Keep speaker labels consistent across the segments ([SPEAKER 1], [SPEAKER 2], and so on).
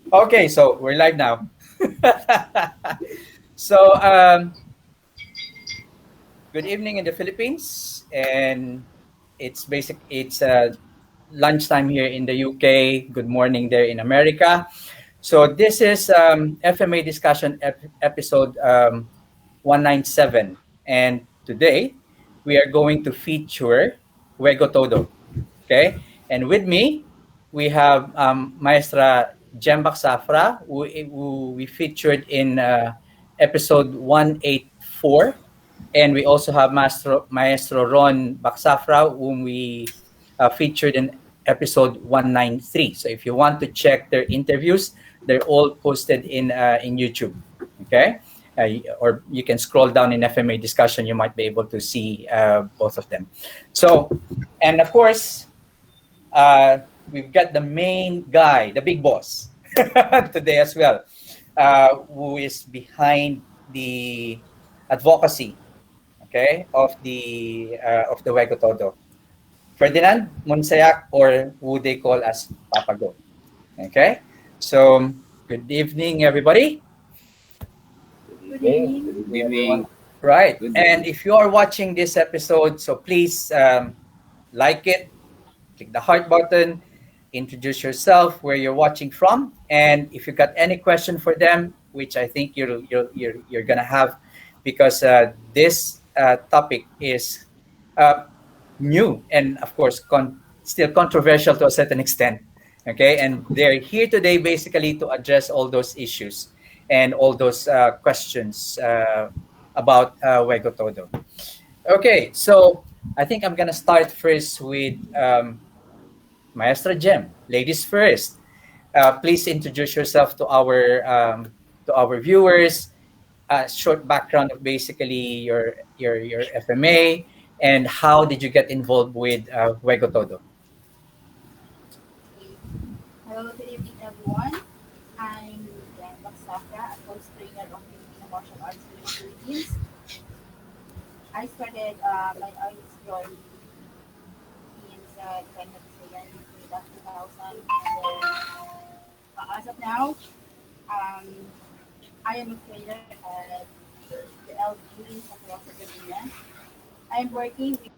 [SPEAKER 1] Okay, so we're live now. so, good evening in the Philippines, and it's lunchtime here in the UK. Good morning there in America. So this is FMA Discussion episode 197, and today we are going to feature Juego Todo. Okay, and with me we have Maestra Jemn Baxafra, who we featured in episode 184, and we also have Maestro Ron Baxafra, whom we featured in episode 193. So if you want to check their interviews, they're all posted in YouTube. Okay, or you can scroll down in FMA Discussion. You might be able to see both of them. So, and of course, we've got the main guy, the big boss, today as well, who is behind the advocacy, okay, of the Juego Todo. Ferdinand Mansayac, or who they call as Papa Go. Okay, so good evening, everybody.
[SPEAKER 2] Good evening.
[SPEAKER 1] Right, and if you are watching this episode, so please like it, click the heart button, introduce yourself, where you're watching from, and if you got any question for them, which I think you're gonna have, because this topic is new and of course still controversial to a certain extent. Okay, and they're here today basically to address all those issues and all those questions about Juego Todo. Okay, so I think I'm gonna start first with Maestra Jemn. Ladies first. Please introduce yourself to our viewers. Short background of basically your FMA, and how did you get involved with Juego Todo?
[SPEAKER 2] Hello, good evening, everyone. I'm Jemn Baxafra, a coach trainer of Filipino martial arts in the Philippines. I started my arts journey since 2007, 2000. And then, as of now, um, I am a trainer at the LG across the Philippines. I am working with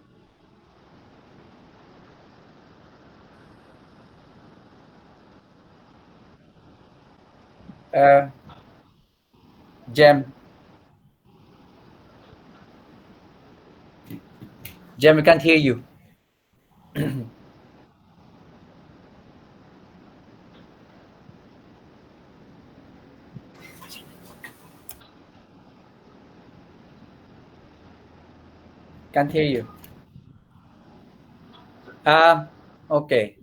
[SPEAKER 1] Uh, Jem, Jem, we can't hear you. Can't hear you. Uh, okay.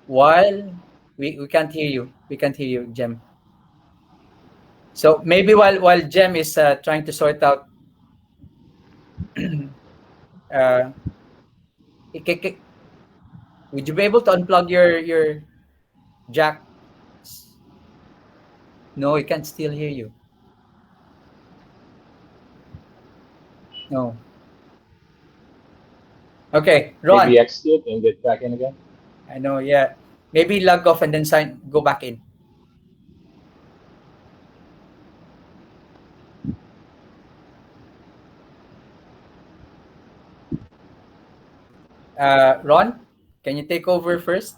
[SPEAKER 1] While we can't hear you. We can't hear you, Jem. So maybe while Jem is trying to sort out, uh, would you be able to unplug your jack? No, we can't still hear you. No. Okay, Ron.
[SPEAKER 3] Maybe exit and get back in again.
[SPEAKER 1] I know, yeah. Maybe log off and then go back in. Ron, can you take over first?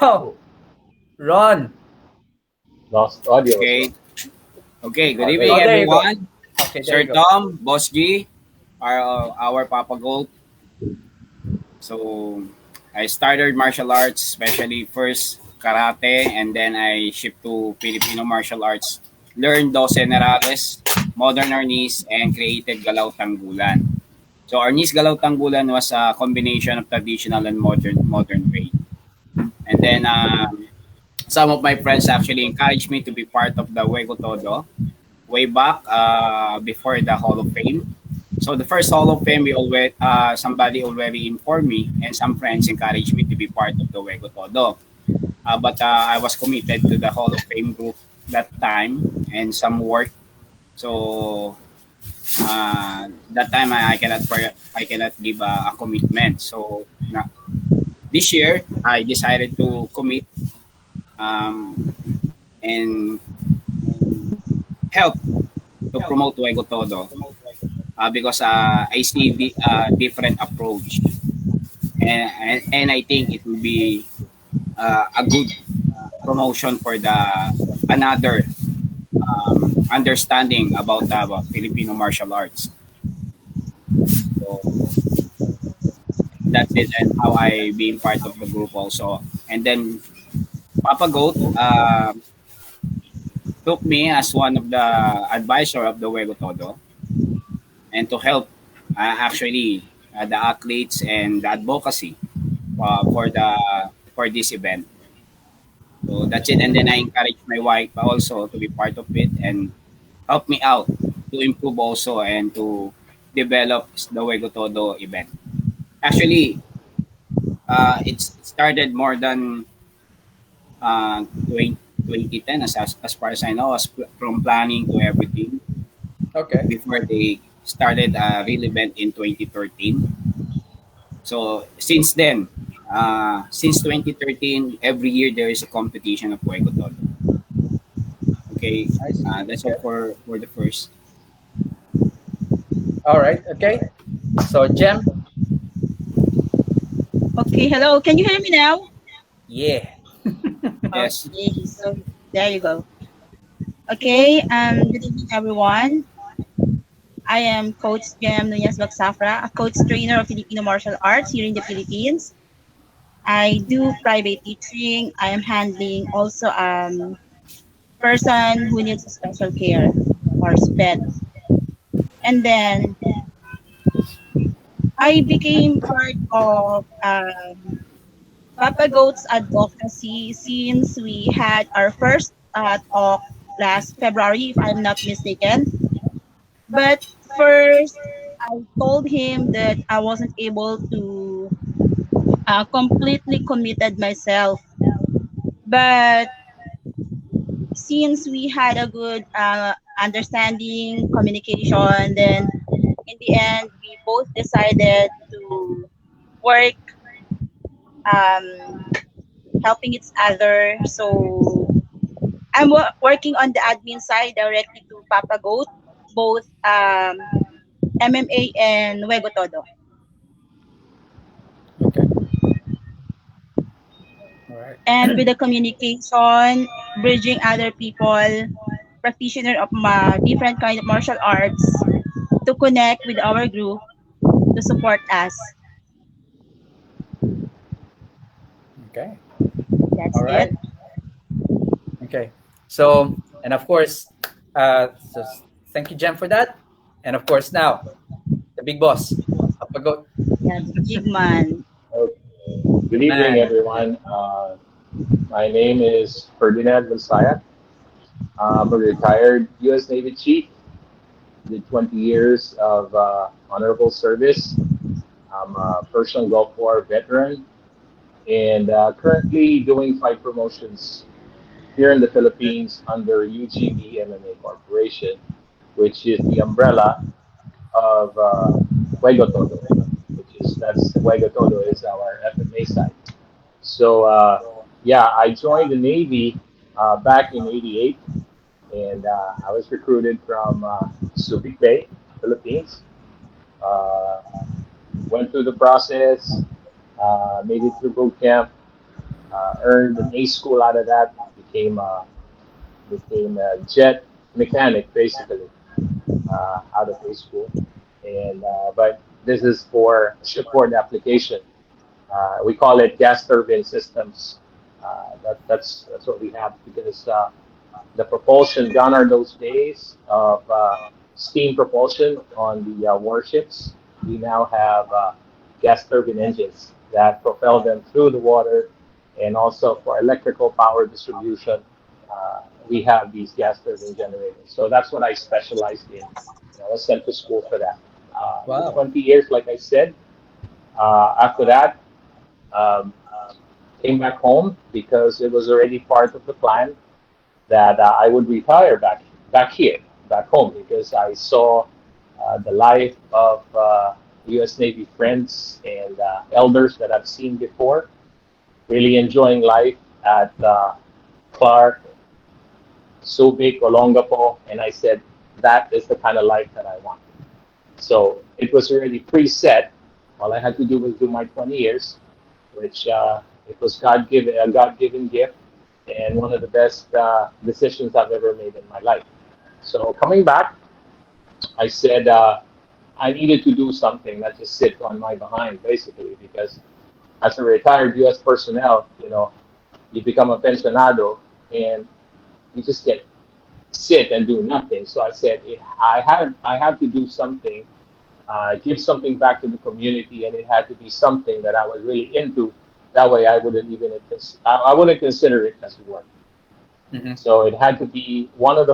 [SPEAKER 1] Oh, Ron.
[SPEAKER 3] Lost audio.
[SPEAKER 4] Okay. Okay. Good
[SPEAKER 3] Okay.
[SPEAKER 4] evening,
[SPEAKER 1] Oh, there you go.
[SPEAKER 4] everyone.
[SPEAKER 1] Okay, there
[SPEAKER 4] Sir
[SPEAKER 1] you go.
[SPEAKER 4] Tom, Boss G, our Papa Gold. So I started martial arts, especially first karate, and then I shipped to Filipino martial arts. Learned Dos Generales, Modern Arnis, and created Galaw Tanggulan. So Arnis Galaw Tanggulan was a combination of traditional and modern way. And then some of my friends actually encouraged me to be part of the Juego Todo way back before the Hall of Fame. So the first Hall of Fame, we already somebody already informed me, and some friends encouraged me to be part of the Juego Todo. But I was committed to the Hall of Fame group that time and some work. So that time I cannot give a commitment. So this year I decided to commit, um, and help to promote Juego Todo, because I see the different approach, and I think it will be a good promotion for the another understanding about Filipino martial arts. So that's it, and how I being part of the group also. And then Papa Goat took me as one of the advisor of the Juego Todo, and to help the athletes and the advocacy for this event. So that's it. And then I encourage my wife also to be part of it and help me out to improve also and to develop the Juego Todo event. Actually, it started more than 2010, as far as I know, from planning to everything,
[SPEAKER 1] Okay.
[SPEAKER 4] before they started a real event in 2013. So since 2013, every year there is a competition of Juego Todo. Okay,
[SPEAKER 1] I see.
[SPEAKER 4] that's all
[SPEAKER 1] Okay.
[SPEAKER 4] for the first.
[SPEAKER 1] All right. Okay. So, Jem,
[SPEAKER 5] Okay, hello. Can you hear me now?
[SPEAKER 1] yeah.
[SPEAKER 4] Yes.
[SPEAKER 5] Okay, so there you go. Okay, good evening, everyone. I am Coach Jemn Baxafra, a coach trainer of Filipino martial arts here in the Philippines. I do private teaching. I am handling also person who needs special care or SPED. And then I became part of Papa Goat's advocacy since we had our first talk last February, if I'm not mistaken. But first, I told him that I wasn't able to completely committed myself. But since we had a good understanding, communication, then in the end, we both decided to work um, helping each other. So I'm working on the admin side directly to Papa Goat, both MMA and Juego Todo.
[SPEAKER 1] Okay. All right.
[SPEAKER 5] And with the communication, bridging other people, practitioner of different kind of martial arts to connect with our group to support us.
[SPEAKER 1] Okay.
[SPEAKER 5] That's
[SPEAKER 1] All
[SPEAKER 5] it.
[SPEAKER 1] right. Okay. So, and of course, so thank you, Jem, for that. And of course, now the big boss, Papa Goat,
[SPEAKER 5] Yeah, the big man.
[SPEAKER 3] Okay. Good
[SPEAKER 1] the
[SPEAKER 3] evening,
[SPEAKER 1] man.
[SPEAKER 3] everyone. My name is Ferdinand Mansayac. I'm a retired U.S. Navy chief. Did 20 years of honorable service. I'm a Persian Gulf War veteran and currently doing fight promotions here in the Philippines under UGB MMA Corporation, which is the umbrella of Juego Todo, which is that's Juego Todo is our FMA site. So yeah, I joined the Navy back in '88, and I was recruited from Subic Bay, Philippines. Uh, Went through the process, made it through boot camp, earned an A school out of that, became a jet mechanic basically out of A school, and but this is for shipboard application. We call it gas turbine systems. That's what we have because the propulsion gone are those days of steam propulsion on the warships. We now have gas turbine engines that propel them through the water, and also for electrical power distribution, we have these gas turbine generators. So that's what I specialized in. I was sent to school for that. Did
[SPEAKER 1] Wow.
[SPEAKER 3] 20 years, like I said. After that, um, came back home because it was already part of the plan that I would retire back here, back home, because I saw the life of U.S. Navy friends and elders that I've seen before. Really enjoying life at Clark, Subic, Olongapo, and I said that is the kind of life that I want. So it was already preset. All I had to do was do my 20 years, which it was a God-given gift, and one of the best decisions I've ever made in my life. So coming back, I said I needed to do something, not just sit on my behind, basically, because as a retired U.S. personnel, you become a pensionado, and you just get sit and do nothing. So I said, I have to do something, give something back to the community, and it had to be something that I was really into. That way, I wouldn't consider it as work.
[SPEAKER 1] Mm-hmm.
[SPEAKER 3] So it had to be one of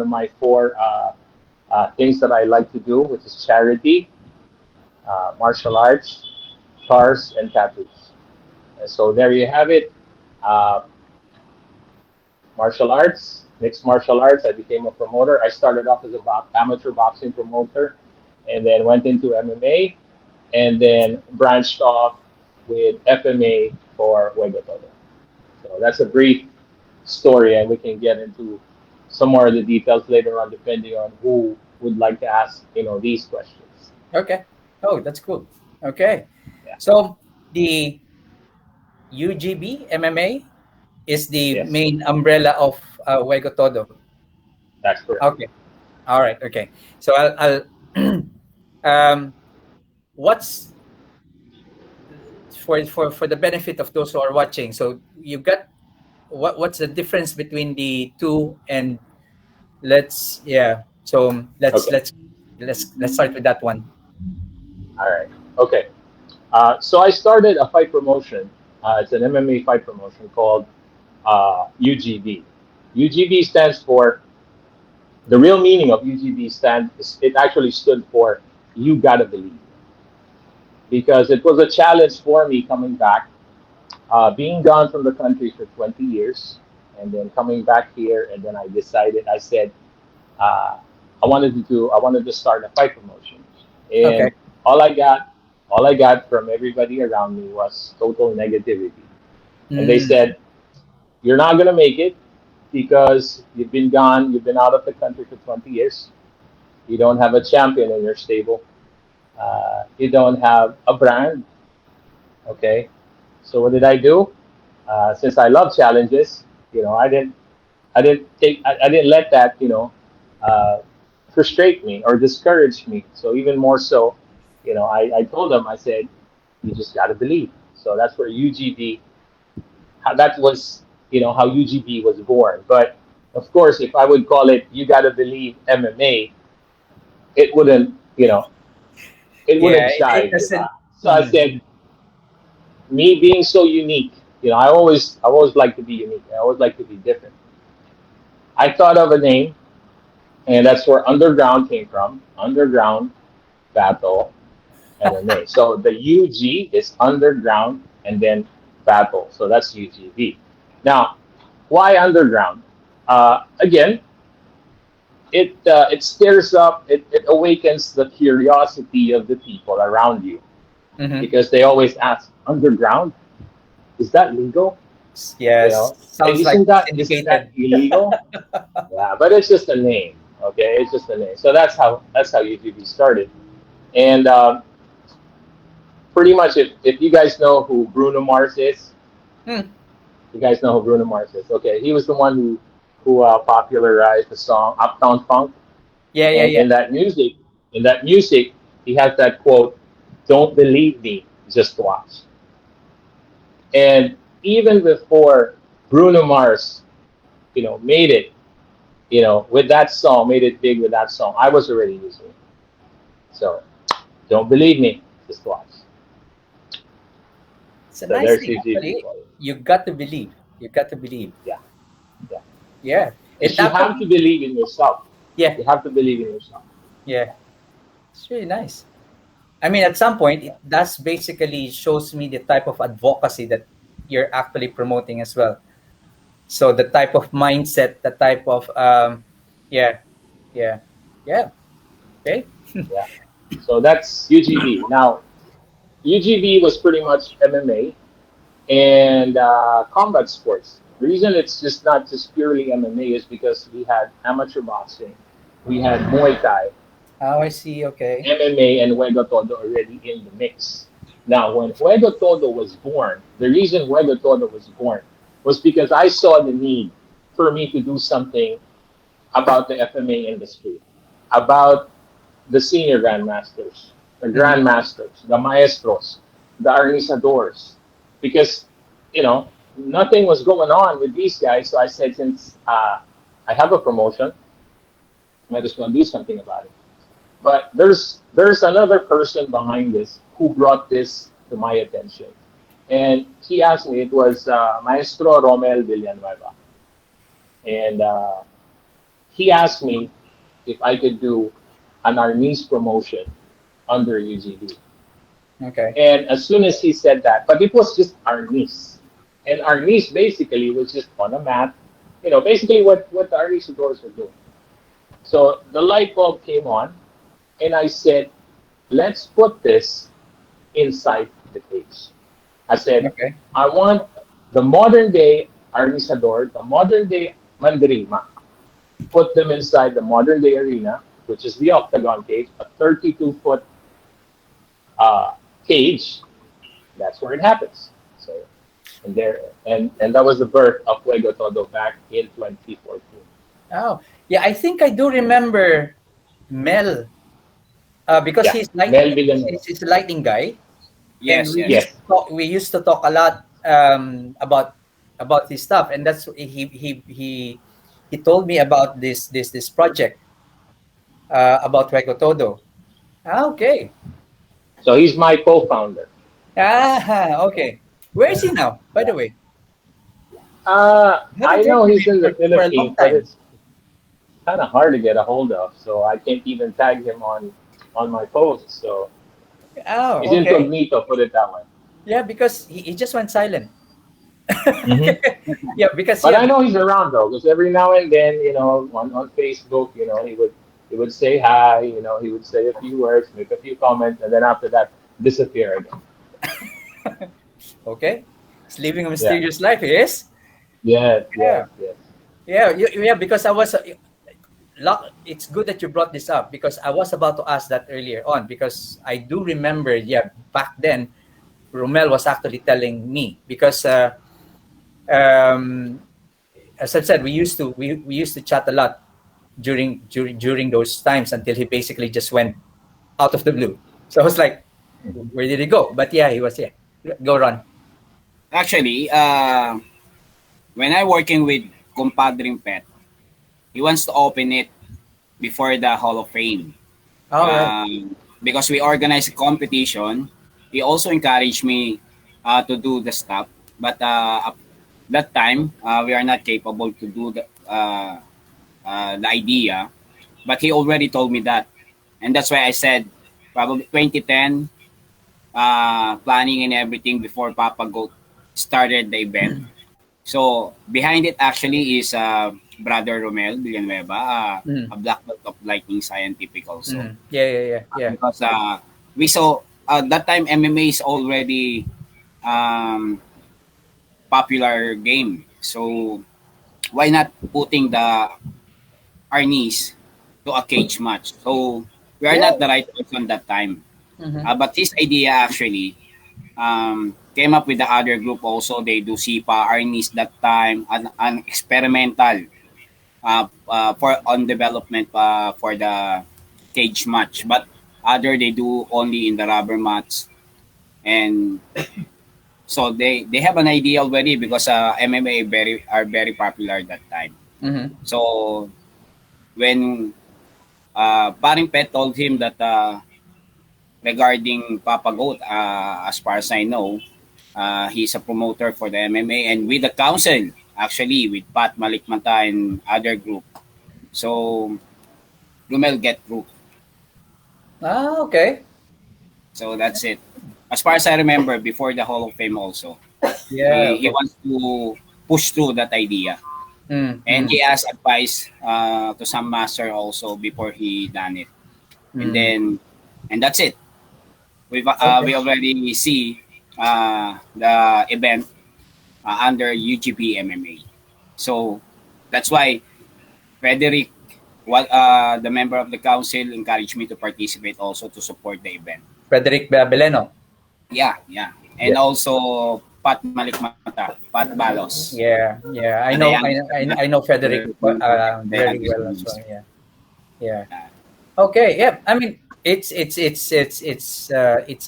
[SPEAKER 3] my four things that I like to do, which is charity, martial arts, cars, and tattoos. And so there you have it. Uh, Martial arts, mixed martial arts. I became a promoter. I started off as a amateur boxing promoter, and then went into MMA, and then branched off with FMA for Juego Todo. So that's a brief story, and we can get into some more of the details later on, depending on who would like to ask, these questions.
[SPEAKER 1] Okay. Oh, that's cool. Okay.
[SPEAKER 3] Yeah.
[SPEAKER 1] So the UGB MMA is the
[SPEAKER 3] Yes,
[SPEAKER 1] main umbrella of Juego Todo.
[SPEAKER 3] that's correct.
[SPEAKER 1] Okay. All right. Okay. So I'll um, what's for the benefit of those who are watching. So you got what's the difference between the two, and let's yeah. So
[SPEAKER 3] Okay.
[SPEAKER 1] let's start with that one.
[SPEAKER 3] All right. Okay. So I started a fight promotion. It's an MMA fight promotion called UGB. UGB stands for the real meaning of UGB it actually stood for you gotta believe, because it was a challenge for me coming back, being gone from the country for 20 years, and then coming back here, and then I said uh, I wanted to start a fight promotion,
[SPEAKER 1] Okay.
[SPEAKER 3] and all I got all I got from everybody around me was total negativity, and they
[SPEAKER 1] Mm,
[SPEAKER 3] said you're not gonna make it because you've been out of the country for 20 years. You don't have a champion in your stable. You don't have a brand. Okay. So what did I do? Since I love challenges, I didn't let that, uh, frustrate me or discourage me. So even more so, I told them, I said, you just got to believe. So that's where UGB, that was, how UGB was born. But of course, if I would call it, you got to believe MMA, it wouldn't, it
[SPEAKER 1] yeah,
[SPEAKER 3] wouldn't
[SPEAKER 1] it
[SPEAKER 3] jive.
[SPEAKER 1] doesn't.
[SPEAKER 3] So I
[SPEAKER 1] Mm,
[SPEAKER 3] said, me being so unique, I always like to be unique. I always like to be different. I thought of a name, and that's where underground came from. Underground battle MMA. So the UG is underground, and then battle. So that's UGB. Now, why underground? Again, it stirs up, it awakens the curiosity of the people around you,
[SPEAKER 1] mm-hmm.
[SPEAKER 3] because they always ask, underground, is that legal? You
[SPEAKER 1] Yes,
[SPEAKER 3] know, and
[SPEAKER 1] sounds like
[SPEAKER 3] isn't that
[SPEAKER 1] syndicated.
[SPEAKER 3] illegal? Yeah, but it's just a name. Okay, it's just a name. So that's how UGB started. And pretty much, if you guys know who Bruno Mars is,
[SPEAKER 1] Hmm.
[SPEAKER 3] you guys know who Bruno Mars is. Okay, he was the one who popularized the song Uptown Funk.
[SPEAKER 1] Yeah, yeah,
[SPEAKER 3] And
[SPEAKER 1] yeah.
[SPEAKER 3] in that music, he has that quote, "Don't believe me, just watch." And even before Bruno Mars, made it, with that song, made it big with that song, I was already using it. So don't believe me, just watch.
[SPEAKER 1] It's a
[SPEAKER 3] So
[SPEAKER 1] nice
[SPEAKER 3] there's
[SPEAKER 1] thing,
[SPEAKER 3] CGB
[SPEAKER 1] actually.
[SPEAKER 3] for you.
[SPEAKER 1] You got to believe. You got to believe.
[SPEAKER 3] Yeah, yeah.
[SPEAKER 1] Yeah. It
[SPEAKER 3] Because you have to
[SPEAKER 1] actually,
[SPEAKER 3] believe in yourself.
[SPEAKER 1] yeah,
[SPEAKER 3] You have to believe in yourself.
[SPEAKER 1] yeah. It's really nice. I mean, at some point, it does basically shows me the type of advocacy that you're actually promoting as well. So the type of mindset, the type of, yeah, yeah, yeah. Okay.
[SPEAKER 3] Yeah. So that's UGB. Now, UGB was pretty much MMA and combat sports. The reason it's just not just purely MMA is because we had amateur boxing, we had Muay Thai,
[SPEAKER 1] Oh, I see. Okay.
[SPEAKER 3] MMA, and Juego Todo already in the mix. Now, when Juego Todo was born, the reason Juego Todo was born was because I saw the need for me to do something about the FMA industry, about the senior grandmasters, the
[SPEAKER 1] Mm-hmm.
[SPEAKER 3] grandmasters, the maestros, the organizadors, because nothing was going on with these guys. So I said, since I have a promotion, I might as well do something about it. But there's another person behind this who brought this to my attention, and he asked me. It was Maestro Romel Villanueva, and he asked me if I could do an Arnis promotion under UGB.
[SPEAKER 1] Okay.
[SPEAKER 3] And as soon as he said that, but it was just Arnis. And Arnis basically was just on a mat, basically what the Arnis adores were doing. So the light bulb came on, and I said, let's put this inside the cage. I said,
[SPEAKER 1] Okay.
[SPEAKER 3] I want the modern day Arnisador, the modern day Mandarima, put them inside the modern day arena, which is the octagon cage, a 32-foot cage. That's where it happens. So, and that was the birth of Juego Todo back in 2014.
[SPEAKER 1] Oh, yeah. I think I do remember Mel, because
[SPEAKER 3] Yeah, Mel Villanueva.
[SPEAKER 1] he's a lighting guy, and
[SPEAKER 4] Yes,
[SPEAKER 1] we
[SPEAKER 4] yes.
[SPEAKER 1] used
[SPEAKER 3] Yes.
[SPEAKER 1] to talk, a lot about his stuff, and that's he told me about this project about Juego Todo. Ah, okay.
[SPEAKER 3] So he's my co-founder.
[SPEAKER 1] Ah, okay. Where is he now, by the
[SPEAKER 3] Yeah.
[SPEAKER 1] way? Haven't
[SPEAKER 3] I
[SPEAKER 1] heard
[SPEAKER 3] know
[SPEAKER 1] from
[SPEAKER 3] he's
[SPEAKER 1] him
[SPEAKER 3] in the
[SPEAKER 1] for a long
[SPEAKER 3] Philippines, but
[SPEAKER 1] time.
[SPEAKER 3] it's kind of hard to get a hold of. So I can't even tag him on my posts. So he's
[SPEAKER 1] Oh, okay.
[SPEAKER 3] incognito, put it that way.
[SPEAKER 1] Yeah, because he just went silent.
[SPEAKER 3] Hmm.
[SPEAKER 1] Yeah, because
[SPEAKER 3] But I know he's around though, because every now and then, on Facebook, he would say hi, he would say a few words, make a few comments, and then after that, disappear again.
[SPEAKER 1] okay, he's living a
[SPEAKER 3] Yeah.
[SPEAKER 1] mysterious life. Yes.
[SPEAKER 3] Yes. Yes.
[SPEAKER 1] Yeah.
[SPEAKER 3] Yes.
[SPEAKER 1] Yeah. Yeah. Because I was. It's good that you brought this up because I was about to ask that earlier on because I do remember. Yeah, back then, Romel was actually telling me because um, as I've said, we used to chat a lot during those times until he basically just went out of the blue. So I was like,
[SPEAKER 3] Mhm.
[SPEAKER 1] where did he go? But yeah, he was here. Go Ron.
[SPEAKER 4] Actually, when I working with Compadring Pet, he wants to open it before the Hall of Fame.
[SPEAKER 1] All right.
[SPEAKER 4] Because we organize a competition, he also encouraged me to do the stuff. But at that time, we are not capable to do the idea. But he already told me that. And that's why I said probably 2010, planning and everything before Papa Goat started the event. So behind it actually is Brother Romel Villanueva,
[SPEAKER 1] Mm-hmm.
[SPEAKER 4] a black belt of lightning scientific also.
[SPEAKER 1] Mm-hmm. Yeah, yeah, yeah, yeah.
[SPEAKER 4] Because we saw that time MMA is already um, popular game. So why not putting the Arnis to a cage match? So we are
[SPEAKER 1] Yeah.
[SPEAKER 4] not the right person that time.
[SPEAKER 1] Mm-hmm.
[SPEAKER 4] But his idea actually came up with the other group also. They do SIPA, Arnis that time, an experimental for on development for the cage match. But other they do only in the rubber mats, and so they have an idea already because MMA very popular that time.
[SPEAKER 1] Mm-hmm.
[SPEAKER 4] So when Paring Pet told him that regarding Papa Goat, as far as I know, he's a promoter for the MMA and with the council actually with Pat Malikmata and other group. So Rumel get through.
[SPEAKER 1] Ah, okay.
[SPEAKER 4] So that's it. As far as I remember, before the Hall of Fame also,
[SPEAKER 1] Yeah,
[SPEAKER 4] he
[SPEAKER 1] okay.
[SPEAKER 4] wants to push through that idea. And
[SPEAKER 1] Mm-hmm.
[SPEAKER 4] he asked advice to some master also before he done it. and
[SPEAKER 1] Mm.
[SPEAKER 4] then and that's it.
[SPEAKER 1] Okay.
[SPEAKER 4] We already see the event under UGP MMA. So that's why Frederick, the member of the council, encouraged me to participate also to support the event.
[SPEAKER 1] Frederick Beleno.
[SPEAKER 4] Yeah, yeah, and
[SPEAKER 1] Yeah.
[SPEAKER 4] also Pat Malikmata, Pat Balos,
[SPEAKER 1] Yeah, yeah.
[SPEAKER 4] the
[SPEAKER 1] I know,
[SPEAKER 4] youngest of
[SPEAKER 1] I know Frederick
[SPEAKER 4] the
[SPEAKER 1] very
[SPEAKER 4] youngest
[SPEAKER 1] well as
[SPEAKER 4] members.
[SPEAKER 1] well. Yeah, yeah.
[SPEAKER 4] Yeah,
[SPEAKER 1] Okay, yeah. I mean, it's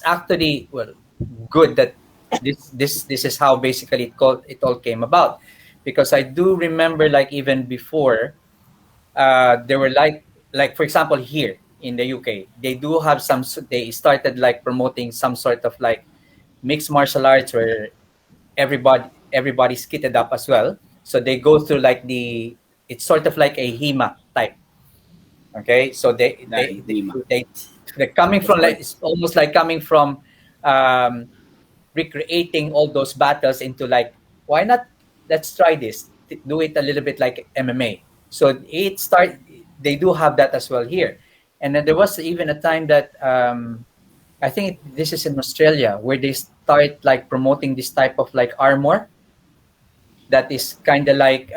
[SPEAKER 1] actually well good that this is how basically it all came about, because I do remember like even before there were like for example here in the UK they do have they started like promoting some sort of like mixed martial arts where everybody's kitted up as well. So they go through like it's sort of like a HEMA type. Okay, so
[SPEAKER 4] the Hima,
[SPEAKER 1] they're coming
[SPEAKER 4] the
[SPEAKER 1] from like
[SPEAKER 4] sport.
[SPEAKER 1] it's almost like coming from um, recreating all those battles into like why not let's try this do it a little bit like MMA. So they do have that as well here, and then there was even a time that I think this is in Australia where they start like promoting this type of like armor that is kind of like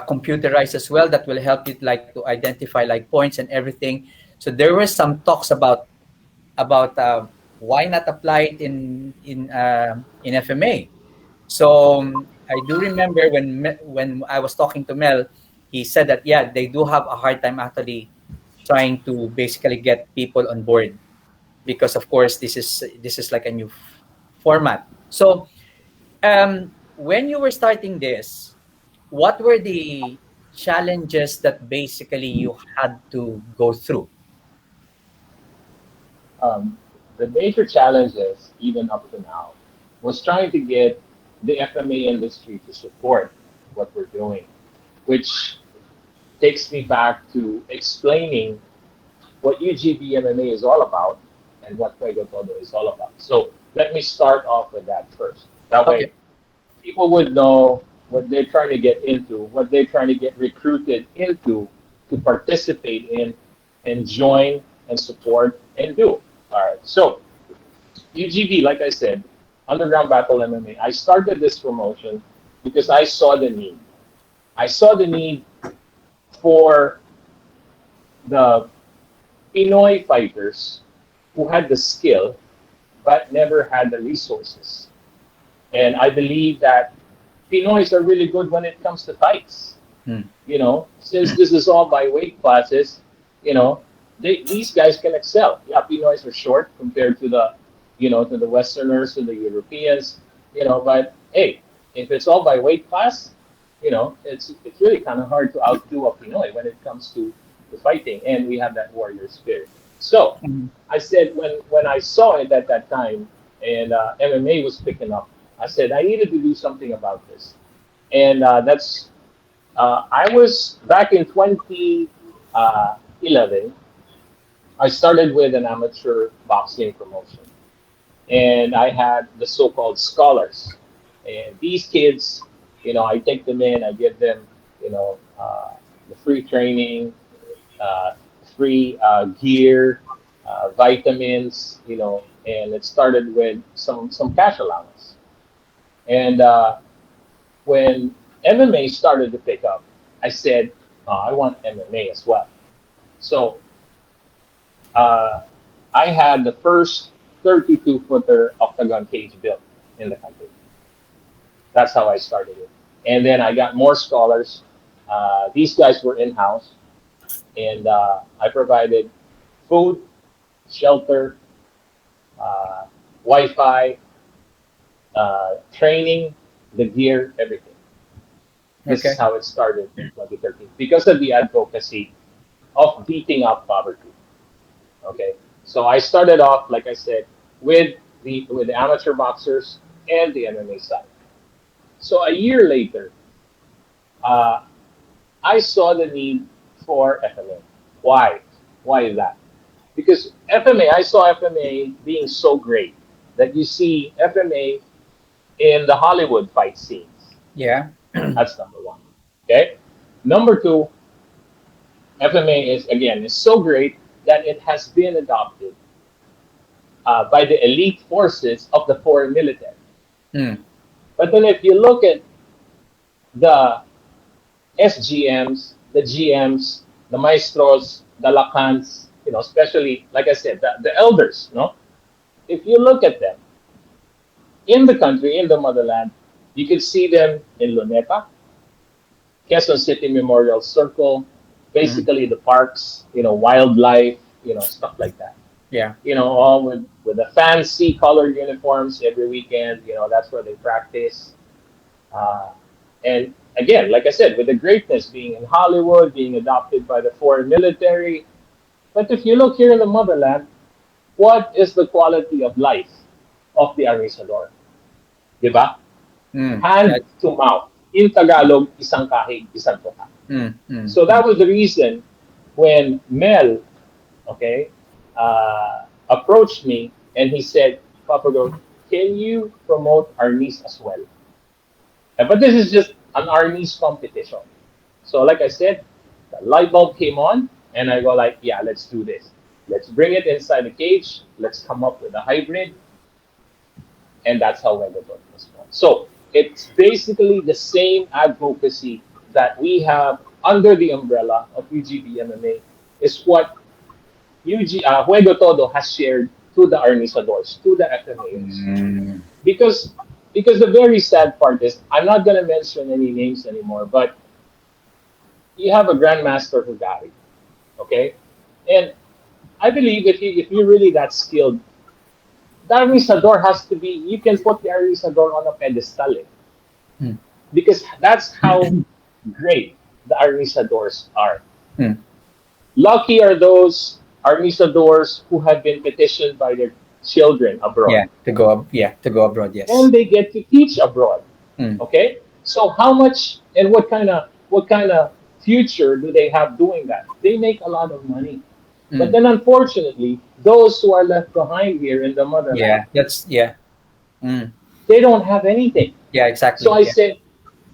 [SPEAKER 1] computerized as well that will help you like to identify like points and everything. So there were some talks about why not apply it in FMA. So I do remember when I was talking to Mel, he said that yeah they do have a hard time actually trying to basically get people on board because of course this is like a new format. So when you were starting this, what were the challenges that basically you had to go through?
[SPEAKER 3] Um, the major challenges, even up to now, was trying to get the FMA industry to support what we're doing, which takes me back to explaining what UGB MMA is all about and what Juego Todo is all about. So let me start off with that first. That way,
[SPEAKER 1] Okay.
[SPEAKER 3] people would know what they're trying to get into, what they're trying to get recruited into to participate in and join and support and do. All right. So UGB, like I said, Underground Battle MMA, I started this promotion because I saw the need. I saw the need for the Pinoy fighters who had the skill but never had the resources. And I believe that Pinoys are really good when it comes to fights.
[SPEAKER 1] Hmm.
[SPEAKER 3] Since this is all by weight classes, you know, these guys can excel. Yeah, Pinoys are short compared to the Westerners, to the Europeans, but hey, if it's all by weight class, it's really kind of hard to outdo a Pinoy when it comes to fighting, and we have that warrior spirit. So
[SPEAKER 1] Mhm.
[SPEAKER 3] I said when I saw it at that time, and MMA was picking up, I said I needed to do something about this, and that's I was back in 2011. I started with an amateur boxing promotion, and I had the so-called scholars, and these kids, I take them in, I give them, the free training, uh, free gear, vitamins, and it started with some cash allowance. And when MMA started to pick up, I said, I want MMA as well. So uh, I had the first 32-footer octagon cage built in the country. That's how I started it. And then I got more scholars. These guys were in house, and I provided food, shelter, uh, Wi Fi, training, the gear, everything. This is
[SPEAKER 1] Okay.
[SPEAKER 3] how it started in 2013 because of the advocacy of beating up poverty. Okay, so I started off, like I said, with the amateur boxers and the MMA side. So a year later, uh, I saw the need for FMA. Why? Why is that? Because FMA, I saw FMA being so great that you see FMA in the Hollywood fight scenes.
[SPEAKER 1] Yeah.
[SPEAKER 3] That's number one. Okay. Number two, FMA is so great. that it has been adopted by the elite forces of the foreign military.
[SPEAKER 1] Mm.
[SPEAKER 3] But then if you look at the SGMs, the GMs, the maestros, the lacans, especially, like I said, the elders, if you look at them in the country, in the motherland, you can see them in Luneta, Quezon City Memorial Circle,
[SPEAKER 1] Mm.
[SPEAKER 3] basically the parks, wildlife, stuff like that.
[SPEAKER 1] Yeah.
[SPEAKER 3] All with the fancy colored uniforms every weekend. That's where they practice. Uh, and again, like I said, with the greatness being in Hollywood, being adopted by the foreign military. But if you look here in the motherland, what is the quality of life of the Arisador? Diba?
[SPEAKER 1] Mm.
[SPEAKER 3] Hand
[SPEAKER 1] That,
[SPEAKER 3] to mouth. In Tagalog, isang kahig, isang tuka. So that
[SPEAKER 1] mm.
[SPEAKER 3] was the reason when Mel, okay, approached me and he said, Papa Go, can you promote Arnis as well? But this is just an Arnis competition. So like I said, the light bulb came on and I go like, yeah, let's do this. Let's bring it inside the cage. Let's come up with a hybrid. And that's how Wegotot was born. So it's basically the same advocacy that we have under the umbrella of UGB MMA is what Juego Todo has shared to the Arnisadors, to the FMAs.
[SPEAKER 1] Mm.
[SPEAKER 3] Because the very sad part is, I'm not going to mention any names anymore, but you have a Grandmaster Hugari, okay? And I believe if you're really that skilled, the Arnisador has to be, you can put the Arnisador on a pedestal,
[SPEAKER 1] Mm.
[SPEAKER 3] because that's how great the Arnisadors are.
[SPEAKER 1] Mm.
[SPEAKER 3] Lucky are those Arnisadors who have been petitioned by their children abroad.
[SPEAKER 1] To go abroad. Yes.
[SPEAKER 3] And they get to teach abroad.
[SPEAKER 1] Mm.
[SPEAKER 3] Okay? So how much and what kind of future do they have doing that? They make a lot of money. But
[SPEAKER 1] Mm.
[SPEAKER 3] then unfortunately, those who are left behind here in the motherland,
[SPEAKER 1] Yeah. That's yeah. Mm.
[SPEAKER 3] they don't have anything.
[SPEAKER 1] Yeah. Exactly.
[SPEAKER 3] So I
[SPEAKER 1] Yeah.
[SPEAKER 3] said,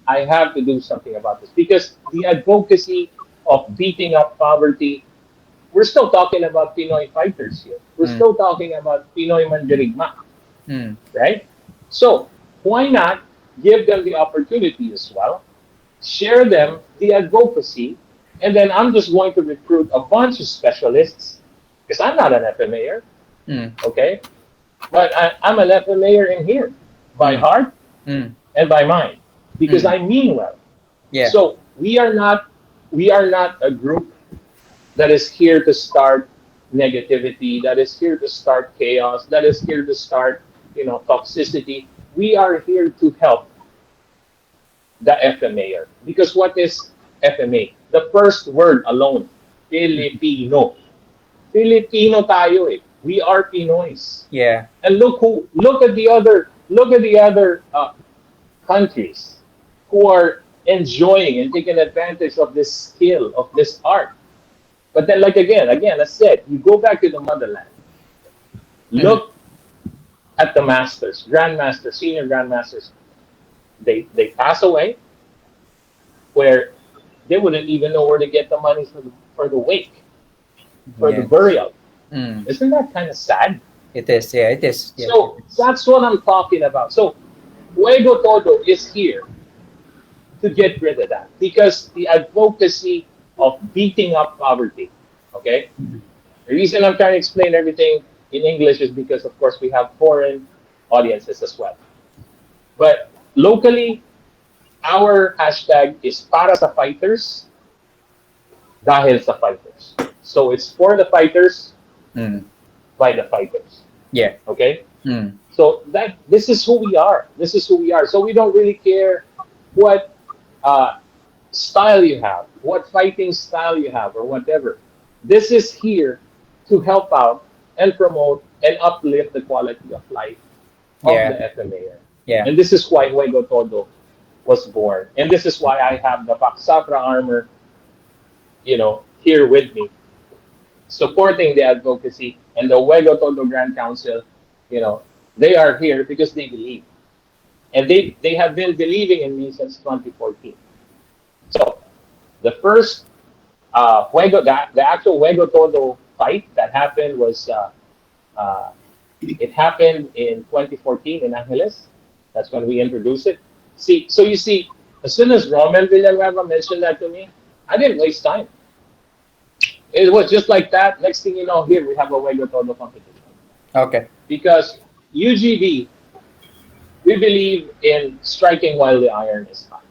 [SPEAKER 3] I have to do something about this because the advocacy of beating up poverty, we're still talking about Pinoy fighters here. We're
[SPEAKER 1] Mm.
[SPEAKER 3] still talking about Pinoy Mandirigma,
[SPEAKER 1] Mm.
[SPEAKER 3] right? So why not give them the opportunity as well, share them the advocacy, and then I'm just going to recruit a bunch of specialists because I'm not an FMAer,
[SPEAKER 1] Mm.
[SPEAKER 3] okay? But I'm an FMAer in here by
[SPEAKER 1] Mm.
[SPEAKER 3] heart
[SPEAKER 1] Mm.
[SPEAKER 3] and by mind because
[SPEAKER 1] Mm.
[SPEAKER 3] I mean well.
[SPEAKER 1] Yeah.
[SPEAKER 3] So we are not a group that is here to start negativity, that is here to start chaos, that is here to start, toxicity. We are here to help the FMAer. Because what is FMA? The first word alone, Filipino. Filipino tayo eh. We are Pinoys.
[SPEAKER 1] Yeah.
[SPEAKER 3] And look at the other countries who are enjoying and taking advantage of this skill, of this art. But then, like again, I said, you go back to the motherland.
[SPEAKER 1] Mm.
[SPEAKER 3] Look at the masters, grandmasters, senior grandmasters. They pass away, where they wouldn't even know where to get the money for the wake, for the
[SPEAKER 1] Yeah.
[SPEAKER 3] burial.
[SPEAKER 1] Mm.
[SPEAKER 3] Isn't that kind of sad?
[SPEAKER 1] It is. Yeah. It is. Yeah.
[SPEAKER 3] So that's what I'm talking about. So Juego Todo is here to get rid of that because the advocacy of beating up poverty. Okay, the reason I'm trying to explain everything in English is because, of course, we have foreign audiences as well. But locally, our hashtag is para sa fighters, dahil sa fighters. So it's for the fighters,
[SPEAKER 1] Mm.
[SPEAKER 3] by the fighters.
[SPEAKER 1] Yeah.
[SPEAKER 3] Okay?
[SPEAKER 1] Mm.
[SPEAKER 3] So this is who we are. This is who we are. So we don't really care what style you have, what fighting style you have, or whatever. This is here to help out and promote and uplift the quality of life of
[SPEAKER 1] Yeah.
[SPEAKER 3] the FMA.
[SPEAKER 1] Yeah.
[SPEAKER 3] And this is why Juego Todo was born. And this is why I have the Baxafra armor, here with me, supporting the advocacy and the Juego Todo Grand Council. They are here because they believe. And they have been believing in me since 2014. So the first the actual Juego Todo fight that happened was it happened in 2014 in Angeles. That's when we introduced it. See, so you see, as soon as Rommel Villanueva mentioned that to me, I didn't waste time. It was just like that. Next thing you know, here we have a Juego Todo competition.
[SPEAKER 1] Okay.
[SPEAKER 3] Because UGB, we believe in striking while the iron is hot.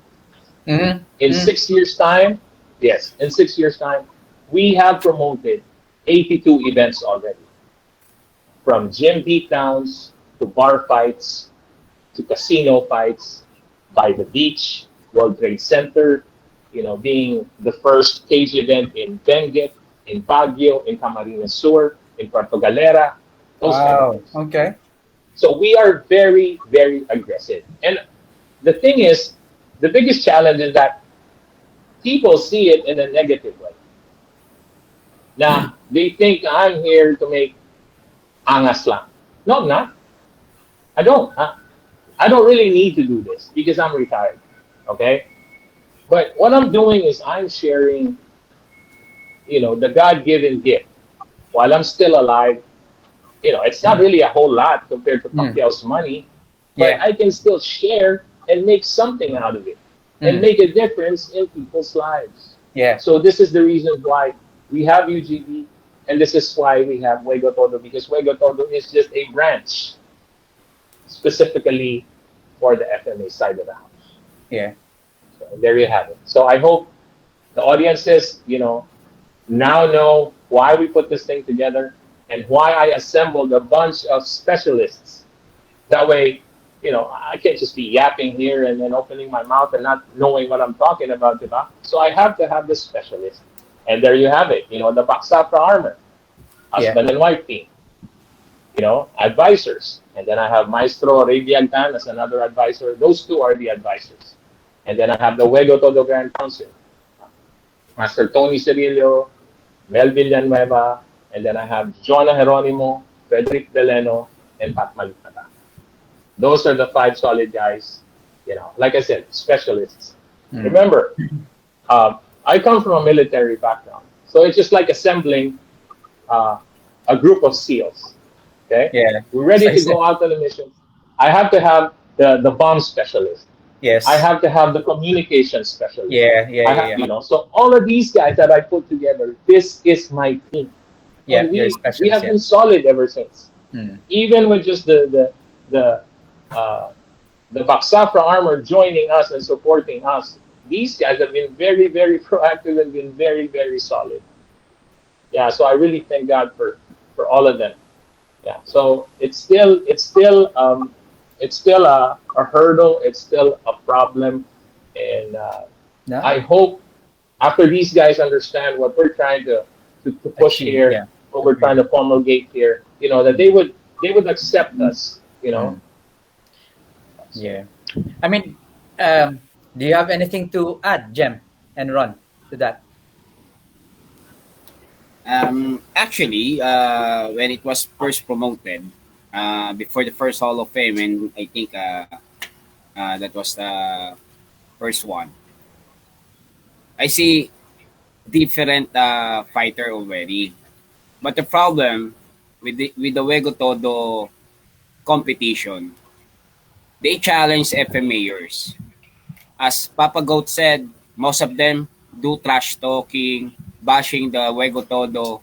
[SPEAKER 1] Mm-hmm.
[SPEAKER 3] In 6 years' time, yes, in 6 years' time, we have promoted 82 events already. From gym beatdowns to bar fights to casino fights by the beach, World Trade Center, being the first cage event in Benguet, in Baguio, in Camarines Sur, in Puerto Galera, those kind of
[SPEAKER 1] Wow.
[SPEAKER 3] things.
[SPEAKER 1] Okay.
[SPEAKER 3] So we are very, very aggressive. And the thing is, the biggest challenge is that people see it in a negative way. Now, they think I'm here to make angas lang. No, I'm not. I don't. I don't really need to do this because I'm retired. Okay? But what I'm doing is I'm sharing, the God-given gift. While I'm still alive, it's not really a whole lot compared to Pacquiao's money, but
[SPEAKER 1] Yeah.
[SPEAKER 3] I can still share and make something out of it and
[SPEAKER 1] Mm.
[SPEAKER 3] make a difference in people's lives.
[SPEAKER 1] Yeah.
[SPEAKER 3] So this is the reason why we have UGB, and this is why we have Juego Todo, because Juego Todo is just a branch specifically for the FMA side of the house.
[SPEAKER 1] Yeah.
[SPEAKER 3] So there you have it. So I hope the audiences, now know why we put this thing together and why I assembled a bunch of specialists. That way, I can't just be yapping here and then opening my mouth and not knowing what I'm talking about, diba? So I have to have this specialist. And there you have it, the Baxafra armor, husband and wife team, advisors. And then I have Maestro Ray Biagtan as another advisor. Those two are the advisors. And then I have the Juego Todo Grand Council, Master Tony Cirillo, Mel Villanueva, and then I have Jonah Geronimo, Frederick Deleno, and Pat Malipata. Those are the 5 solid guys. Like I said, specialists. Remember, I come from a military background, so it's just like assembling a group of SEALs. Okay,
[SPEAKER 1] Yeah.
[SPEAKER 3] we're ready to go out on the mission. I have to have the bomb specialist.
[SPEAKER 1] Yes.
[SPEAKER 3] I have to have the communication specialist.
[SPEAKER 1] Yeah. Yeah.
[SPEAKER 3] I
[SPEAKER 1] Yeah.
[SPEAKER 3] have,
[SPEAKER 1] Yeah.
[SPEAKER 3] so all of these guys that I put together, this is my team.
[SPEAKER 1] Yeah.
[SPEAKER 3] And
[SPEAKER 1] You're a
[SPEAKER 3] we
[SPEAKER 1] specialist.
[SPEAKER 3] have
[SPEAKER 1] Yeah.
[SPEAKER 3] been solid ever since.
[SPEAKER 1] Mm.
[SPEAKER 3] Even with just the Baxafra armor joining us and supporting us, these guys have been very, very proactive and been very, very solid. Yeah, so I really thank God for all of them. Yeah, so it's still a hurdle. It's still a problem, and
[SPEAKER 1] No?
[SPEAKER 3] I hope after these guys understand what we're trying to push
[SPEAKER 1] Achieve,
[SPEAKER 3] here,
[SPEAKER 1] yeah.
[SPEAKER 3] what we're trying to promulgate here, that they would accept us.
[SPEAKER 1] Yeah. I mean, do you have anything to add, Jem and Ron, to that?
[SPEAKER 4] Actually, when it was first promoted, before the first Hall of Fame, and I think that was the first one, I see different fighter already. But the problem with the Juego Todo competition, they challenge FMAers. As Papa Goat said, most of them do trash talking, bashing the Juego Todo,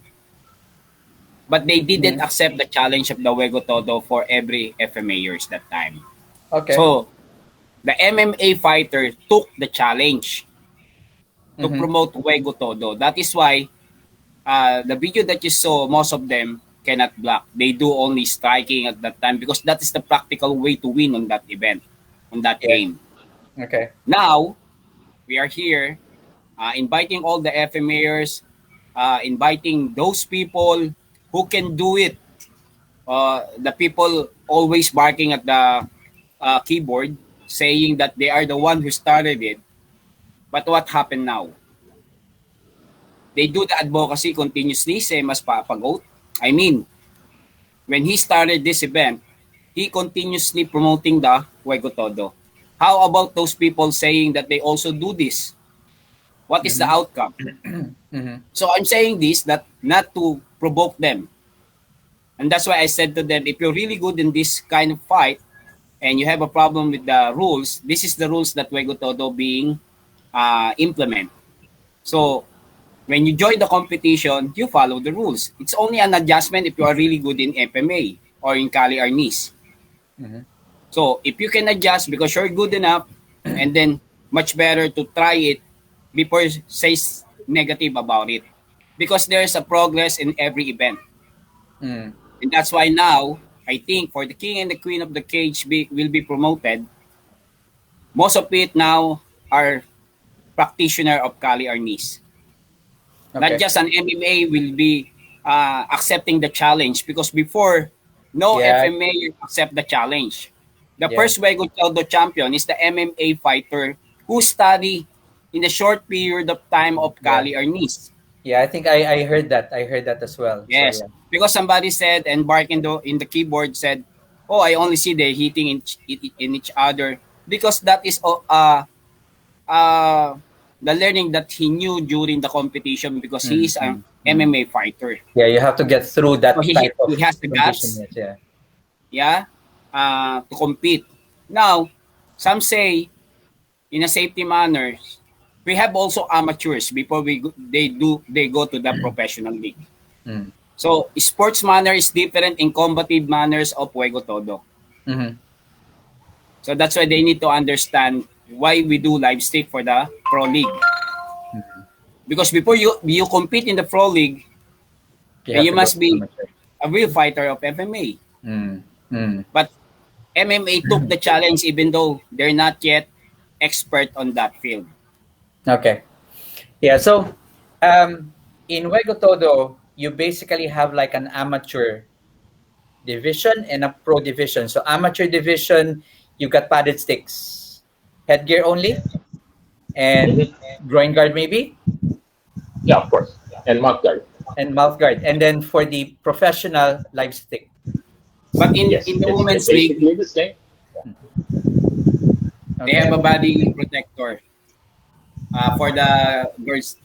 [SPEAKER 4] but they didn't accept the challenge of the Juego Todo for every FMAers that time.
[SPEAKER 1] Okay.
[SPEAKER 4] So the MMA fighter took the challenge to promote Juego Todo. That is why the video that you saw, most of them cannot block. They do only striking at that time because that is the practical way to win on that event, on that game.
[SPEAKER 1] Okay.
[SPEAKER 4] Now, we are here inviting all the FMAers, inviting those people who can do it. The people always barking at the keyboard, saying that they are the one who started it. But what happened now? They do the advocacy continuously, same as Papa Goat. I mean, when he started this event, he continuously promoting the Juego Todo. How about those people saying that they also do this? What is the outcome? So I'm saying this that not to provoke them. And that's why I said to them, if you're really good in this kind of fight and you have a problem with the rules, this is the rules that Juego Todo being implement. So when you join the competition, you follow the rules. It's only an adjustment if you are really good in FMA or in Kali Arnis.
[SPEAKER 1] Mhm.
[SPEAKER 4] So if you can adjust because you're good enough, and then much better to try it before say negative about it, because there's a progress in every event.
[SPEAKER 1] Mm.
[SPEAKER 4] And that's why now I think for the king and the queen of the cage will be promoted. Most of it now are practitioner of Kali Arnis. Not
[SPEAKER 1] Okay.
[SPEAKER 4] just an MMA will be accepting the challenge, because before no
[SPEAKER 1] Yeah.
[SPEAKER 4] FMA accept the challenge. The
[SPEAKER 1] Yeah.
[SPEAKER 4] first Juego Todo champion is the MMA fighter who study in a short period of time of
[SPEAKER 1] Yeah.
[SPEAKER 4] Kali Arnis.
[SPEAKER 1] Yeah. I think I heard that. I heard that as well. So
[SPEAKER 4] Yes,
[SPEAKER 1] yeah.
[SPEAKER 4] because somebody said and Bark in the keyboard said, "Oh, I only see they hitting in each other," because that is uh, the learning that he knew during the competition, because he is an
[SPEAKER 1] Mm-hmm.
[SPEAKER 4] MMA fighter.
[SPEAKER 1] Yeah. You have to get through
[SPEAKER 4] So
[SPEAKER 1] that type of
[SPEAKER 4] he has the
[SPEAKER 1] condition.
[SPEAKER 4] guts,
[SPEAKER 1] Yes. Yeah.
[SPEAKER 4] yeah, to compete. Now, some say in a safety manner, we have also amateurs before they go to the professional league.
[SPEAKER 1] Mm.
[SPEAKER 4] So sports manner is different in combative manners of Juego Todo.
[SPEAKER 1] Mm-hmm.
[SPEAKER 4] So that's why they need to understand why we do live stick for the pro league. Because before you compete in the pro league,
[SPEAKER 1] You have
[SPEAKER 4] you
[SPEAKER 1] to go
[SPEAKER 4] must
[SPEAKER 1] to
[SPEAKER 4] be
[SPEAKER 1] amateur.
[SPEAKER 4] a real fighter of FMA.
[SPEAKER 1] Mm. Mm.
[SPEAKER 4] But MMA took the challenge even though they're not yet expert on that field.
[SPEAKER 1] Okay. Yeah. So, in Juego Todo, you basically have like an amateur division and a pro division. So, amateur division, you got padded sticks, headgear only, and
[SPEAKER 3] Mhm.
[SPEAKER 1] groin guard maybe,
[SPEAKER 3] Yeah, of course. And mouth guard.
[SPEAKER 1] and mouth guard. And then for the professional, live stick.
[SPEAKER 4] But
[SPEAKER 3] Yes,
[SPEAKER 4] in the
[SPEAKER 3] it's
[SPEAKER 4] women's league,
[SPEAKER 3] basically the same.
[SPEAKER 4] they have
[SPEAKER 1] Okay.
[SPEAKER 4] a body protector for the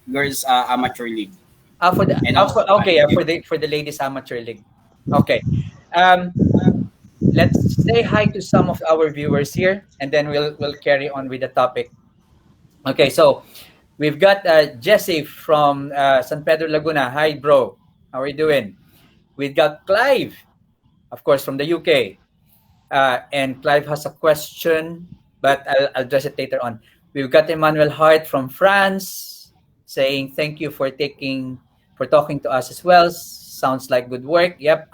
[SPEAKER 4] girls amateur league. And also
[SPEAKER 1] Okay, yeah, for the ladies amateur league. Okay. Um, let's say hi to some of our viewers here, and then we'll carry on with the topic. Okay, so we've got Jesse from San Pedro Laguna. Hi, bro. How are you doing? We've got Clive, of course, from the UK. And Clive has a question, but I'll address it later on. We've got Emmanuel Hart from France saying thank you for talking to us as well. Sounds like good work. Yep,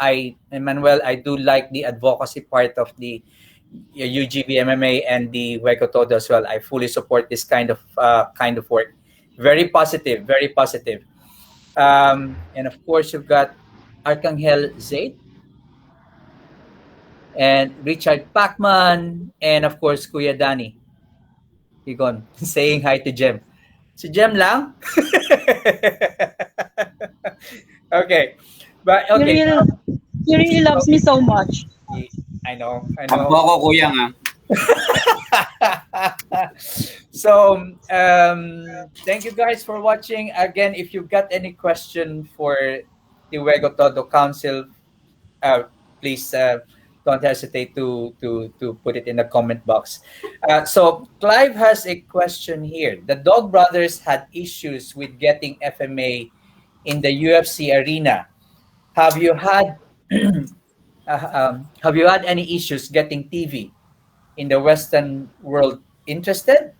[SPEAKER 1] Emmanuel, I do like the advocacy part of the UGB MMA and the Hueco Todo as well. I fully support this kind of work. Very positive, very positive. And of course, you've got Arcangel Zaid and Richard Pacman, and of course, Kuya Danny. Higon, saying hi to Jem. Si Jem lang? Okay. But,
[SPEAKER 5] He
[SPEAKER 1] okay.
[SPEAKER 5] really, he really
[SPEAKER 1] So,
[SPEAKER 5] loves me so much.
[SPEAKER 1] I know, I
[SPEAKER 4] Kampo
[SPEAKER 1] know.
[SPEAKER 4] ako kuya nga.
[SPEAKER 1] So, thank you guys for watching. Again, if you've got any question for the Hueco Todo Council, uh, please don't hesitate to put it in the comment box. So Clive has a question here. The Dog Brothers had issues with getting FMA in the UFC arena. Have you had have you had any issues getting TV in the Western world interested?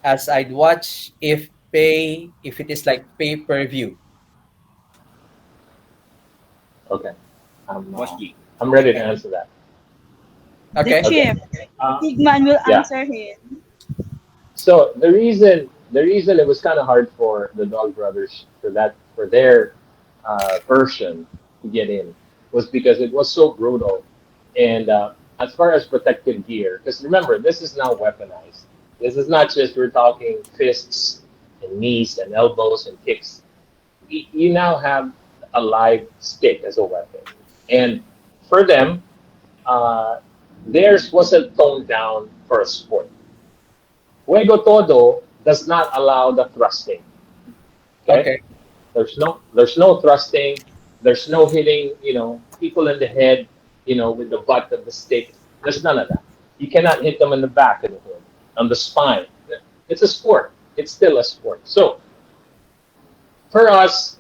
[SPEAKER 1] As I'd watch if it is like pay per view.
[SPEAKER 3] Okay.
[SPEAKER 4] Boss G.
[SPEAKER 3] I'm ready to
[SPEAKER 1] Okay.
[SPEAKER 3] answer that.
[SPEAKER 5] The
[SPEAKER 1] Okay.
[SPEAKER 3] Okay.
[SPEAKER 5] chief,
[SPEAKER 3] Uh,
[SPEAKER 5] big man will
[SPEAKER 3] yeah.
[SPEAKER 5] answer him.
[SPEAKER 3] So the reason it was kind of hard for the Dog Brothers for their version to get in was because it was so brutal. And as far as protective gear, because remember, this is now weaponized. This is not just we're talking fists and knees and elbows and kicks. You now have a live stick as a weapon. And for them, uh, theirs wasn't toned down for a sport. Juego Todo does not allow the thrusting. Okay,
[SPEAKER 1] Okay.
[SPEAKER 3] There's no thrusting. There's no hitting, people in the head, with the butt of the stick. There's none of that. You cannot hit them in the back of the head, on the spine. It's a sport. It's still a sport. So for us,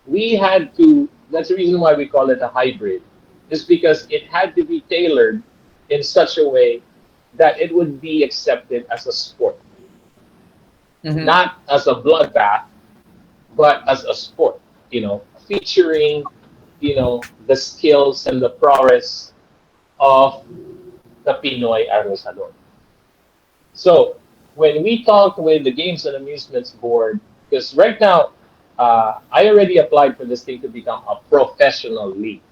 [SPEAKER 3] we had to. That's the reason why we call it a hybrid, is because it had to be tailored in such a way that it would be accepted as a sport,
[SPEAKER 1] Mm-hmm.
[SPEAKER 3] not as a bloodbath, but as a sport, featuring, the skills and the prowess of the Pinoy arrosador. So when we talked with the Games and Amusements Board, because right now I already applied for this thing to become a professional league.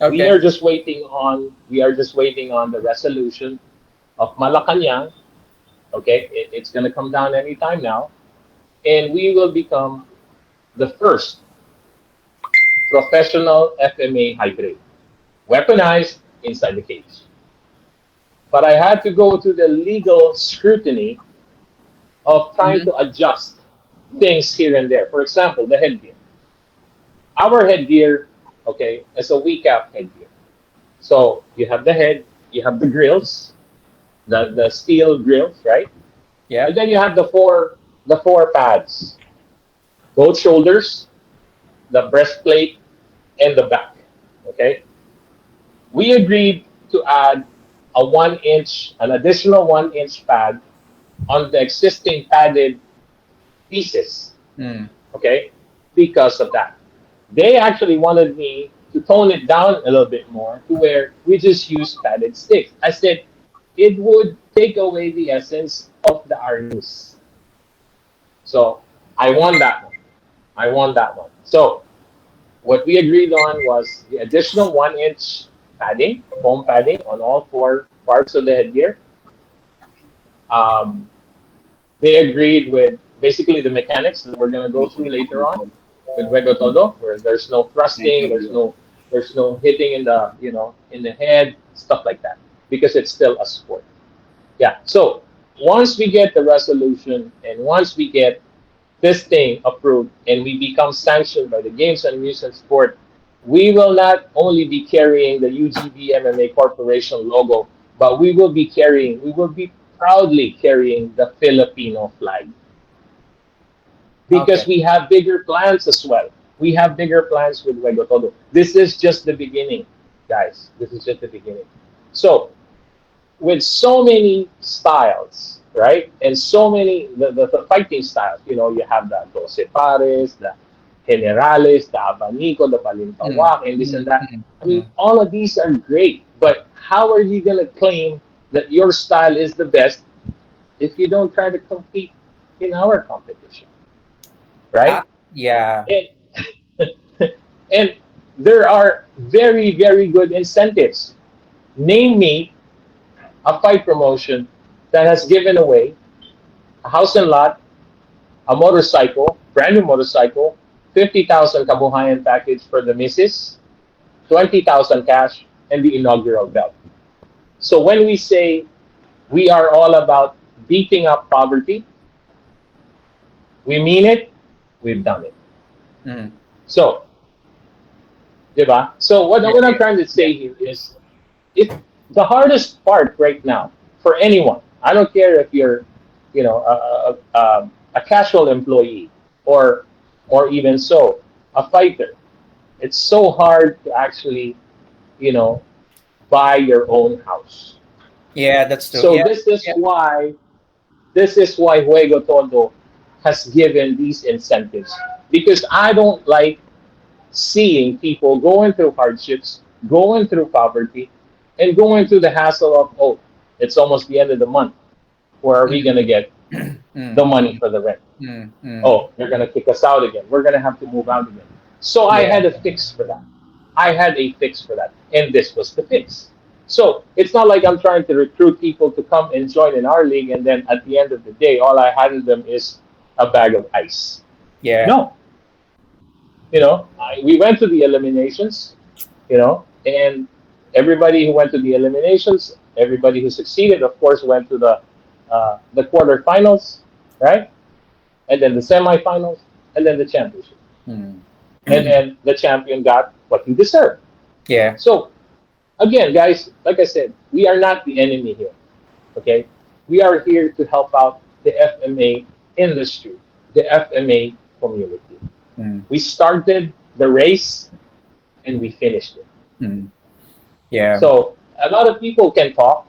[SPEAKER 3] We
[SPEAKER 1] Okay.
[SPEAKER 3] are just waiting on the resolution of Malacanang. Okay, it's going to come down anytime now, and we will become the first professional FMA hybrid, weaponized inside the cage. But I had to go through the legal scrutiny of trying
[SPEAKER 1] Mm-hmm.
[SPEAKER 3] to adjust things here and there. For example, the headgear. Our headgear, okay, is a WECAP headgear. So you have the head, you have the grills, the steel grills, right?
[SPEAKER 1] Yeah.
[SPEAKER 3] And then you have the four pads, both shoulders, the breastplate, and the back. Okay. We agreed to add an additional 1 inch pad on the existing padded pieces.
[SPEAKER 1] Mm.
[SPEAKER 3] Okay, because of that. They actually wanted me to tone it down a little bit more to where we just use padded sticks. I said it would take away the essence of the Arnis. So I won that one. I won that one. So what we agreed on was the additional 1 inch padding, foam padding on all four parts of the headgear. Um, they agreed with basically the mechanics that we're going to go through later on with Juego Todo, where there's no thrusting, there's no hitting in the head, stuff like that, because it's still a sport. Yeah. So once we get the resolution and once we get this thing approved and we become sanctioned by the Games and Amusement Sport, we will not only be carrying the UGB MMA Corporation logo, but we will be proudly carrying the Filipino flag because
[SPEAKER 1] Okay.
[SPEAKER 3] we have bigger plans as well. We have bigger plans with Juego Todo. This is just the beginning, guys. This is just the beginning. So with so many styles, right? And so many the fighting styles. You have the Doce Pares, the Generales, the Abanico, the
[SPEAKER 1] Mm.
[SPEAKER 3] Balimpawak, and this and
[SPEAKER 1] Mm.
[SPEAKER 3] that.
[SPEAKER 1] Mm.
[SPEAKER 3] I mean,
[SPEAKER 1] Mm.
[SPEAKER 3] all of these are great, but how are you gonna claim that your style is the best if you don't try to compete in our competition,
[SPEAKER 1] Ah,
[SPEAKER 3] right?
[SPEAKER 1] yeah.
[SPEAKER 3] And and there are very, very good incentives. Name me a fight promotion that has given away a house and lot, a motorcycle, brand new motorcycle, 50,000 kabuhayan package for the missus, 20,000 cash, and the inaugural belt. So when we say we are all about beating up poverty, we mean it, we've done it.
[SPEAKER 1] Mm.
[SPEAKER 3] So, diba? So
[SPEAKER 1] Yeah.
[SPEAKER 3] what I'm
[SPEAKER 1] Yeah.
[SPEAKER 3] trying to
[SPEAKER 1] Yeah.
[SPEAKER 3] say here is if the hardest part right now for anyone, I don't care if you're, a casual employee or even so, a fighter. It's so hard to actually, you know, buy your own house.
[SPEAKER 1] Yeah, that's true.
[SPEAKER 3] So
[SPEAKER 1] Yeah. Yeah.
[SPEAKER 3] this is why Juego Todo has given these incentives because I don't like seeing people going through hardships, going through poverty, and going through the hassle of, oh, it's almost the end of the month. Where are we
[SPEAKER 1] Mm.
[SPEAKER 3] going to get
[SPEAKER 1] Mm.
[SPEAKER 3] the money for the rent?
[SPEAKER 1] Mm. Mm.
[SPEAKER 3] Oh, they're going to kick us out again. We're going to have to move out again. So I
[SPEAKER 1] Yeah.
[SPEAKER 3] had a fix for that. I had a fix for that. And this was the fix. So it's not like I'm trying to recruit people to come and join in our league, and then at the end of the day, all I handed them is a bag of ice.
[SPEAKER 1] Yeah.
[SPEAKER 3] No, we went to the eliminations, and everybody who went to the eliminations, everybody who succeeded, of course, went to the quarterfinals, right? And then the semifinals, and then the championship.
[SPEAKER 1] Mm.
[SPEAKER 3] And then the champion got what he deserved.
[SPEAKER 1] Yeah.
[SPEAKER 3] So again, guys, like I said, we are not the enemy here. Okay, we are here to help out the FMA industry, the FMA community.
[SPEAKER 1] Mm.
[SPEAKER 3] We started the race and we finished it.
[SPEAKER 1] Mm. Yeah.
[SPEAKER 3] So a lot of people can talk.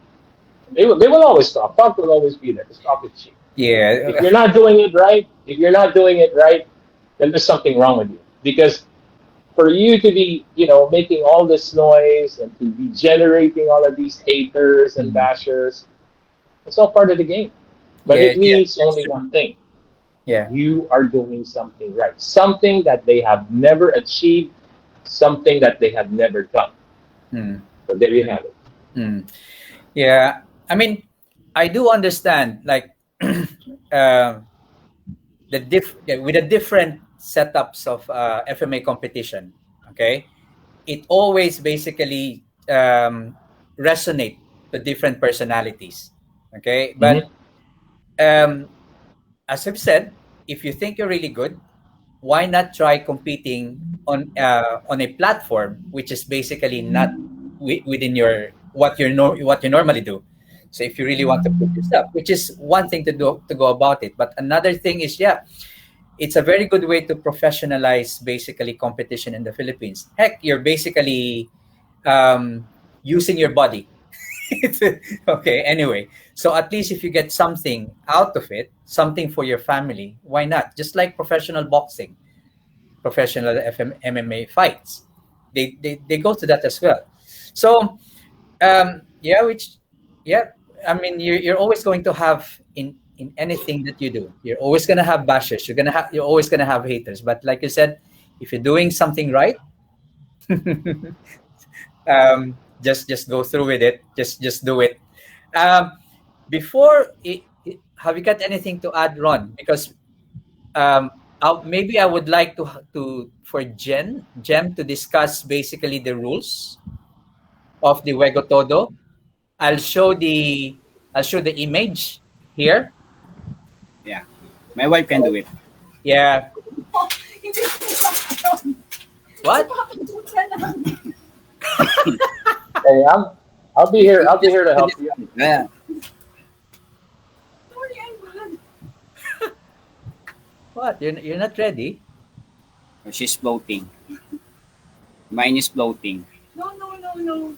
[SPEAKER 3] They will always talk. Talk will always be there because talk is cheap. If
[SPEAKER 1] Yeah.
[SPEAKER 3] you're not doing it right, then there's something wrong with you. Because for you to be, making all this noise and to be generating all of these haters and
[SPEAKER 1] Mm.
[SPEAKER 3] bashers, it's all part of the game. But
[SPEAKER 1] Yeah.
[SPEAKER 3] it
[SPEAKER 1] Yeah.
[SPEAKER 3] means only one thing.
[SPEAKER 1] Yeah.
[SPEAKER 3] You are doing something right. Something that they have never achieved, something that they have never done.
[SPEAKER 1] Mm.
[SPEAKER 3] So there you have it.
[SPEAKER 1] Mm. Yeah. I mean, I do understand, like, uh, with the different setups of FMA competition. Okay, it always basically resonate to different personalities. Okay, but
[SPEAKER 3] Mm-hmm.
[SPEAKER 1] um, as I've said, if you think you're really good, why not try competing on a platform which is basically not within your what you normally do. So if you really want to prove yourself, which is one thing to go about it, but another thing is, yeah, it's a very good way to professionalize basically competition in the Philippines. Heck, you're basically using your body. Okay, anyway. So at least if you get something out of it, something for your family, why not? Just like professional boxing, professional MMA fights, they go to that as well. So yeah, I mean, you're always going to have in anything that you do, you're always going to have bashers, you're always going to have haters, but like you said, if you're doing something right, just go through with it, just do it. um, before have you got anything to add, Ron? Because maybe I would like to for Jem to discuss basically the rules of the Juego Todo. I'll show the image here.
[SPEAKER 4] Yeah. My wife can do it.
[SPEAKER 1] Yeah. What?
[SPEAKER 3] Hey, I'll be here. I'll be here to help you.
[SPEAKER 4] Yeah.
[SPEAKER 1] What? You're not ready?
[SPEAKER 4] She's floating. Mine is floating.
[SPEAKER 2] No.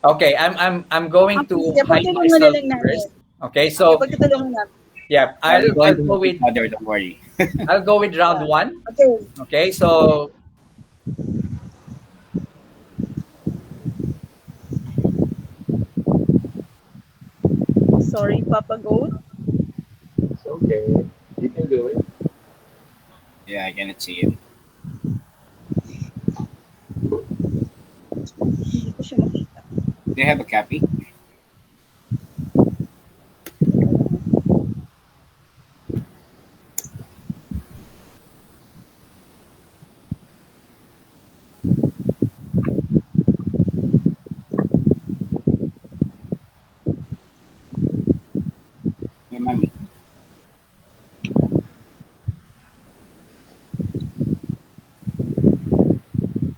[SPEAKER 1] Okay, I'm going to
[SPEAKER 5] Sige,
[SPEAKER 1] hide
[SPEAKER 5] pagtulungan na
[SPEAKER 1] myself
[SPEAKER 5] lang natin.
[SPEAKER 1] first. Okay, so
[SPEAKER 5] Pagtutulungan natin.
[SPEAKER 1] yeah,
[SPEAKER 4] I'll
[SPEAKER 1] I'll go with
[SPEAKER 4] mother, don't worry.
[SPEAKER 1] I'll go with round one.
[SPEAKER 5] Okay.
[SPEAKER 1] Okay, so
[SPEAKER 5] Sorry, Papa Goat.
[SPEAKER 3] It's okay. You can do it.
[SPEAKER 4] Yeah, I cannot see it.
[SPEAKER 5] Hindi ko siya makita.
[SPEAKER 4] Do you have a copy? Hey, mommy.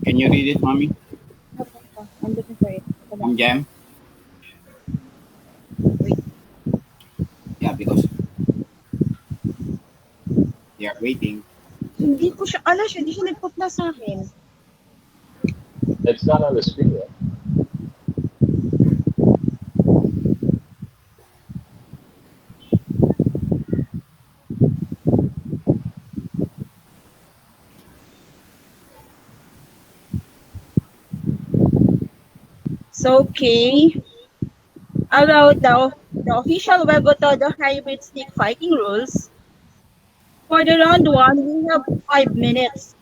[SPEAKER 4] Can you read it, mommy?
[SPEAKER 5] I'm looking for it.
[SPEAKER 4] From Jam?
[SPEAKER 5] Wait.
[SPEAKER 4] Yeah, because they are waiting.
[SPEAKER 5] Hindi ko siya, hindi siya nagpupla sa akin.
[SPEAKER 3] It's not on the screen yet.
[SPEAKER 5] So, okay. About the official Juego Todo hybrid stick fighting rules. For the round one, we have 5 minutes.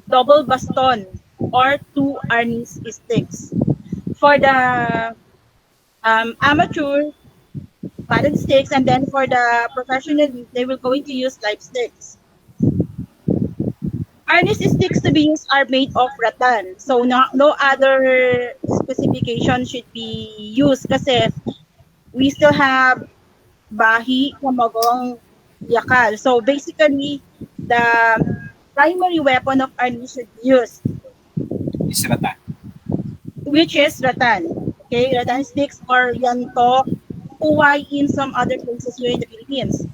[SPEAKER 5] Double baston or 2 arnis sticks. For the amateur, padded sticks, and then for the professional, they will going to use live sticks. Arnis sticks to be used are made of rattan. So no other specification should be used kasi we still have bahi, kamagong, yakal. So basically, The primary weapon of army should be used,
[SPEAKER 4] Israta.
[SPEAKER 5] which is rattan. Okay, rattan sticks or yanto, uway in some other places here in the Philippines.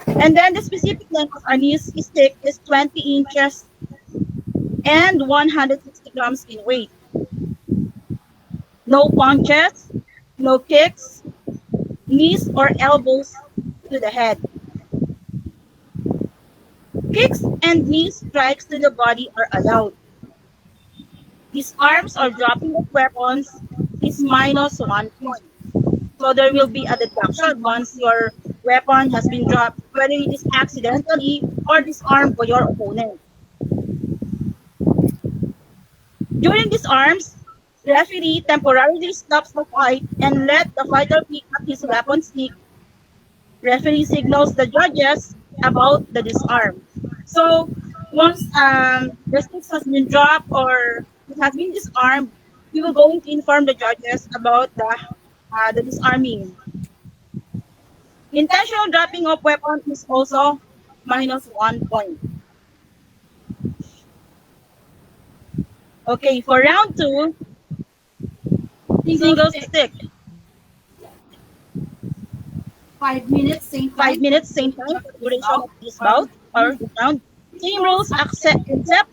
[SPEAKER 5] And then the specific length of anise stick is 20 inches and 160 grams in weight. No punches, no kicks, knees or elbows to the head. Kicks and knee strikes to the body are allowed. Disarms or dropping of weapons is minus 1 point. So there will be a deduction once your weapon has been dropped, whether it is accidentally or disarmed by your opponent. During disarms, referee temporarily stops the fight and let the fighter pick up his weapon stick. Referee signals the judges about the disarm. So once the sticks has been dropped or it has been disarmed, we will going to inform the judges about the disarming. Intentional dropping of weapon is also minus 1 point. Okay, for round 2, single stick.
[SPEAKER 2] 5 minutes, same
[SPEAKER 5] 5 minutes, same time for the duration of this bout or round. Same rules except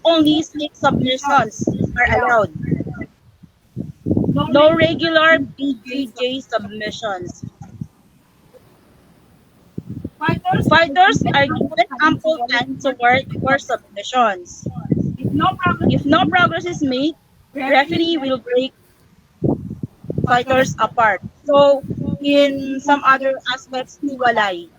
[SPEAKER 5] only stick submissions are allowed. No regular BJJ submissions. Fighters are given ample time to work for submissions. If no progress is made, referee will break fighters apart. So, in some other aspects, hiwalay.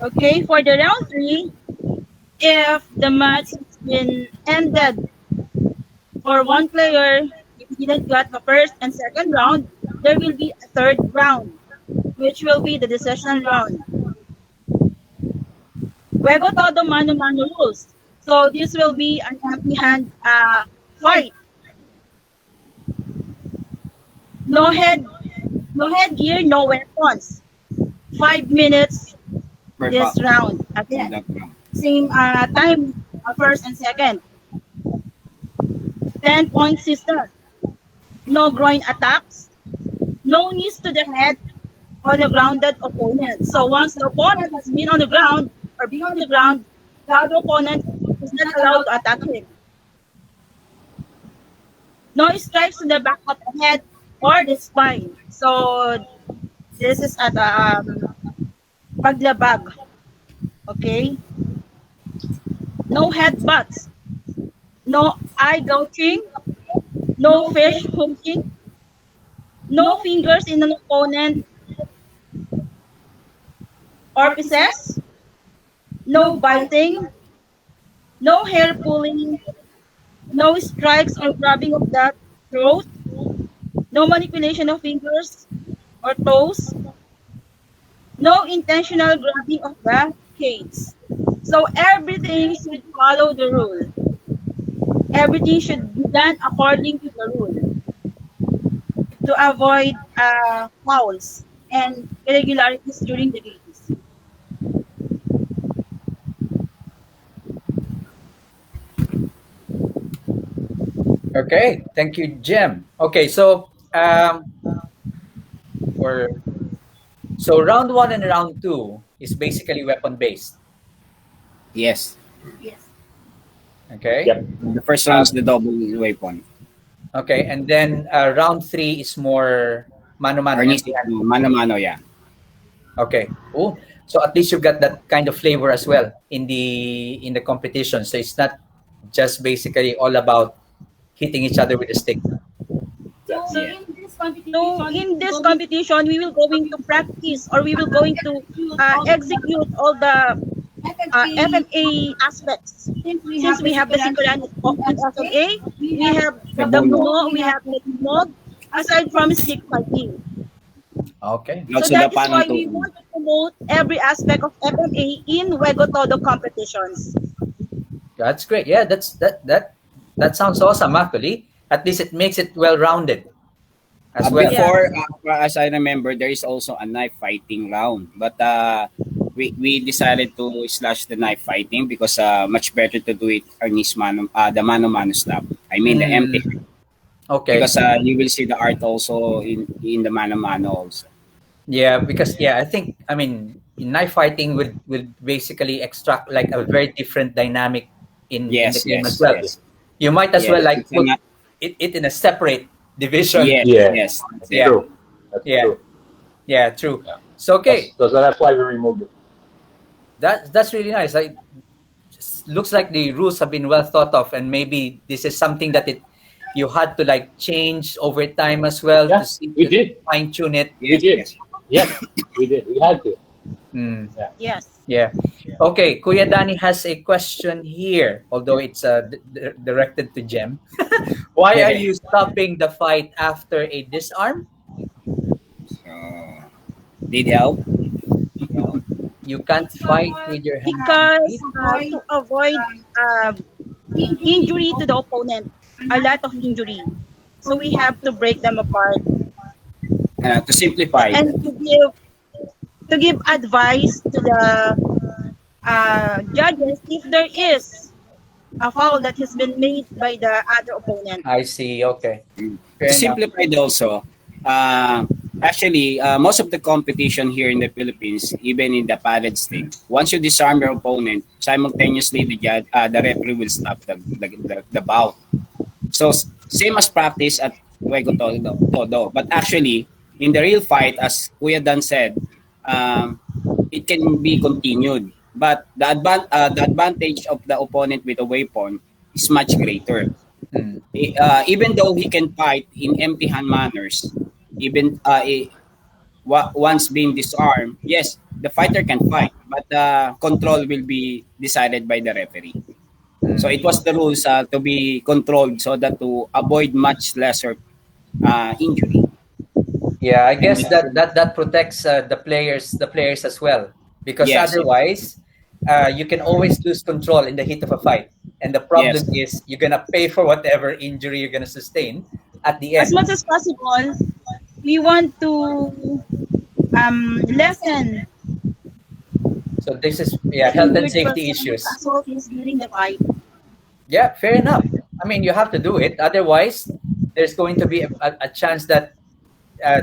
[SPEAKER 5] Okay, for the round 3, if the match has been ended for one player, if he didn't get the first and second round, there will be a third round, which will be the decision round. Juego Todo mano-mano rules. So this will be an empty hand fight. No headgear, no weapons. 5 minutes
[SPEAKER 4] Per
[SPEAKER 5] this
[SPEAKER 4] bout.
[SPEAKER 5] round. Again,
[SPEAKER 4] That round.
[SPEAKER 5] same time, first and second. 10-point system. No groin attacks. No knees to the head on a grounded opponent. So once the opponent has been on the ground or been on the ground, the other opponent is not allowed to attack him. No strikes to the back of the head or the spine. So this is at paglabag. Okay? No headbutts. No eye gouging. No fish hooking. No fingers in an opponent orifices. No biting. No hair pulling. No strikes or grabbing of the throat. No manipulation of fingers or toes. No intentional grabbing of the cage. So everything should follow the rule. Everything should be done according to the rule to avoid fouls and irregularities during the games.
[SPEAKER 1] Okay, thank you, Jemn. Okay, so for round 1 and round 2 is basically weapon based.
[SPEAKER 4] Yes.
[SPEAKER 2] Yes.
[SPEAKER 1] Okay.
[SPEAKER 3] Yep.
[SPEAKER 4] The first round is the double weapon.
[SPEAKER 1] Okay, and then round 3 is more mano-mano.
[SPEAKER 4] Or mano-mano, yeah.
[SPEAKER 1] Okay. Oh, so at least you've got that kind of flavor as well in the competition. So it's not just basically all about hitting each other with a stick.
[SPEAKER 2] So
[SPEAKER 4] Yeah.
[SPEAKER 2] in this competition,
[SPEAKER 5] We will going to practice or we will going to execute all the FMA aspects. Since we have the Singularity of FMA, we have the Muno, we have the Timog, aside from stick fighting.
[SPEAKER 1] Okay.
[SPEAKER 5] So that is why we want to promote every aspect of FMA in Juego Todo competitions.
[SPEAKER 1] That's great. Yeah, that sounds awesome actually. At least it makes it well-rounded. as well.
[SPEAKER 5] Yeah.
[SPEAKER 4] Before, as I remember, there is also a knife fighting round, but we decided to slash the knife fighting because much better to do it the mano mano stop. I mean the empty,
[SPEAKER 1] Mm, okay.
[SPEAKER 4] because you will see the art also in the mano mano also.
[SPEAKER 1] Yeah, because I think, I mean, knife fighting would basically extract like a very different dynamic in the
[SPEAKER 4] Yes,
[SPEAKER 1] game as
[SPEAKER 4] yes,
[SPEAKER 1] well.
[SPEAKER 4] yes,
[SPEAKER 1] You might as well
[SPEAKER 4] yes.
[SPEAKER 1] like
[SPEAKER 4] It's
[SPEAKER 1] put
[SPEAKER 4] an,
[SPEAKER 1] it in a separate division.
[SPEAKER 4] yes,
[SPEAKER 3] Yeah,
[SPEAKER 4] yes, that's
[SPEAKER 3] that's
[SPEAKER 4] it.
[SPEAKER 1] Yeah,
[SPEAKER 3] true. That's
[SPEAKER 1] yeah,
[SPEAKER 3] true.
[SPEAKER 1] yeah, true.
[SPEAKER 3] Yeah.
[SPEAKER 1] So okay,
[SPEAKER 3] That's why we removed it.
[SPEAKER 1] that's really nice. Looks like the rules have been well thought of, and maybe this is something that it you had to like change over time as well to
[SPEAKER 3] Yeah,
[SPEAKER 1] see
[SPEAKER 3] we
[SPEAKER 1] to
[SPEAKER 3] did.
[SPEAKER 1] fine tune it.
[SPEAKER 3] We
[SPEAKER 4] Yes,
[SPEAKER 3] did.
[SPEAKER 4] yes.
[SPEAKER 3] Yes, we did. We had to.
[SPEAKER 1] Mm,
[SPEAKER 3] Yeah.
[SPEAKER 5] Yes.
[SPEAKER 1] yeah. Okay, Kuya Danny has a question here, although it's directed to Jem. Why are you stopping the fight after a disarm?
[SPEAKER 4] So, did help.
[SPEAKER 1] You can't fight with your hands and
[SPEAKER 5] Because
[SPEAKER 1] feet.
[SPEAKER 5] to avoid uh, injury to the opponent, a lot of injury. So we have to break them apart
[SPEAKER 4] To simplify.
[SPEAKER 5] and to give advice to the judges if there is a foul that has been made by the other opponent.
[SPEAKER 1] I see. Okay,
[SPEAKER 4] To
[SPEAKER 1] fair enough.
[SPEAKER 4] simplify it also, actually, most of the competition here in the Philippines, even in the padded stick, once you disarm your opponent, simultaneously the referee will stop the bout. So same as practice at Juego Todo. But actually, in the real fight, as Kuya Dan said, um, it can be continued. But the advantage of the opponent with a weapon is much greater.
[SPEAKER 1] Mm.
[SPEAKER 4] Even though he can fight in empty hand manners, even once being disarmed, yes, the fighter can fight, but control will be decided by the referee. So
[SPEAKER 1] Mm.
[SPEAKER 4] it was the rules to be controlled so that to avoid much lesser injury.
[SPEAKER 1] Yeah, I
[SPEAKER 4] And
[SPEAKER 1] guess that protects the players as well, because
[SPEAKER 4] yes, yes,
[SPEAKER 1] otherwise, you can always lose control in the heat of a fight, and the problem
[SPEAKER 4] yes,
[SPEAKER 1] is you're gonna pay for whatever injury you're gonna sustain at the
[SPEAKER 5] As
[SPEAKER 1] end.
[SPEAKER 5] much as possible, we want to lessen
[SPEAKER 1] So this is
[SPEAKER 5] the
[SPEAKER 1] health and
[SPEAKER 5] injured
[SPEAKER 1] safety
[SPEAKER 5] person's
[SPEAKER 1] issues.
[SPEAKER 5] casualties during the fight.
[SPEAKER 1] Yeah, fair enough. I mean, you have to do it. Otherwise, there's going to be a chance that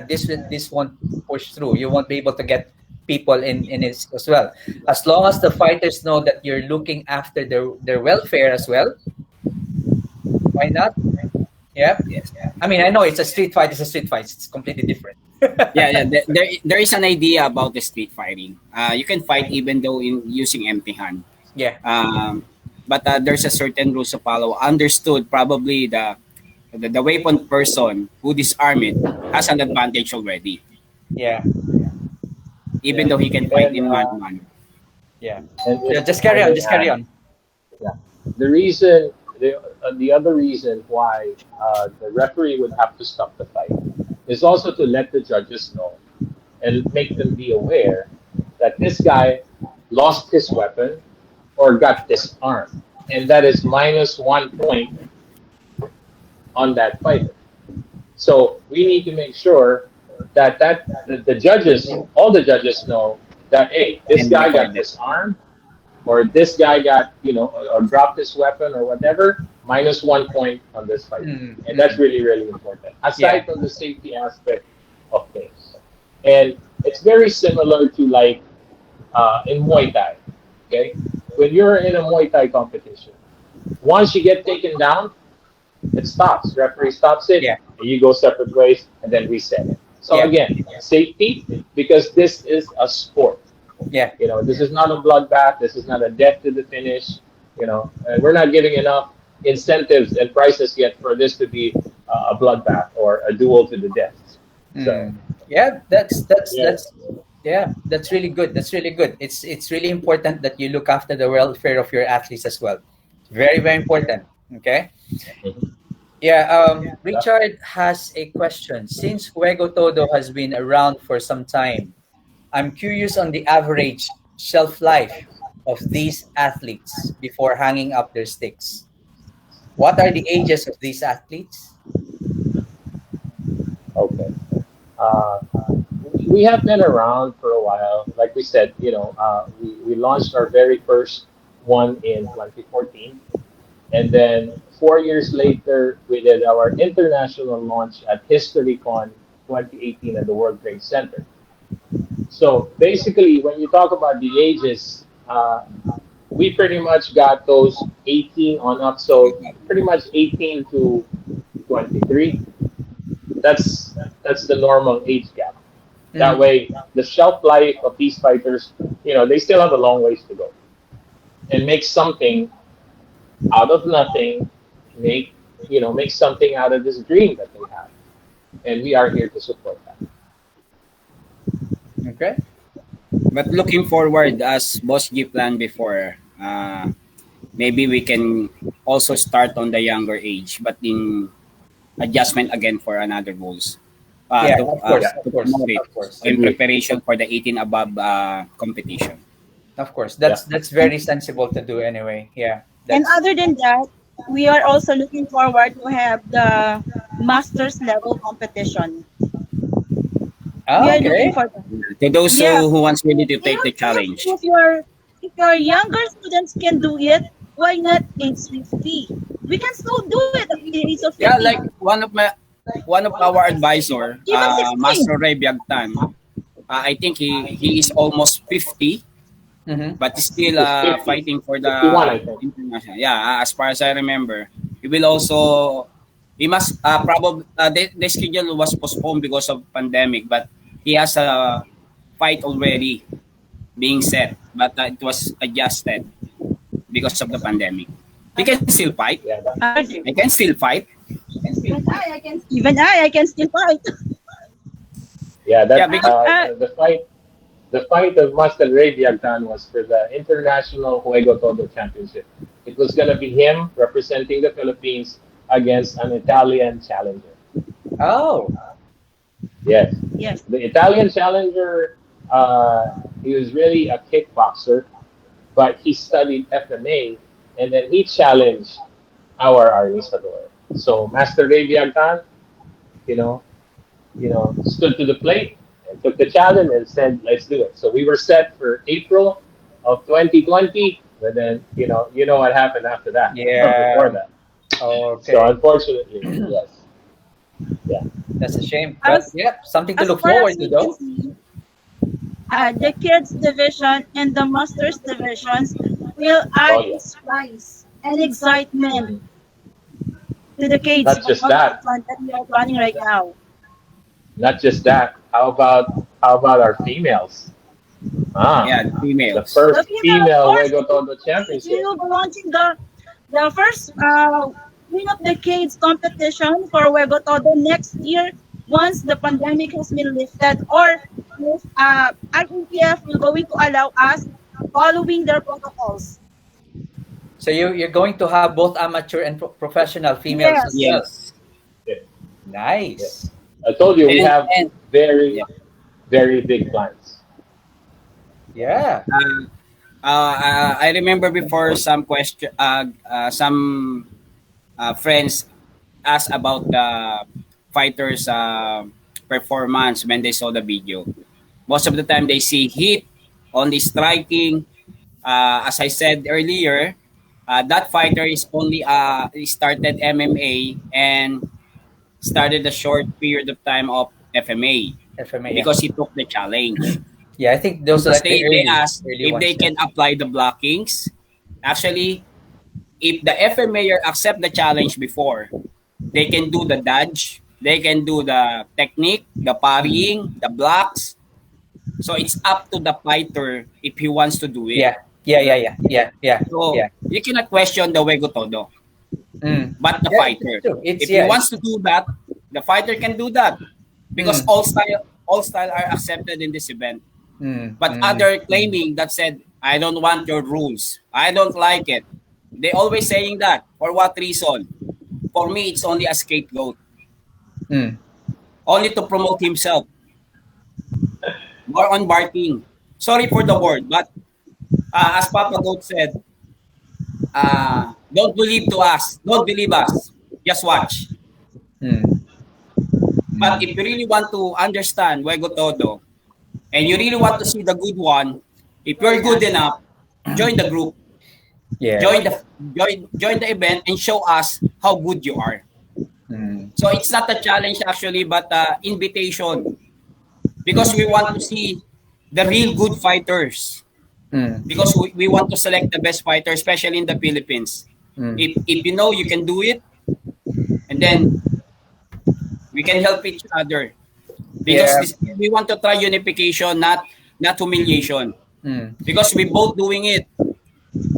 [SPEAKER 1] this won't push through. You won't be able to get people in it as well. As long as the fighters know that you're looking after their welfare as well, why not? Yeah.
[SPEAKER 4] yes.
[SPEAKER 1] I mean, I know it's a street fight. It's a street fight. It's completely different.
[SPEAKER 4] Yeah, yeah. There is an idea about the street fighting. You can fight even though in using empty hand.
[SPEAKER 1] Yeah.
[SPEAKER 4] But there's a certain rules to follow. Understood, probably the weapon person who disarm it has an advantage already,
[SPEAKER 1] Yeah.
[SPEAKER 4] even
[SPEAKER 1] Yeah.
[SPEAKER 4] though he can fight
[SPEAKER 3] And
[SPEAKER 4] in man-to-man.
[SPEAKER 1] Yeah.
[SPEAKER 3] and
[SPEAKER 1] Yeah,
[SPEAKER 3] if
[SPEAKER 1] just
[SPEAKER 3] I
[SPEAKER 1] carry on.
[SPEAKER 3] may
[SPEAKER 1] Just carry
[SPEAKER 3] add,
[SPEAKER 1] on.
[SPEAKER 3] yeah, the reason the other reason why the referee would have to stop the fight is also to let the judges know and make them be aware that this guy lost his weapon or got disarmed, and that is minus 1 point on that fighter. So we need to make sure that the judges, all the judges know that, hey, this
[SPEAKER 4] And
[SPEAKER 3] guy
[SPEAKER 4] record
[SPEAKER 3] got
[SPEAKER 4] it.
[SPEAKER 3] disarmed, or this guy got, or dropped his weapon or whatever, minus 1 point on this fight. And that's really, really important, aside from the safety aspect of things. And it's very similar to like in Muay Thai, okay? When you're in a Muay Thai competition, once you get taken down, it stops. Referee stops it,
[SPEAKER 1] Yeah.
[SPEAKER 3] and you go separate ways, and then reset it. So
[SPEAKER 1] Yeah.
[SPEAKER 3] again, safety, because this is a sport.
[SPEAKER 1] Yeah.
[SPEAKER 3] This is not a bloodbath. This is not a death to the finish. And we're not giving enough incentives and prices yet for this to be a bloodbath or a duel to the death. So
[SPEAKER 1] Yeah,
[SPEAKER 3] yeah,
[SPEAKER 1] that's really good. That's really good. It's really important that you look after the welfare of your athletes as well. Very, very important. Okay. Yeah. Richard has a question. Since Juego Todo has been around for some time, I'm curious on the average shelf life of these athletes before hanging up their sticks. What are the ages of these athletes?
[SPEAKER 3] Okay. Uh, we have been around for a while. Like we said, we launched our very first one in 2014. And then 4 years later, we did our international launch at HistoryCon 2018 at the World Trade Center. So basically, when you talk about the ages, we pretty much got those 18 on up. So pretty much 18 to 23. That's the normal age gap. That
[SPEAKER 1] Mm.
[SPEAKER 3] way, the shelf life of these fighters, they still have a long ways to go. And make something out of nothing, make something out of this dream that they have. And we are here to support that.
[SPEAKER 1] Okay.
[SPEAKER 4] But looking forward, as Boss G planned before, maybe we can also start on the younger age, but in adjustment again for another goals.
[SPEAKER 1] Yeah,
[SPEAKER 4] To,
[SPEAKER 1] of course,
[SPEAKER 4] to
[SPEAKER 1] of course,
[SPEAKER 4] promote it
[SPEAKER 1] of course,
[SPEAKER 4] in
[SPEAKER 3] Agree.
[SPEAKER 4] preparation for the 18 above competition.
[SPEAKER 1] of course.
[SPEAKER 3] Yeah.
[SPEAKER 1] That's very sensible to do anyway. Yeah,
[SPEAKER 5] And
[SPEAKER 1] that's
[SPEAKER 5] other than that, we are also looking forward to have the masters level competition. We are looking
[SPEAKER 1] okay.
[SPEAKER 5] for that.
[SPEAKER 4] To those
[SPEAKER 5] Yeah.
[SPEAKER 4] who wants really to take the
[SPEAKER 5] If,
[SPEAKER 4] challenge.
[SPEAKER 5] if your younger students can do it, why not age 50? We can still do it at the age of
[SPEAKER 4] Yeah,
[SPEAKER 5] 50.
[SPEAKER 4] like one of our advisor,
[SPEAKER 5] Even 16.
[SPEAKER 4] Master Ray Biagtan, I think he is almost 50,
[SPEAKER 1] Mm-hmm.
[SPEAKER 4] but still
[SPEAKER 3] It's 50,
[SPEAKER 4] fighting for the
[SPEAKER 3] 51, I think.
[SPEAKER 4] international. Yeah, as far as I remember, he will also he must probably the schedule was postponed because of pandemic, but he has a fight already being set, but it was adjusted because of the pandemic. He can still fight.
[SPEAKER 3] Yeah,
[SPEAKER 4] I can still fight.
[SPEAKER 5] Even I can still fight.
[SPEAKER 3] yeah.
[SPEAKER 4] Yeah,
[SPEAKER 3] That
[SPEAKER 4] because
[SPEAKER 3] the fight of Master Ray Biagtan was for the International Juego Todo Championship. It was gonna be him representing the Philippines against an Italian challenger.
[SPEAKER 1] Oh,
[SPEAKER 3] Yes,
[SPEAKER 5] Yes.
[SPEAKER 3] the Italian challenger. He was really a kickboxer, but he studied FMA, and then he challenged our Arnisador. So Master Ray Biagtan, you know, stood to the plate and took the challenge and said, "Let's do it." So we were set for April of 2020, but then you know what happened after that. Before
[SPEAKER 1] yeah.
[SPEAKER 3] that.
[SPEAKER 1] Okay.
[SPEAKER 3] So unfortunately, yes, yeah,
[SPEAKER 1] That's a shame. But
[SPEAKER 5] As
[SPEAKER 1] yeah, something to
[SPEAKER 5] as
[SPEAKER 1] look
[SPEAKER 5] far
[SPEAKER 1] forward
[SPEAKER 5] as
[SPEAKER 1] to
[SPEAKER 5] we can
[SPEAKER 1] though.
[SPEAKER 5] see, the kids division and the masters divisions will
[SPEAKER 3] oh
[SPEAKER 5] add
[SPEAKER 3] yeah.
[SPEAKER 5] a spice and excitement to the cage
[SPEAKER 3] Not just that,
[SPEAKER 5] competition that we are planning right now.
[SPEAKER 3] not just that. How about our females? Ah,
[SPEAKER 4] yeah, the
[SPEAKER 3] the
[SPEAKER 4] females.
[SPEAKER 5] The
[SPEAKER 3] first
[SPEAKER 5] female, of
[SPEAKER 3] female
[SPEAKER 5] course,
[SPEAKER 3] Juego Todo
[SPEAKER 5] we
[SPEAKER 3] Championship.
[SPEAKER 5] will be launching the first Queen of the Cage competition for Juego Todo next year once the pandemic has been lifted or if INPF will going to allow us following their protocols.
[SPEAKER 1] So you're going to have both amateur and professional females as
[SPEAKER 5] Yes.
[SPEAKER 1] well.
[SPEAKER 4] Yes.
[SPEAKER 3] Yeah, yeah.
[SPEAKER 1] Nice.
[SPEAKER 3] I told you we have
[SPEAKER 4] And
[SPEAKER 3] very,
[SPEAKER 4] yeah.
[SPEAKER 3] very big plans.
[SPEAKER 1] Yeah.
[SPEAKER 4] I remember before some friends asked about the fighters' performance when they saw the video. Most of the time, they see hit on the striking. As I said earlier, that fighter is only he started MMA and started a short period of time of FMA
[SPEAKER 1] FMA. Yeah.
[SPEAKER 4] because he took the challenge.
[SPEAKER 1] Yeah. I think those are
[SPEAKER 4] Because
[SPEAKER 1] like the
[SPEAKER 4] they
[SPEAKER 1] early
[SPEAKER 4] asked
[SPEAKER 1] early
[SPEAKER 4] if
[SPEAKER 1] ones.
[SPEAKER 4] they can apply the blockings. Actually, if the FMA accept the challenge before, they can do the dodge, they can do the technique, the parrying, the blocks. So it's up to the fighter if he wants to do it.
[SPEAKER 1] Yeah. Yeah. Yeah. Yeah. Yeah. Yeah.
[SPEAKER 4] So
[SPEAKER 1] Yeah.
[SPEAKER 4] you cannot question the Wego Todo,
[SPEAKER 1] Mm.
[SPEAKER 4] but the
[SPEAKER 1] Yeah. It's
[SPEAKER 4] fighter.
[SPEAKER 1] true. It's
[SPEAKER 4] If he
[SPEAKER 1] yeah.
[SPEAKER 4] wants to do that, the fighter can do that because
[SPEAKER 1] Mm.
[SPEAKER 4] all style are accepted in this event.
[SPEAKER 1] Mm.
[SPEAKER 4] But
[SPEAKER 1] Mm.
[SPEAKER 4] other claiming that said, I don't want your rules. I don't like it. They always saying that. For what reason? For me, it's only a scapegoat.
[SPEAKER 1] Mm.
[SPEAKER 4] Only to promote himself. More on barking. Sorry for the word, but as Papa Goat said, don't believe to us. Don't believe us. Just watch.
[SPEAKER 1] Mm.
[SPEAKER 4] But if you really want to understand Juego Todo, and you really want to see the good one, if you're good enough, join the group,
[SPEAKER 1] Yeah.
[SPEAKER 4] join the event, and show us how good you are.
[SPEAKER 1] Mm.
[SPEAKER 4] So it's not a challenge actually, but invitation, because we want to see the real good fighters.
[SPEAKER 1] Mm.
[SPEAKER 4] Because we want to select the best fighter, especially in the Philippines.
[SPEAKER 1] Mm.
[SPEAKER 4] If you know you can do it, and then we can help each other. Because
[SPEAKER 1] Yeah.
[SPEAKER 4] we want to try unification, not humiliation.
[SPEAKER 1] Mm.
[SPEAKER 4] Because we both doing it.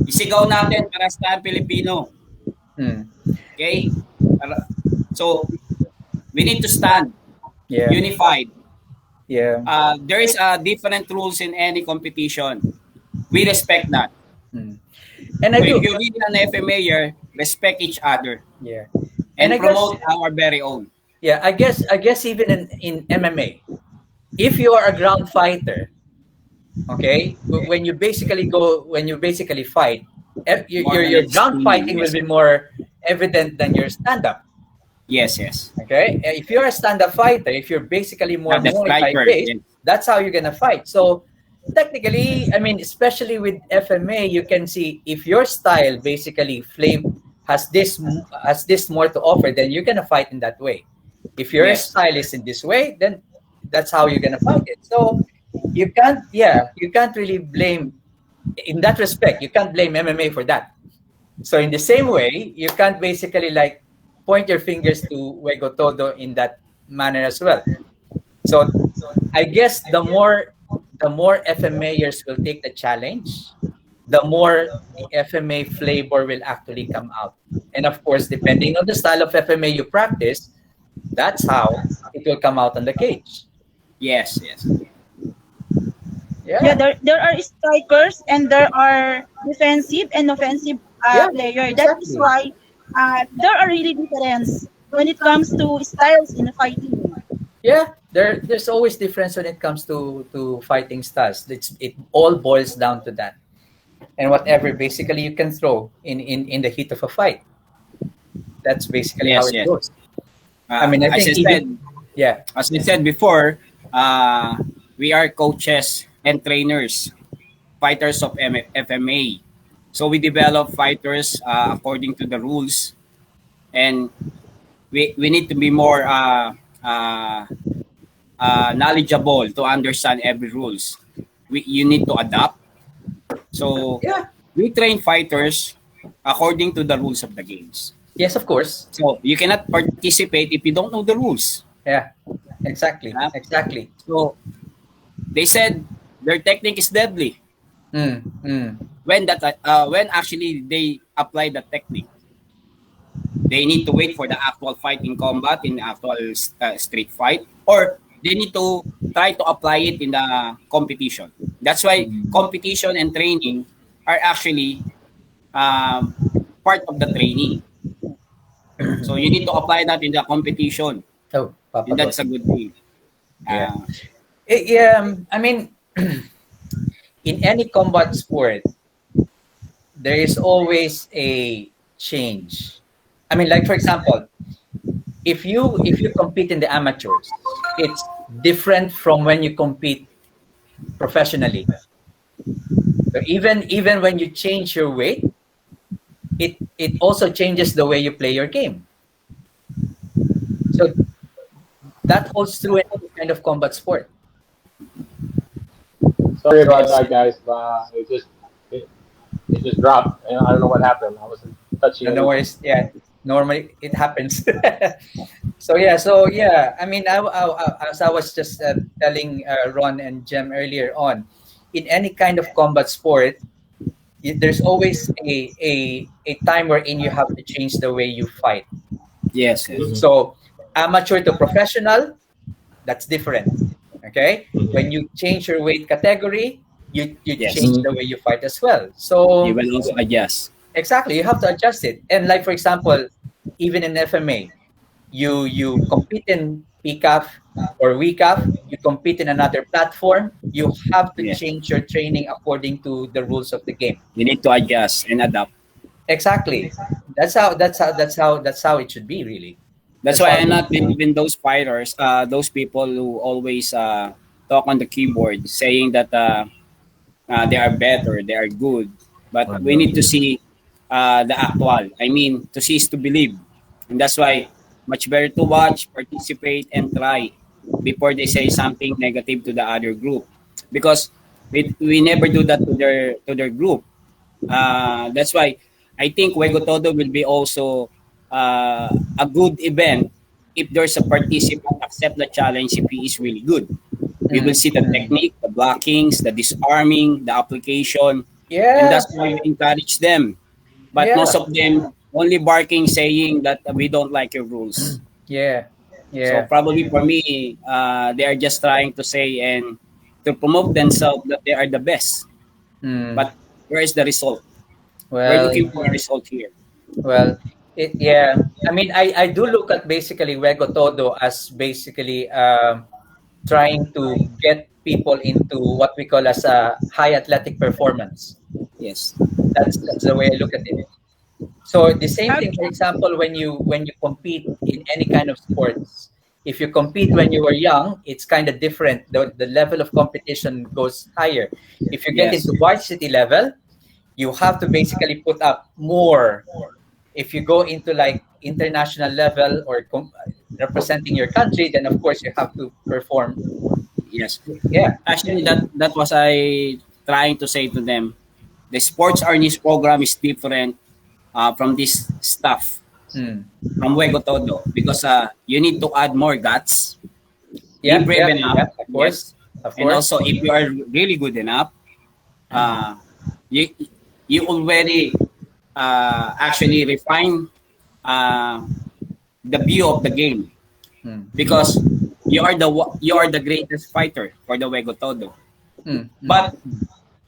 [SPEAKER 4] Isigaw natin para sa Pilipino.
[SPEAKER 1] Mm.
[SPEAKER 4] Okay? So, we need to stand
[SPEAKER 1] Yeah.
[SPEAKER 4] unified.
[SPEAKER 1] Yeah.
[SPEAKER 4] There is different rules in any competition. We respect that.
[SPEAKER 1] Mm. And I
[SPEAKER 4] So
[SPEAKER 1] do.
[SPEAKER 4] if you're really an FMA, respect each other
[SPEAKER 1] Yeah.
[SPEAKER 4] and
[SPEAKER 1] I guess,
[SPEAKER 4] promote our very own.
[SPEAKER 1] yeah, I guess even in MMA, if you are a ground fighter, okay, when you basically fight,
[SPEAKER 4] More or
[SPEAKER 1] your
[SPEAKER 4] less,
[SPEAKER 1] ground fighting will
[SPEAKER 4] yes.
[SPEAKER 1] be more evident than your stand up.
[SPEAKER 4] Yes, yes.
[SPEAKER 1] Okay, if you're a stand up fighter, if you're basically more
[SPEAKER 4] The
[SPEAKER 1] Muay Thai
[SPEAKER 4] striker,
[SPEAKER 1] based,
[SPEAKER 4] yes.
[SPEAKER 1] that's how you're gonna fight. So technically, I mean, especially with FMA, you can see if your style basically flame has this more to offer, then you're gonna fight in that way. If your
[SPEAKER 4] Yes.
[SPEAKER 1] style is in this way, then that's how you're gonna fight it. So you can't really blame in that respect. You can't blame MMA for that. So in the same way, you can't basically like point your fingers to Juego Todo in that manner as well. So I guess the more FMAers will take the challenge, the more the FMA flavor will actually come out. And of course, depending on the style of FMA you practice, that's how it will come out on the cage.
[SPEAKER 4] Yes, yes.
[SPEAKER 5] Yeah,
[SPEAKER 1] Yeah.
[SPEAKER 5] there are strikers and there are defensive and offensive
[SPEAKER 1] Yeah,
[SPEAKER 5] player. That is
[SPEAKER 1] exactly.
[SPEAKER 5] why there are really difference when it comes to styles in fighting.
[SPEAKER 1] Yeah, there's always difference when it comes to fighting styles. It all boils down to that. And whatever basically you can throw in the heat of a fight. That's basically how
[SPEAKER 4] Yes,
[SPEAKER 1] it
[SPEAKER 4] yes.
[SPEAKER 1] goes. I mean, I
[SPEAKER 4] As I
[SPEAKER 1] think
[SPEAKER 4] said,
[SPEAKER 1] even yeah,
[SPEAKER 4] as I said before, we are coaches and trainers, fighters of FMA. So we develop fighters according to the rules, and we need to be more knowledgeable to understand every rules. You need to adapt. So
[SPEAKER 1] yeah,
[SPEAKER 4] we train fighters according to the rules of the games.
[SPEAKER 1] yes, of course,
[SPEAKER 4] So you cannot participate if you don't know the rules.
[SPEAKER 1] yeah, exactly,
[SPEAKER 4] Yeah?
[SPEAKER 1] exactly.
[SPEAKER 4] So they said their technique is deadly.
[SPEAKER 1] Mm, mm,
[SPEAKER 4] When actually they apply the technique, they need to wait for the actual fight in combat, in the actual street fight, or they need to try to apply it in the competition. That's why competition and training are actually um, part of the training. So you need to apply that in the competition,
[SPEAKER 1] oh, Papa
[SPEAKER 4] and that's a
[SPEAKER 1] Gotti.
[SPEAKER 4] good thing.
[SPEAKER 1] Yeah,
[SPEAKER 4] Uh,
[SPEAKER 1] yeah. I mean, in any combat sport, there is always a change. I mean, like for example, if you compete in the amateurs, it's different from when you compete professionally. So even when you change your weight, it also changes the way you play your game. So that holds true in any kind of combat sport.
[SPEAKER 3] Sorry about
[SPEAKER 4] yes.
[SPEAKER 3] that, guys. It, it just dropped, and I don't know what happened. I wasn't touching
[SPEAKER 1] No
[SPEAKER 3] anything.
[SPEAKER 1] worries. Yeah, normally it happens. So yeah. I mean, as I was just telling Ron and Jem earlier on, in any kind of combat sport, there's always a time wherein you have to change the way you fight.
[SPEAKER 4] Yes, yes.
[SPEAKER 3] Mhm.
[SPEAKER 1] So amateur to professional, that's different. Okay, when
[SPEAKER 3] Mhm.
[SPEAKER 1] you change your weight category, you
[SPEAKER 4] Yes.
[SPEAKER 1] change
[SPEAKER 3] Mhm.
[SPEAKER 1] the way you fight as well.
[SPEAKER 4] You
[SPEAKER 1] So
[SPEAKER 4] will also adjust.
[SPEAKER 1] exactly, you have to adjust it. And like for example, even in FMA, you compete in PCAF or WCAF, you compete in another platform, you have to
[SPEAKER 4] Yeah.
[SPEAKER 1] change your training according to the rules of the game.
[SPEAKER 4] You need to adjust and adapt.
[SPEAKER 1] Exactly. That's how it should be really.
[SPEAKER 4] That's why I not believe in those fighters, those people who always talk on the keyboard saying that they are better, they are good. But we need to see the actual. I mean, to see is to believe. And that's why much better to watch, participate, and try before they say something negative to the other group. Because we never do that to their group. That's why I think Juego Todo will be also a good event if there's a participant accept the challenge if he is really good. We will see the technique, the blockings, the disarming, the application, and
[SPEAKER 1] Yeah,
[SPEAKER 4] that's why we encourage them. But
[SPEAKER 1] yeah,
[SPEAKER 4] most of them only barking saying that we don't like your rules.
[SPEAKER 1] yeah,
[SPEAKER 4] So
[SPEAKER 1] yeah.
[SPEAKER 4] probably for me, they are just trying to say and to promote themselves that they are the best.
[SPEAKER 1] Hmm.
[SPEAKER 4] But where is the result? We're
[SPEAKER 1] Well,
[SPEAKER 4] looking for a result here.
[SPEAKER 1] well, yeah. I mean, I do look at basically Wego Todo as basically trying to get people into what we call as a high athletic performance.
[SPEAKER 4] Yes.
[SPEAKER 1] That's the way I look at it. So the same thing, for
[SPEAKER 5] Okay.
[SPEAKER 1] example, when you compete in any kind of sports, if you compete when you were young, it's kind of different. The level of competition goes higher. If you get
[SPEAKER 4] Yes.
[SPEAKER 1] into varsity level, you have to basically put up more. If you go into like international level or representing your country, then of course you have to perform.
[SPEAKER 4] Yes.
[SPEAKER 1] Yeah.
[SPEAKER 4] Actually, that was I trying to say to them. The sports earnings program is different from this stuff
[SPEAKER 1] Hmm.
[SPEAKER 4] from Juego Todo because you need to add more guts, be
[SPEAKER 1] Yeah,
[SPEAKER 4] brave
[SPEAKER 1] yeah,
[SPEAKER 4] enough,
[SPEAKER 1] yeah. Of course,
[SPEAKER 4] yes,
[SPEAKER 1] of
[SPEAKER 4] and
[SPEAKER 1] course.
[SPEAKER 4] also if you are really good enough, uh, you you already actually refine uh, the view of the game
[SPEAKER 1] Hmm.
[SPEAKER 4] because you are the greatest fighter for the Juego Todo.
[SPEAKER 1] Hmm. Hmm.
[SPEAKER 4] But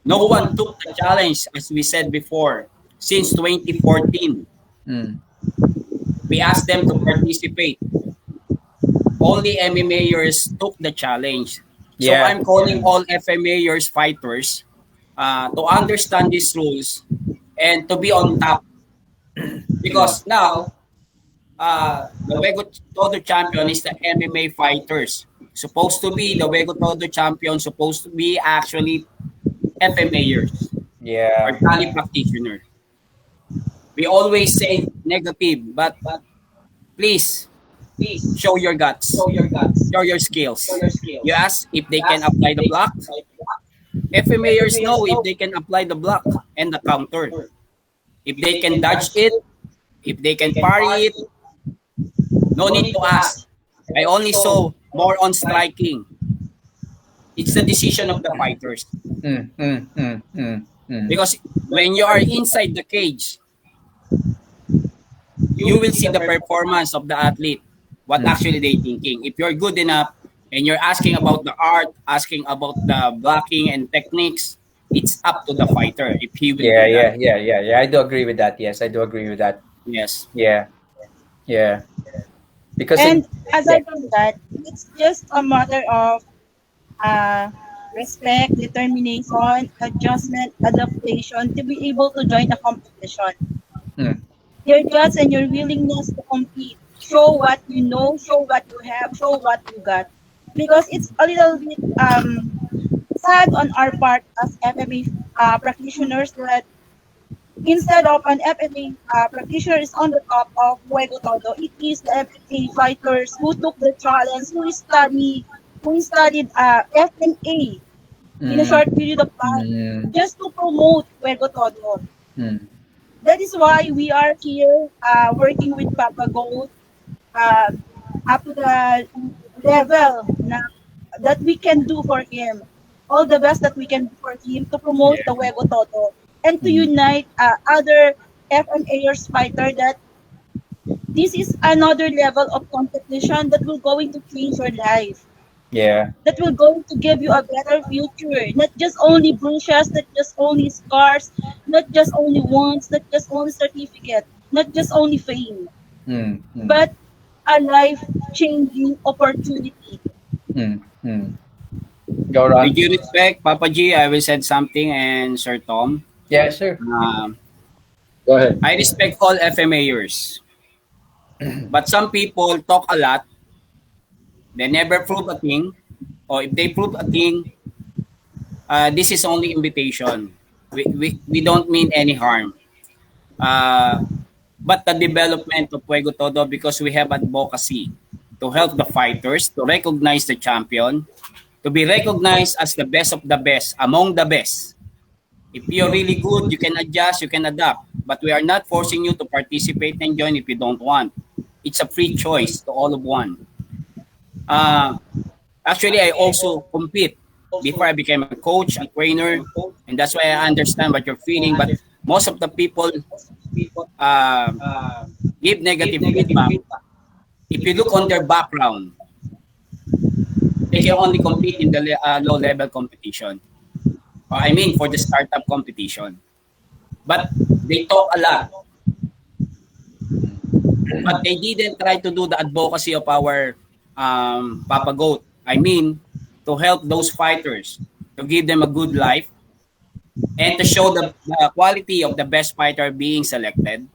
[SPEAKER 4] no one took the challenge, as we said before, since 2014.
[SPEAKER 1] Hmm.
[SPEAKER 4] We asked them to participate. Only MMAers took the challenge. So
[SPEAKER 1] Yeah.
[SPEAKER 4] I'm calling all FMAers fighters to understand these rules and to be on top.
[SPEAKER 1] Hmm.
[SPEAKER 4] Because now, the Wego Todo champion is the MMA fighters. Supposed to be the Wego Todo champion, supposed to be actually FMAers or
[SPEAKER 1] Yeah.
[SPEAKER 4] tally practitioner. We always say negative, but please show your guts, show your skills. You ask if they can apply the block. FMAers know if they can apply the block and the counter. If they can dodge it, if they can parry it, no need to ask. I only saw more on striking. It's the decision of the fighters.
[SPEAKER 1] Hmm. Hmm. Hmm. Hmm. Hmm.
[SPEAKER 4] Because when you are inside the cage, you will see the performance of the athlete, what
[SPEAKER 1] Hmm.
[SPEAKER 4] actually they thinking. If you're good enough and you're asking about the art, asking about the blocking and techniques, it's up to the fighter if he will
[SPEAKER 1] Yeah,
[SPEAKER 4] do that.
[SPEAKER 1] yeah, yeah, yeah, yeah. I do agree with that. Yes, I do agree with that.
[SPEAKER 4] Yes.
[SPEAKER 1] Yeah, yeah. Because it,
[SPEAKER 5] And
[SPEAKER 1] yeah.
[SPEAKER 5] aside from that, it's just a matter of uh, respect, determination, adjustment, adaptation to be able to join the competition.
[SPEAKER 1] Hmm.
[SPEAKER 5] Your guts and your willingness to compete. Show what you know, show what you have, show what you got. Because it's a little bit sad on our part as FMA practitioners that instead of an FMA practitioner is on the top of Juego Todo, it is the FMA fighters who took the challenge, who studied FMA in a
[SPEAKER 1] Hmm.
[SPEAKER 5] short period of time
[SPEAKER 1] Hmm.
[SPEAKER 5] just to promote Juego Todo.
[SPEAKER 1] Hmm.
[SPEAKER 5] That is why we are here working with Papa Gold uh, up to the level that we can do for him. All the best that we can do for him to promote the
[SPEAKER 1] Yeah.
[SPEAKER 5] Juego Todo and to
[SPEAKER 1] Hmm.
[SPEAKER 5] unite other FMAers fighter that this is another level of competition that will going to change your life.
[SPEAKER 1] Yeah.
[SPEAKER 5] That will going to give you a better future. Not just only bruises, not just only scars, not just only wants, not just only certificate, not just only fame,
[SPEAKER 1] Hmm. Hmm.
[SPEAKER 5] but a life changing opportunity.
[SPEAKER 1] Hmm. Hmm. Go
[SPEAKER 4] With
[SPEAKER 1] on.
[SPEAKER 4] due respect, Papa G, I will say something, and Sir Tom.
[SPEAKER 1] Yeah, sure.
[SPEAKER 4] Um,
[SPEAKER 3] Go ahead.
[SPEAKER 4] I respect all FMAers. But some people talk a lot, they never prove a thing, or if they prove a thing, this is only invitation. We don't mean any harm. Uh, but the development of Juego Todo, because we have advocacy to help the fighters, to recognize the champion, to be recognized as the best of the best, among the best. If you're really good, you can adjust, you can adapt. But we are not forcing you to participate and join if you don't want. It's a free choice to all of one. Uh, Actually, I also compete before I became a coach, a trainer, and that's why I understand what you're feeling. But most of the people uh, give negative feedback. If you look on their background, they can only compete in the low level competition. I mean, for the startup competition. But they talk a lot. But they didn't try to do the advocacy of our Papa Goat. I mean, to help those fighters, to give them a good life, and to show the quality of the best fighter being selected.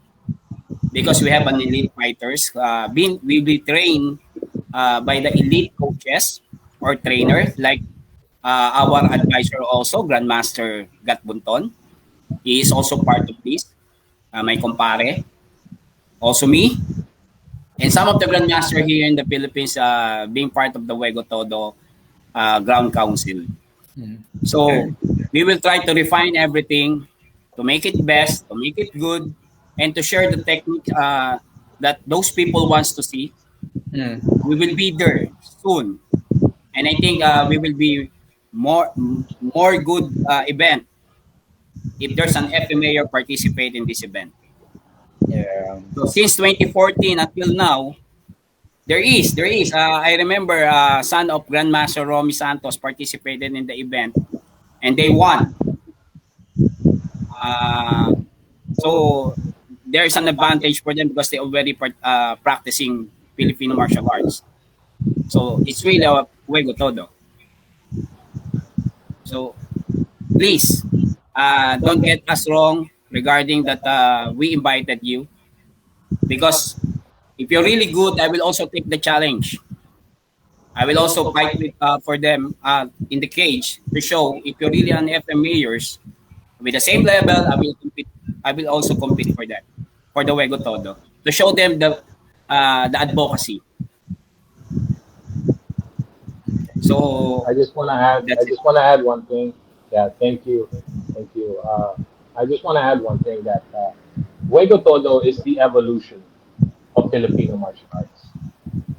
[SPEAKER 4] Because we have an elite fighters, we be trained by the elite coaches or trainer, like our advisor also, Grandmaster Gat Bunton. He is also part of this. My compare, also me, and some of the Grandmaster here in the Philippines being part of the Juego Todo Ground Council. So we will try to refine everything to make it best, to make it good, and to share the technique that those people wants to see. We will be there soon, and I think we will be more good event if there's an FMA or participate in this event.
[SPEAKER 1] Yeah.
[SPEAKER 4] So since 2014 until now, there is. I remember son of Grandmaster Romy Santos participated in the event, and they won. Uh, so there's an advantage for them because they already practicing Filipino martial arts. So it's really a juego todo. So please, don't get us wrong regarding that we invited you, because if you're really good, I will also take the challenge. I will also fight with, for them in the cage to show if you're really an FMAers with the same level, I will compete. I will also compete for that, for the Juego Todo, to show them the advocacy. So
[SPEAKER 3] I just want to add. I
[SPEAKER 4] that's it.
[SPEAKER 3] just want to add one thing. Yeah, thank you, thank you. I just want to add one thing that Juego Todo is the evolution of Filipino martial arts.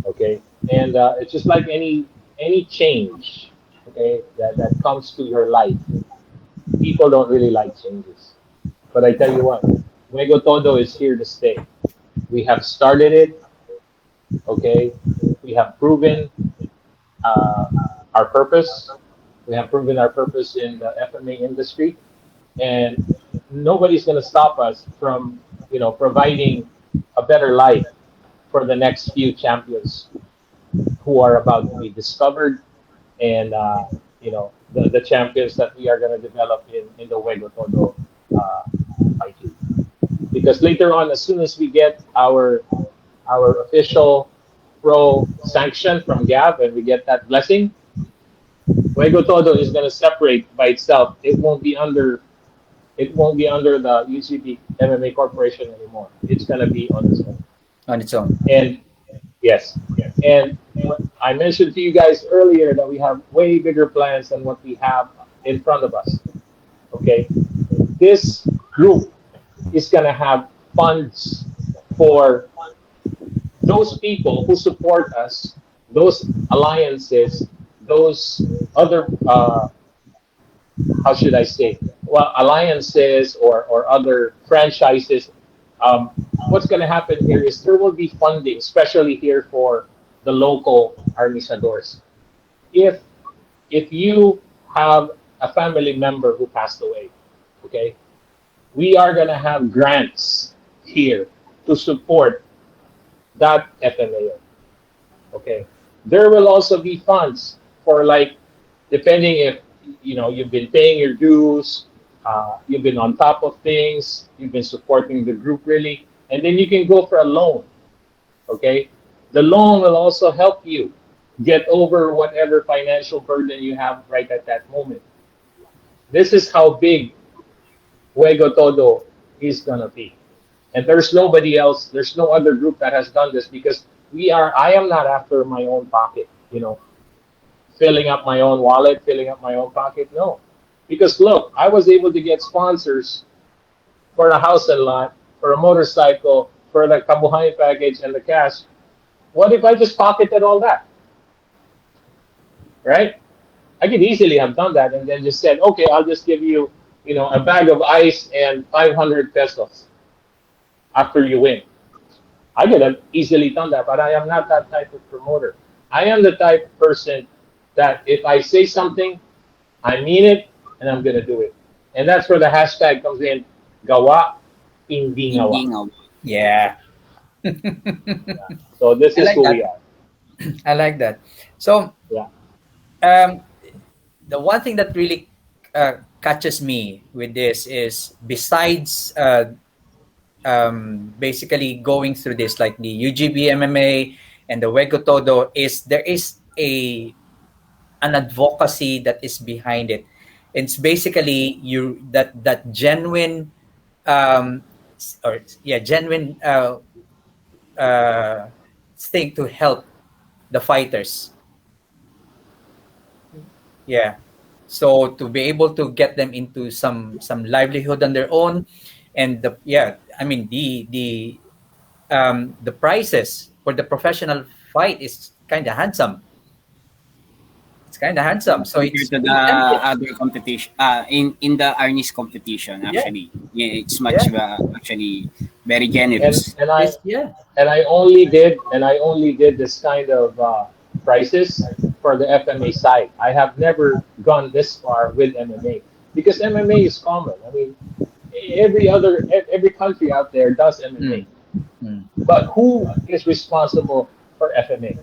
[SPEAKER 3] Okay, and it's just like any change. Okay, that comes to your life. People don't really like changes, but I tell you what, Juego Todo is here to stay. We have started it. Okay, we have proven uh, our purpose. We have proven our purpose in the FMA industry, and nobody's going to stop us from, providing a better life for the next few champions who are about to be discovered, and the champions that we are going to develop in the Juego Todo uh, fighting. Because later on, as soon as we get our official pro sanction from Gav and we get that blessing, Juego Todo is going to separate by itself. It won't be under the UCP MMA Corporation anymore. It's going to be on its own.
[SPEAKER 1] On its own.
[SPEAKER 3] And yes, and I mentioned to you guys earlier that we have way bigger plans than what we have in front of us. Okay, this group is going to have funds for those people who support us, those alliances, those other how should I say, well, alliances or other franchises. What's going to happen here is there will be funding, especially here for the local armisadors. If if you have a family member who passed away, okay, we are going to have grants here to support that FMA. Okay, there will also be funds for, like, depending if you've been paying your dues, you've been on top of things, you've been supporting the group really, and then you can go for a loan. Okay, the loan will also help you get over whatever financial burden you have right at that moment. This is how big Juego Todo is gonna be. And there's nobody else, there's no other group that has done this because I am not after my own pocket, filling up my own wallet, filling up my own pocket. No. Because look, I was able to get sponsors for a house and lot, for a motorcycle, for the kabuhayan package and the cash. What if I just pocketed all that? Right? I could easily have done that and then just said, okay, I'll just give you, a bag of ice and 500 pesos after you win. I could have easily done that, but I am not that type of promoter. I am the type of person that if I say something, I mean it, and I'm going to do it. And that's where the hashtag comes in, gawa, hindi
[SPEAKER 4] Hindi
[SPEAKER 3] ngawa.
[SPEAKER 4] nga.
[SPEAKER 1] Yeah.
[SPEAKER 3] So this
[SPEAKER 1] I
[SPEAKER 3] is
[SPEAKER 1] like
[SPEAKER 3] who
[SPEAKER 1] that.
[SPEAKER 3] we are.
[SPEAKER 1] I like that. So,
[SPEAKER 3] Yeah.
[SPEAKER 1] the one thing that really catches me with this is besides basically going through this, like the UGB MMA and the Juego Todo, is there is an advocacy that is behind it. It's basically that genuine genuine thing to help the fighters. Yeah. So to be able to get them into some livelihood on their own, and the prices for the professional fight is kind of handsome. It's kind of handsome. So
[SPEAKER 4] Compared
[SPEAKER 1] it's
[SPEAKER 4] to the
[SPEAKER 1] really tempting.
[SPEAKER 4] other competition, in the Arnis competition,
[SPEAKER 1] Yeah.
[SPEAKER 4] actually, yeah, it's much
[SPEAKER 1] Yeah.
[SPEAKER 4] Actually very
[SPEAKER 3] And
[SPEAKER 4] generous.
[SPEAKER 3] and I
[SPEAKER 1] It's, yeah.
[SPEAKER 3] and I only did this kind of prices for the FMA side. I have never gone this far with MMA because MMA is common. I mean, every country out there does MMA,
[SPEAKER 1] Mm, mm,
[SPEAKER 3] but who is responsible for FMA?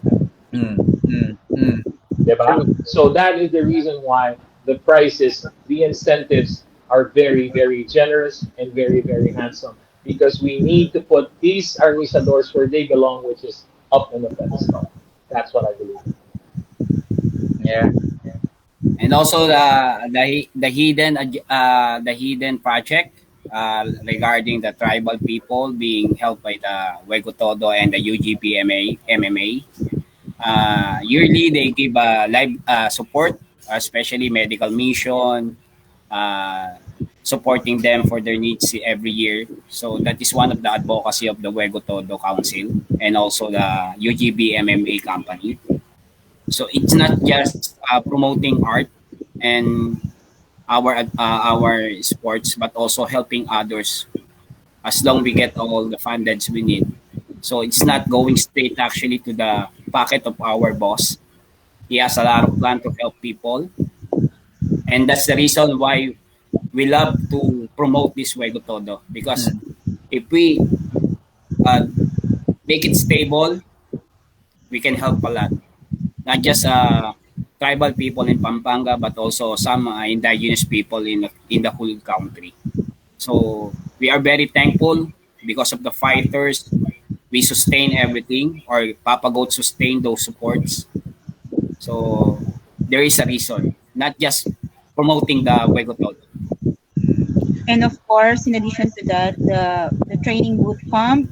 [SPEAKER 1] mm, mm, mm.
[SPEAKER 3] Diba?
[SPEAKER 1] True.
[SPEAKER 3] So that is the reason why the prices, the incentives are very, very generous and very, very handsome. Because we need to put these armisadors where they belong, which is up in the pedestal. That's what I believe.
[SPEAKER 1] Yeah.
[SPEAKER 4] And also the hidden project regarding the tribal people being helped by the Juego Todo and the UGPMA MMA. Yearly they give live support, especially medical mission, uh, supporting them for their needs every year. So that is one of the advocacy of the Juego Todo Council and also the UGB MMA company. So it's not just promoting art and our sports, but also helping others as long we get all the fundings we need. So it's not going straight actually to the pocket of our boss. He has a lot of plan to help people, and that's the reason why we love to promote this Juego Todo, because
[SPEAKER 1] Mm,
[SPEAKER 4] if we uh, make it stable, we can help a lot. Not just tribal people in Pampanga, but also some indigenous people in the whole country. So we are very thankful because of the fighters. We sustain everything, or Papa Goat sustain those supports. So there is a reason, not just promoting the Juego Todo.
[SPEAKER 5] And of course, in addition to that, the training boot camp,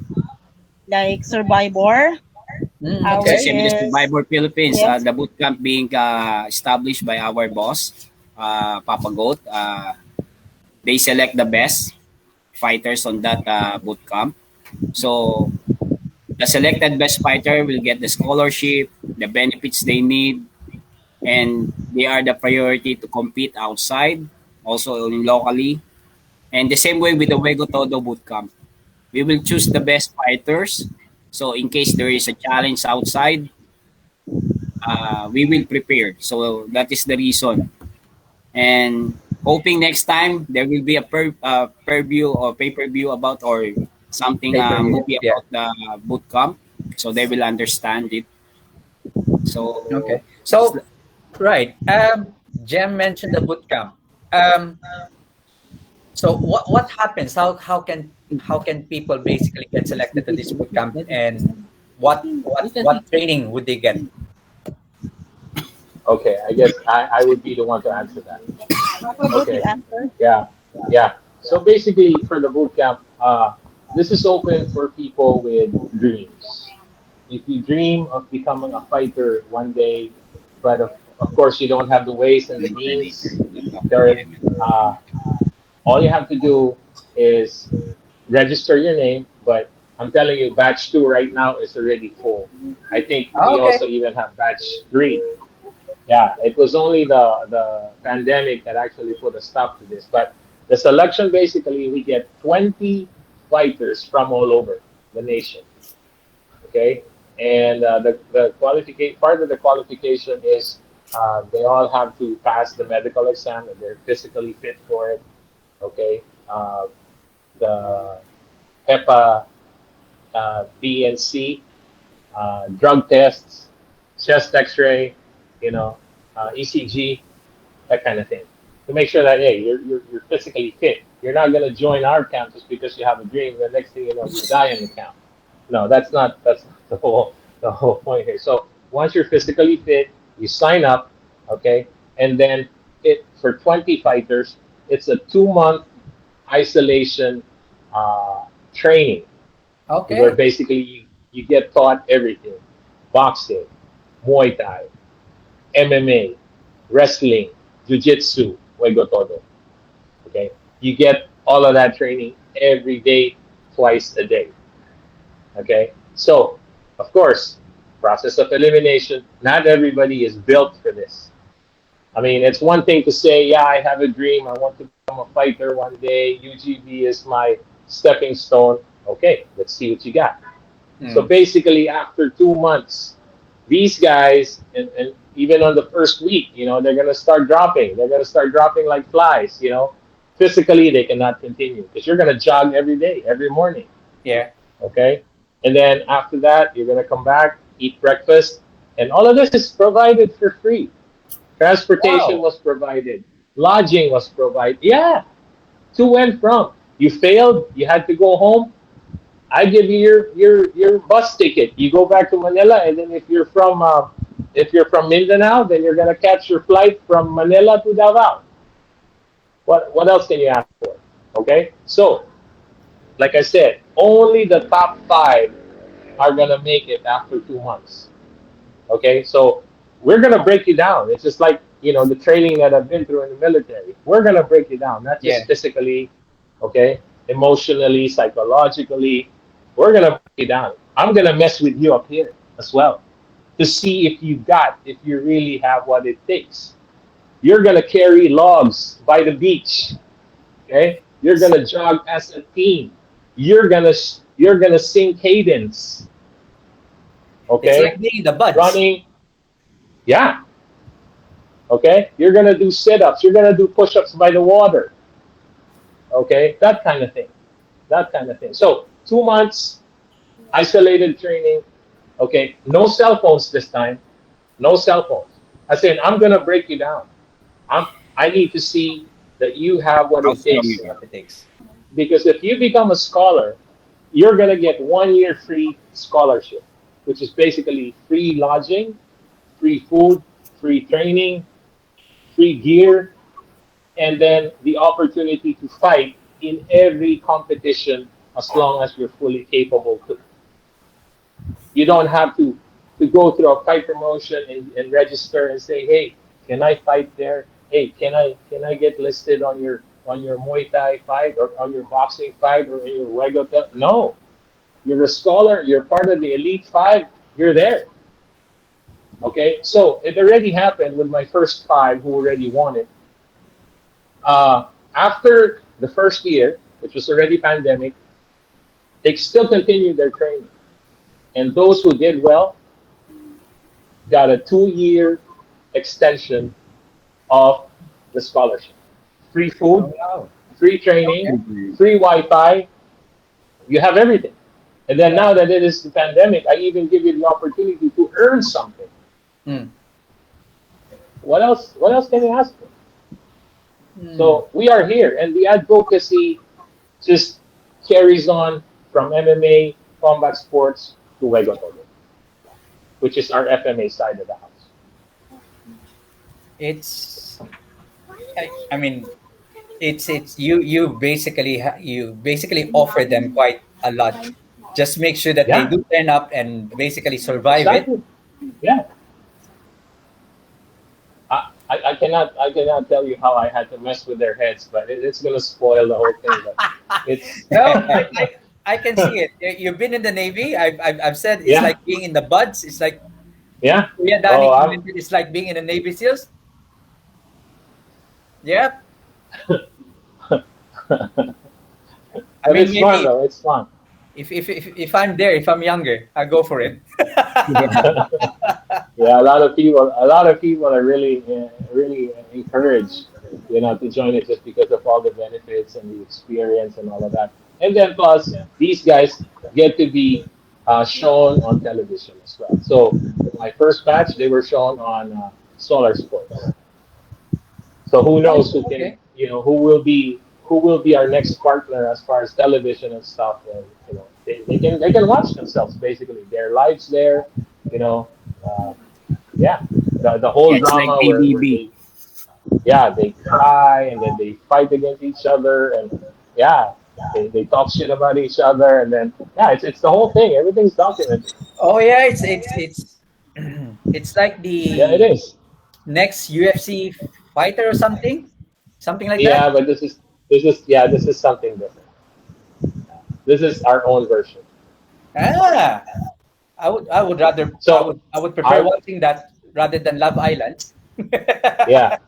[SPEAKER 5] like Survivor,
[SPEAKER 1] okay.
[SPEAKER 5] which
[SPEAKER 4] Especially the
[SPEAKER 5] is
[SPEAKER 4] Survivor Philippines,
[SPEAKER 5] yes,
[SPEAKER 4] the boot camp being established by our boss, Papa Goat. They select the best fighters on that boot camp. So the selected best fighter will get the scholarship, the benefits they need, and they are the priority to compete outside, also locally. And the same way with the Juego Todo bootcamp, we will choose the best fighters. So in case there is a challenge outside, we will prepare. So that is the reason. And hoping next time there will be a per view or pay per view about, or something
[SPEAKER 1] Pay-per-view.
[SPEAKER 4] movie
[SPEAKER 1] Yeah.
[SPEAKER 4] about the bootcamp, so they will understand it. So
[SPEAKER 1] Okay. So, right. Jem mentioned the boot camp. So what happens? How can people basically get selected to this boot camp, and What training would they get?
[SPEAKER 3] Okay, I guess I would be the one to answer that.
[SPEAKER 5] Papa Boat
[SPEAKER 3] Okay,
[SPEAKER 5] will answer.
[SPEAKER 3] yeah, yeah. So basically, for the boot camp, this is open for people with dreams. If you dream of becoming a fighter one day, but of course you don't have the ways and the means, there, uh, all you have to do is register your name. But I'm telling you, batch two right now is already full. I think
[SPEAKER 1] Oh,
[SPEAKER 3] we
[SPEAKER 1] okay.
[SPEAKER 3] also even have batch three. Yeah, it was only the pandemic that actually put a stop to this. But the selection, basically, we get 20 fighters from all over the nation. Okay, and the qualification part of the qualification is they all have to pass the medical exam and they're physically fit for it. Okay, the HEPA B and C, drug tests, chest X-ray, you know, ECG, that kind of thing, to make sure that hey, you're physically fit. You're not gonna join our camp just because you have a dream. The next thing you know, you die in the camp. No, that's not the whole point here. So once you're physically fit, you sign up, okay, and then it for 20 fighters, it's a 2 month isolation uh, training where
[SPEAKER 1] Okay.
[SPEAKER 3] basically you get taught everything: boxing, Muay Thai, MMA, wrestling, jiu-jitsu, Juego Todo. Okay, you get all of that training every day, twice a day. Okay, so of course, process of elimination. Not everybody is built for this. I mean, it's one thing to say, yeah, I have a dream. I want to become a fighter one day. UGB is my stepping stone. Okay, let's see what you got. So
[SPEAKER 1] Mm.
[SPEAKER 3] basically, after 2 months, these guys, and even on the first week, they're going to start dropping. They're going to start dropping like flies. Physically, they cannot continue because you're going to jog every day, every morning.
[SPEAKER 1] Yeah.
[SPEAKER 3] Okay. And then after that, you're going to come back, eat breakfast, and all of this is provided for free. Transportation
[SPEAKER 1] Wow.
[SPEAKER 3] was provided, lodging was provided. Yeah, to and from. You failed, you had to go home. I give you your bus ticket. You go back to Manila, and then if you're from Mindanao, then you're gonna catch your flight from Manila to Davao. What else can you ask for? Okay, so like I said, only the top five are gonna make it after 2 months. Okay, so we're gonna break you down. It's just like the training that I've been through in the military. We're gonna break you down, not
[SPEAKER 1] Yeah.
[SPEAKER 3] just physically, okay, emotionally, psychologically. We're gonna break you down. I'm gonna mess with you up here as well to see if you really have what it takes. You're gonna carry logs by the beach. Okay, you're gonna jog as a team. You're gonna you're gonna sing cadence.
[SPEAKER 1] It's
[SPEAKER 3] Okay,
[SPEAKER 1] like being the buds.
[SPEAKER 3] running. Yeah, okay? You're going to do sit ups, you're going to do push ups by the water, okay? That kind of thing. That kind of thing. So, 2 months, isolated training, okay? No cell phones this time. No cell phones. I said, I'm going to break you down. I'm, I need to see that you have what
[SPEAKER 4] How
[SPEAKER 3] it
[SPEAKER 4] strong
[SPEAKER 3] takes.
[SPEAKER 4] you
[SPEAKER 1] What
[SPEAKER 4] are.
[SPEAKER 1] it takes.
[SPEAKER 3] Because if you become a scholar, you're going to get 1 year free scholarship, which is basically free lodging, free food, free training, free gear, and then the opportunity to fight in every competition as long as you're fully capable to. You don't have to go through a fight promotion and register and say, hey, can I fight there? Hey, can I get listed on your Muay Thai fight or on your boxing fight or in your Wego? No, you're a scholar. You're part of the elite five. You're there. Okay, so it already happened with my first five who already won it. After the first year, which was already pandemic, they still continued their training. And those who did well got a 2 year extension of the scholarship. Free
[SPEAKER 1] Oh
[SPEAKER 3] food,
[SPEAKER 1] wow.
[SPEAKER 3] free training,
[SPEAKER 1] Okay.
[SPEAKER 3] free Wi-Fi. You have everything. And then
[SPEAKER 1] Yeah.
[SPEAKER 3] now that it is the pandemic, I even give you the opportunity to earn something.
[SPEAKER 1] Mm.
[SPEAKER 3] What else? What else can you ask for?
[SPEAKER 1] Mm.
[SPEAKER 3] So we are here, and the advocacy just carries on from MMA, combat sports. to Juego Todo, which is our FMA side of the house.
[SPEAKER 1] It's I mean it's you basically offer them quite a lot. Just make sure that they
[SPEAKER 3] Yeah,
[SPEAKER 1] do turn up and basically survive it.
[SPEAKER 3] exactly. Yeah. I cannot tell you how I had to mess with their heads, but it's gonna spoil the whole thing. But it's
[SPEAKER 1] Well, I can see it. You've been in the Navy. I've said it's
[SPEAKER 3] yeah,
[SPEAKER 1] like being in the buds. It's like
[SPEAKER 3] yeah.
[SPEAKER 1] Kuya
[SPEAKER 3] Oh,
[SPEAKER 1] Danny commented, it's like being in the Navy SEALs. Yeah. I
[SPEAKER 3] but
[SPEAKER 1] mean,
[SPEAKER 3] it's fun
[SPEAKER 1] maybe
[SPEAKER 3] though. It's fun.
[SPEAKER 1] if I'm there, if I'm younger, I'll go for it.
[SPEAKER 4] Yeah.
[SPEAKER 3] Yeah, a lot of people are really, really encouraged, to join it just because of all the benefits and the experience and all of that. And then plus, these guys get to be shown on television as well. So my first batch, they were shown on Solar Sports. So who knows
[SPEAKER 1] Oh,
[SPEAKER 3] who can,
[SPEAKER 1] okay.
[SPEAKER 3] who will be our next partner as far as television and stuff. And they can watch themselves basically, their lives there. You know, uh, yeah, the whole
[SPEAKER 4] Yeah, it's like
[SPEAKER 3] drama where
[SPEAKER 4] PBB.
[SPEAKER 3] they cry and then they fight against each other and yeah, they talk shit about each other and then yeah, it's the whole thing. Everything's documented.
[SPEAKER 1] Oh yeah, it's it's like
[SPEAKER 3] Yeah, it
[SPEAKER 1] the
[SPEAKER 3] is.
[SPEAKER 1] next UFC fighter or something like that.
[SPEAKER 3] Yeah, but this is something different. This is our own version.
[SPEAKER 1] Ah,
[SPEAKER 3] So
[SPEAKER 1] I would prefer
[SPEAKER 3] our
[SPEAKER 1] watching that rather than Love Island.
[SPEAKER 3] yeah,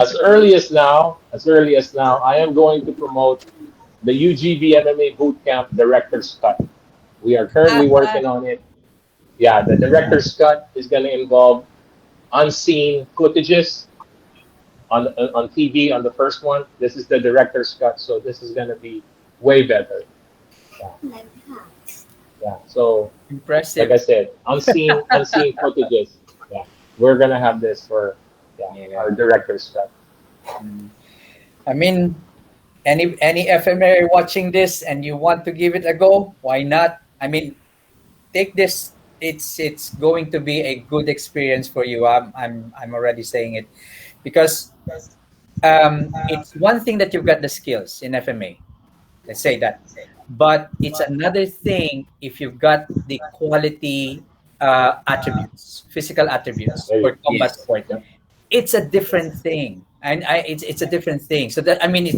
[SPEAKER 3] as early as now, I am going to promote the UGB MMA Bootcamp Director's Cut. We are currently working on it. Yeah, the Director's Cut is going to involve unseen footages on TV on the first one. This is the Director's Cut, so this is going to be way better. Yeah, yeah. So, like I
[SPEAKER 1] Impressive.
[SPEAKER 3] said, unseen footages. Yeah, we're going to have this for our
[SPEAKER 1] Yeah.
[SPEAKER 3] Director's Cut.
[SPEAKER 1] Mm. I mean, any FMA watching this and you want to give it a go, why not? I mean, take this. It's going to be a good experience for you. I'm already saying it because it's one thing that you've got the skills in FMA. Let's say that, but it's another thing if you've got the quality attributes, physical attributes
[SPEAKER 3] There you
[SPEAKER 1] for
[SPEAKER 3] go.
[SPEAKER 1] combat
[SPEAKER 4] Yes.
[SPEAKER 1] sport.
[SPEAKER 3] Yep.
[SPEAKER 1] It's a different thing, and it's a different thing. So that I mean,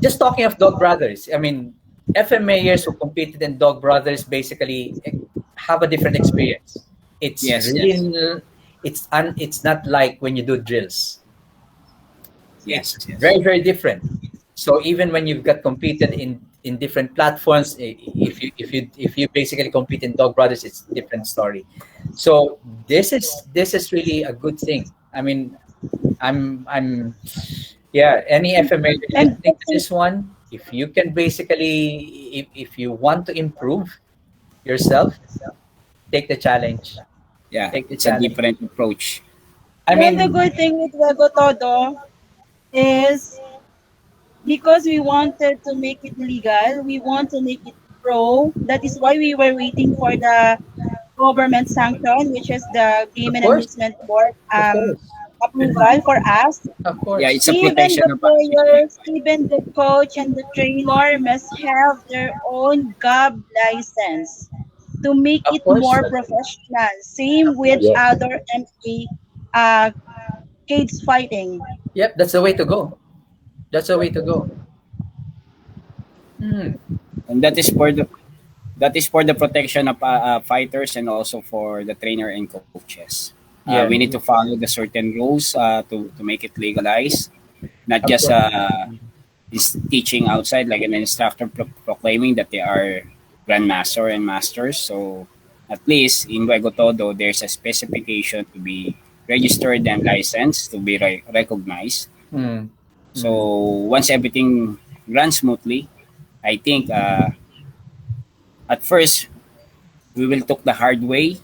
[SPEAKER 1] just talking of Dog Brothers. I mean, FMAers who competed in Dog Brothers basically have a different experience. It's
[SPEAKER 4] Yes, yes.
[SPEAKER 1] really it's not like when you do drills.
[SPEAKER 4] Yes,
[SPEAKER 1] It's
[SPEAKER 4] yes.
[SPEAKER 1] very different. So even when you've got competed in different platforms, if you basically compete in Dog Brothers, it's a different story. So this is really a good thing. I mean, I'm yeah. Any FMA
[SPEAKER 5] And
[SPEAKER 1] listening to this one, if you can basically if you want to improve yourself, take the challenge.
[SPEAKER 4] Yeah,
[SPEAKER 1] Take the
[SPEAKER 4] it's a
[SPEAKER 1] challenge.
[SPEAKER 4] different approach.
[SPEAKER 1] I
[SPEAKER 5] and the
[SPEAKER 1] mean,
[SPEAKER 5] good thing with Juego Todo is because we wanted to make it legal, we want to make it pro. That is why we were waiting for the government sanction, which is the Game
[SPEAKER 1] of
[SPEAKER 5] and
[SPEAKER 1] course,
[SPEAKER 5] Amusement Board
[SPEAKER 1] of course,
[SPEAKER 5] approval for us.
[SPEAKER 1] of
[SPEAKER 4] Yeah,
[SPEAKER 1] course.
[SPEAKER 4] it's a
[SPEAKER 5] Even
[SPEAKER 4] protection
[SPEAKER 5] the
[SPEAKER 4] of IP.
[SPEAKER 5] players, even the coach and the trainer must have their own GAB license to make
[SPEAKER 1] Of
[SPEAKER 5] it
[SPEAKER 1] course.
[SPEAKER 5] more professional. Same with
[SPEAKER 3] Yes.
[SPEAKER 5] other MA uh, cage fighting.
[SPEAKER 1] Yep, that's the way to go. That's the way to go. Hmm.
[SPEAKER 4] And that is for the protection of fighters and also for the trainer and coaches. We
[SPEAKER 1] Yeah,
[SPEAKER 4] need to follow the certain rules to make it legalized, not
[SPEAKER 1] of
[SPEAKER 4] just
[SPEAKER 1] course.
[SPEAKER 4] is teaching outside like an instructor proclaiming that they are grandmaster and masters. So at least in Juego Todo, there's a specification to be registered and licensed to be recognized.
[SPEAKER 1] Hmm.
[SPEAKER 4] So
[SPEAKER 1] Hmm.
[SPEAKER 4] once everything runs smoothly, I think at first we will took the hard way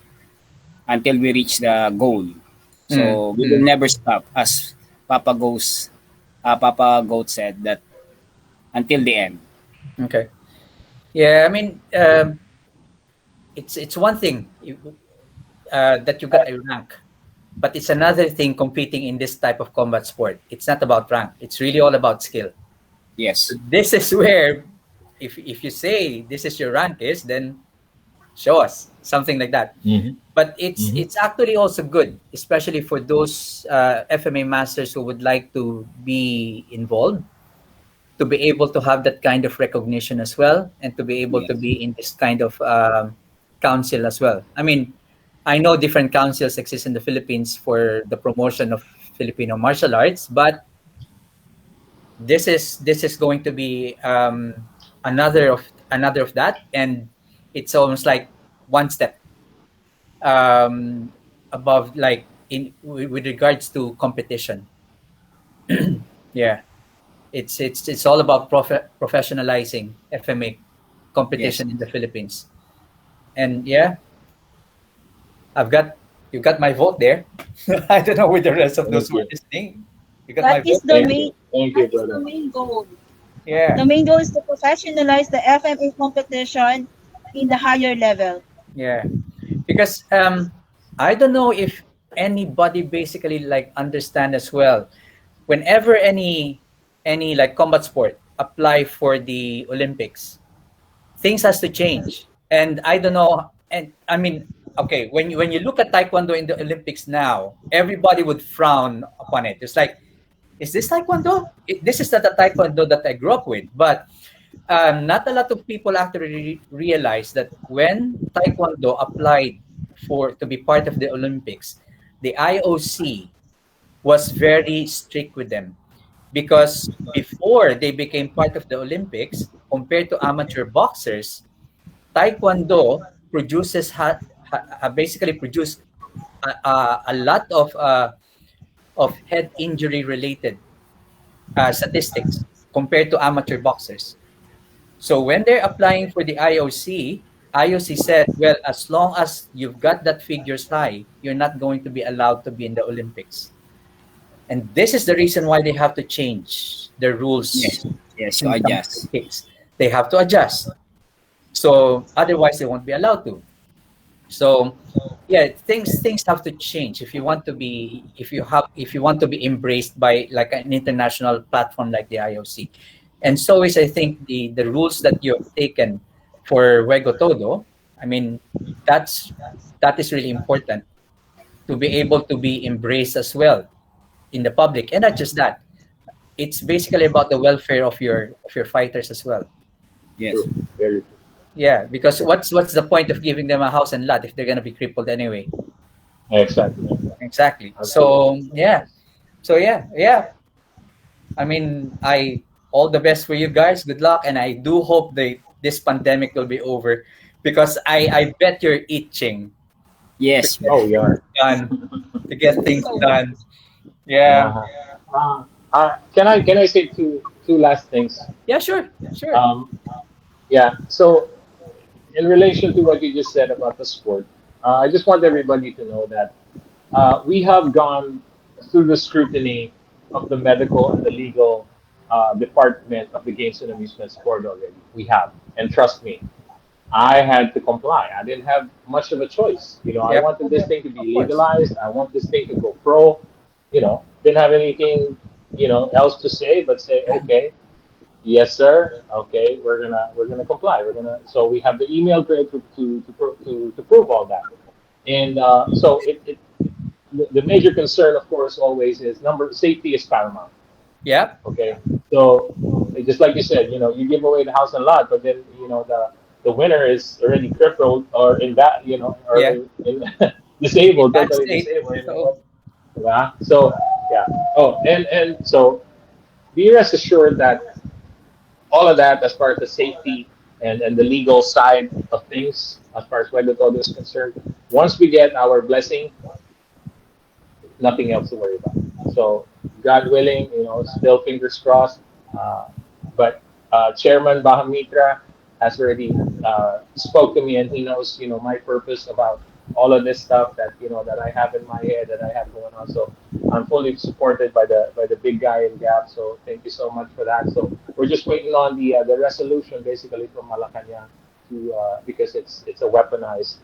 [SPEAKER 4] until we reach the goal.
[SPEAKER 1] Hmm.
[SPEAKER 4] So we will
[SPEAKER 1] Hmm.
[SPEAKER 4] never stop, as Papa Goat said that until the end.
[SPEAKER 1] Okay. Yeah, I mean, it's one thing that you got a rank, but it's another thing competing in this type of combat sport. It's not about rank. It's really all about skill.
[SPEAKER 4] Yes.
[SPEAKER 1] This is where, if you say this is your rank is, then show us something like that.
[SPEAKER 3] Mm-hmm.
[SPEAKER 1] But it's actually also good, especially for those FMA masters who would like to be involved, to be able to have that kind of recognition as well, and to be able to
[SPEAKER 4] Yes.
[SPEAKER 1] be in this kind of council as well. I mean, I know different councils exist in the Philippines for the promotion of Filipino martial arts, but this is going to be another of that, and it's almost like one step above, like in with regards to competition. Yeah, it's all about professionalizing FMA
[SPEAKER 4] Yes.
[SPEAKER 1] competition in the Philippines. And yeah, I've got you got my vote there. I don't know with the rest of those
[SPEAKER 3] Thank
[SPEAKER 1] who are
[SPEAKER 3] you.
[SPEAKER 1] listening. You got my
[SPEAKER 5] That is
[SPEAKER 1] vote
[SPEAKER 5] the
[SPEAKER 1] there.
[SPEAKER 5] main
[SPEAKER 3] Thank you,
[SPEAKER 5] that is the
[SPEAKER 3] brother.
[SPEAKER 5] main goal.
[SPEAKER 1] Yeah,
[SPEAKER 5] The main goal is to professionalize the FMA competition in the higher level.
[SPEAKER 1] yeah. Because I don't know if anybody basically like understand as well. Whenever any like combat sport apply for the Olympics, things has to change. And I don't know. And I mean, okay, when you look at Taekwondo in the Olympics now, everybody would frown upon it. It's like, is this Taekwondo? This is not the Taekwondo that I grew up with. But not a lot of people actually realize that when Taekwondo applied for to be part of the Olympics, the IOC was very strict with them, because before they became part of the Olympics, compared to amateur boxers, Taekwondo basically produced a lot of head injury related statistics compared to amateur boxers. So when they're applying for the IOC said, well, as long as you've got that figures high, you're not going to be allowed to be in the Olympics. And this is the reason why they have to change the rules
[SPEAKER 4] Yes. Yes. To
[SPEAKER 1] when it comes to
[SPEAKER 4] adjust.
[SPEAKER 1] kicks. They have to adjust. So otherwise they won't be allowed to. So yeah, things have to change if you want to be if you want to be embraced by like an international platform like the IOC. And so is, I think, the rules that you have taken for Juego Todo. I mean, that is really important to be able to be embraced as well in the public. And not just that, it's basically about the welfare of your fighters as well.
[SPEAKER 4] Yes.
[SPEAKER 3] True. Very true.
[SPEAKER 1] Yeah, because what's the point of giving them a house and lot if they're gonna be crippled anyway?
[SPEAKER 3] Exactly.
[SPEAKER 1] Exactly.
[SPEAKER 3] Absolutely.
[SPEAKER 1] So yeah. I mean, I all the best for you guys. Good luck, and I do hope this pandemic will be over, because I bet you're itching to
[SPEAKER 4] Yes.
[SPEAKER 1] get
[SPEAKER 3] Oh, we are.
[SPEAKER 1] done to get things
[SPEAKER 5] So
[SPEAKER 1] done. Yeah.
[SPEAKER 3] Uh-huh. Can I say two last things?
[SPEAKER 1] Yeah. Sure.
[SPEAKER 3] Um, yeah. So in relation to what you just said about the sport, I just want everybody to know that we have gone through the scrutiny of the medical and the legal department of the Games and Amusements Board already. We have, and trust me, I had to comply. I didn't have much of a choice. I
[SPEAKER 1] Yep.
[SPEAKER 3] wanted this thing to be
[SPEAKER 1] Of course.
[SPEAKER 3] legalized. I want this thing to go pro. Didn't have anything, else to say but say, okay, yes, sir. Okay, we're gonna comply. So we have the email grid to prove all that. And so the major concern, of course, always is number safety is paramount.
[SPEAKER 1] Yep.
[SPEAKER 3] Okay, so just like you said, you give away the house and lot, but then the winner is already crippled or in that, or
[SPEAKER 1] Yeah.
[SPEAKER 3] in
[SPEAKER 1] In
[SPEAKER 3] disabled,
[SPEAKER 1] bad
[SPEAKER 3] totally
[SPEAKER 1] state.
[SPEAKER 3] disabled.
[SPEAKER 1] So
[SPEAKER 3] Yeah. So yeah. Oh, and so be rest assured that all of that, as far as the safety and the legal side of things, as far as Juego Todo is concerned, once we get our blessing, nothing else to worry about. So, God willing, still fingers crossed. Uh, but Chairman Bahamitra has already spoke to me, and he knows, my purpose about all of this stuff that that I have in my head that I have going on. So I'm fully supported by the big guy in Gap. So thank you so much for that. So we're just waiting on the resolution basically from Malacanang because it's a weaponized,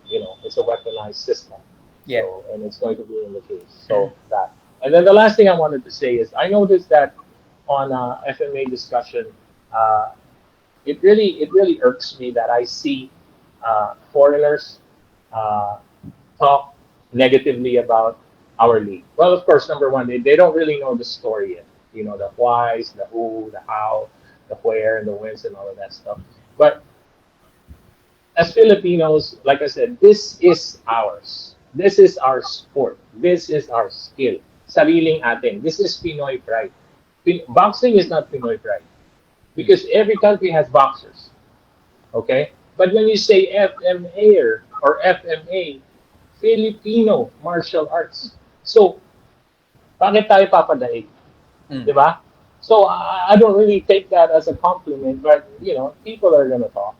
[SPEAKER 3] it's a weaponized system.
[SPEAKER 1] Yeah.
[SPEAKER 3] So, and it's going to be in the case. So that. And then the last thing I wanted to say is I noticed that on FMA discussion, uh, it really irks me that I see foreigners uh, talk negatively about our league. Well, of course, number one, they don't really know the story yet. The whys, the who, the how, the where, and the whens, and all of that stuff. But as Filipinos, like I said, this is ours. This is our sport. This is our skill. Sariling atin. This is Pinoy pride. Boxing is not Pinoy pride because every country has boxers. Okay? But when you say FMA or FMA, Filipino martial arts. So, bakit tayo papadaig?
[SPEAKER 1] Mm.
[SPEAKER 3] Di ba? So, I don't really take that as a compliment, but, people are going to talk.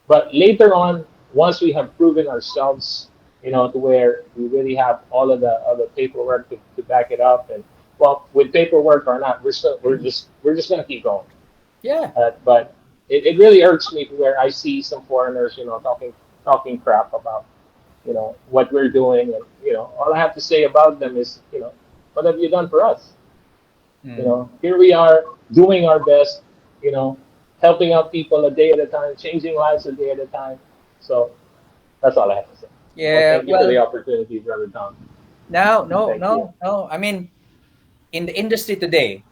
[SPEAKER 3] But later on, once we have proven ourselves, to where we really have all of the paperwork to back it up, and well, with paperwork or not, we're just gonna keep going.
[SPEAKER 1] Yeah.
[SPEAKER 3] But it really hurts me to where I see some foreigners, talking crap about, what we're doing, and all I have to say about them is, what have you done for us?
[SPEAKER 1] Mm.
[SPEAKER 3] Here we are doing our best, you know, helping out people a day at a time, changing lives a day at a time. So that's all I have to say. Well,
[SPEAKER 1] Yeah.
[SPEAKER 3] thank you for the
[SPEAKER 1] Well,
[SPEAKER 3] opportunity, Brother Tom.
[SPEAKER 1] no, no,
[SPEAKER 3] Thank you.
[SPEAKER 1] no, no. I mean, in the industry today,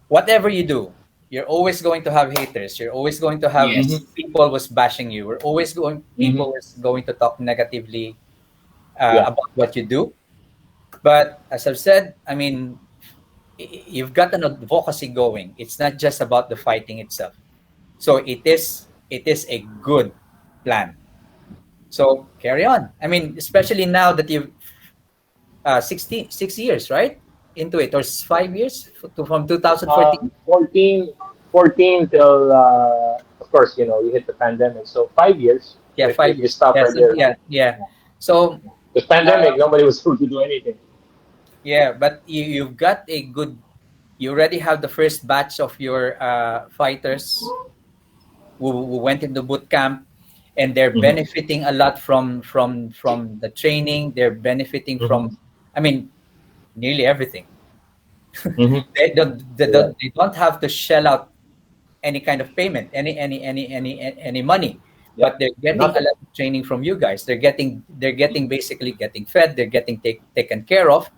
[SPEAKER 1] whatever you do, you're always going to have haters. You're always going to have
[SPEAKER 3] Mm-hmm.
[SPEAKER 4] Yes.
[SPEAKER 1] people was bashing you. We're always going
[SPEAKER 3] Mm-hmm.
[SPEAKER 1] people was going to talk negatively
[SPEAKER 3] Yeah.
[SPEAKER 1] about what you do. But as I've said, I mean, you've got an advocacy going. It's not just about the fighting itself. So it is a good plan. So carry on. I mean, especially now that you've 6 years, right? Into it, or 5 years from 2014.
[SPEAKER 3] 14 till, of course, you hit the pandemic. So 5 years,
[SPEAKER 1] Yeah,
[SPEAKER 3] if
[SPEAKER 1] five
[SPEAKER 3] you
[SPEAKER 1] years.
[SPEAKER 3] stop
[SPEAKER 1] Yeah,
[SPEAKER 3] right
[SPEAKER 1] so,
[SPEAKER 3] there.
[SPEAKER 1] yeah, yeah. So
[SPEAKER 3] The
[SPEAKER 1] uh,
[SPEAKER 3] pandemic, nobody was able to do anything.
[SPEAKER 1] yeah, but you've got a good. You already have the first batch of your fighters who went into boot camp, and they're
[SPEAKER 3] Mm-hmm.
[SPEAKER 1] benefiting a lot from the training. They're benefiting
[SPEAKER 3] Mm-hmm.
[SPEAKER 1] from, I mean, nearly everything.
[SPEAKER 3] Mm-hmm.
[SPEAKER 1] They don't have to shell out any kind of payment, any money,
[SPEAKER 3] Yep.
[SPEAKER 1] but they're getting a
[SPEAKER 3] Nothing.
[SPEAKER 1] lot of training from you guys. They're getting basically getting fed. They're getting taken care of.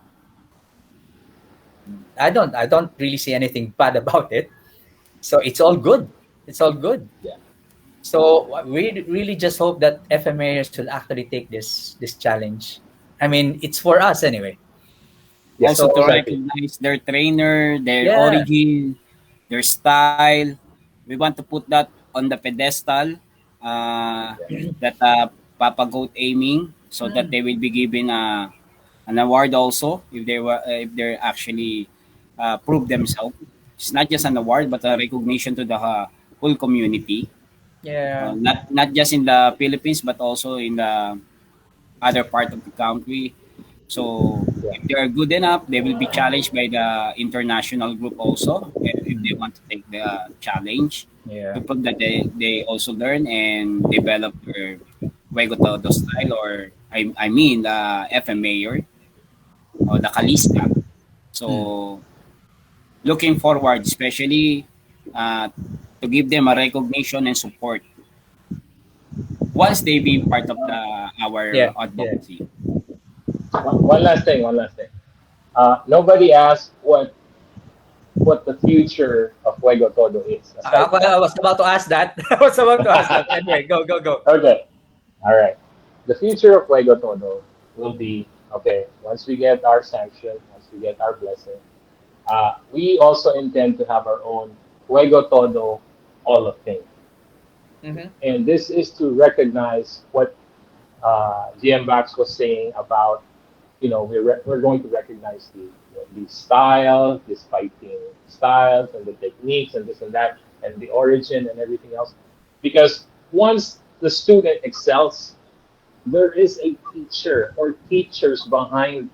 [SPEAKER 1] I don't really see anything bad about it. So it's all good. It's all good.
[SPEAKER 3] Yeah.
[SPEAKER 1] So we really just hope that FMAers will actually take this challenge. I mean, it's for us anyway.
[SPEAKER 3] Yes,
[SPEAKER 4] Also
[SPEAKER 1] So
[SPEAKER 4] to
[SPEAKER 3] exactly.
[SPEAKER 4] recognize their trainer, their
[SPEAKER 1] yeah.
[SPEAKER 4] origin, their style. We want to put that on the pedestal uh,
[SPEAKER 3] Yeah.
[SPEAKER 4] that Papa Goat aiming so that
[SPEAKER 1] Mm.
[SPEAKER 4] they will be given an award also if they actually prove themselves. It's not just an award but a recognition to the whole community,
[SPEAKER 1] Yeah.
[SPEAKER 4] not just in the Philippines but also in the other part of the country. So
[SPEAKER 3] Yeah.
[SPEAKER 4] if they are good enough, they will be challenged by the international group also if they want to take the challenge
[SPEAKER 1] Yeah.
[SPEAKER 4] to prove that they also learn and develop their Juego Todo style or I mean the FMA or the Kalista.
[SPEAKER 1] Mm.
[SPEAKER 4] So looking forward, especially uh, to give them a recognition and support once they be part of
[SPEAKER 1] Yeah.
[SPEAKER 4] our
[SPEAKER 1] Yeah.
[SPEAKER 4] advocacy.
[SPEAKER 3] One last thing. One last thing. Nobody asked what the future of Fuego Todo is aside from.
[SPEAKER 1] I was about to ask that. I was about to ask that. Anyway, go, go, go.
[SPEAKER 3] Okay. All right. The future of Fuego Todo will be okay. Once we get our sanction, once we get our blessing, we also intend to have our own Fuego Todo Hall of Fame,
[SPEAKER 1] Mm-hmm.
[SPEAKER 3] and this is to recognize what GM Bax was saying about, we're going to recognize the style, these fighting styles and the techniques and this and that and the origin and everything else. Because once the student excels, there is a teacher or teachers behind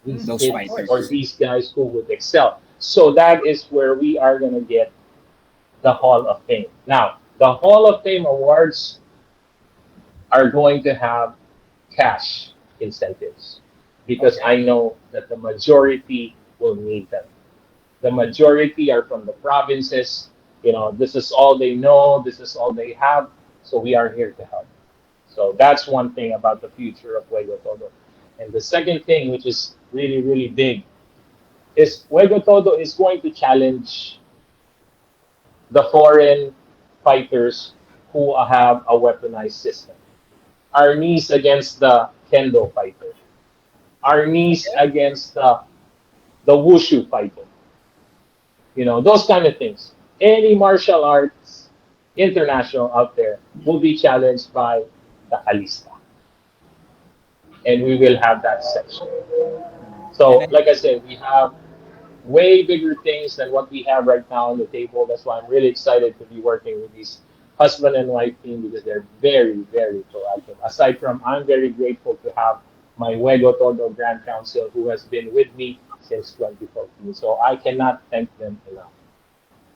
[SPEAKER 3] these
[SPEAKER 1] Mm,
[SPEAKER 4] Those
[SPEAKER 1] of
[SPEAKER 3] kids
[SPEAKER 1] course.
[SPEAKER 3] or
[SPEAKER 4] fighters.
[SPEAKER 3] these guys who would excel. So that is where we are going to get the Hall of Fame. Now, the Hall of Fame awards are going to have cash incentives because
[SPEAKER 1] Okay.
[SPEAKER 3] I know that the majority will need them. The majority are from the provinces. This is all they know, this is all they have. So we are here to help. So that's one thing about the future of Juego Todo. And the second thing, which is really, really big, is Juego Todo is going to challenge the foreign fighters who have a weaponized system. Our knees against the kendo fighter. Our knees against the wushu fighter. Those kind of things. Any martial arts international out there will be challenged by the Kalista. And we will have that section.
[SPEAKER 4] And
[SPEAKER 3] So, like I said, we have way bigger things than what we have right now on the table. That's why I'm really excited to be working with these husband and wife team because they're very, very proactive. Aside from, I'm very grateful to have my Juego Todo Grand Council who has been with me since 2014. So I cannot thank them enough.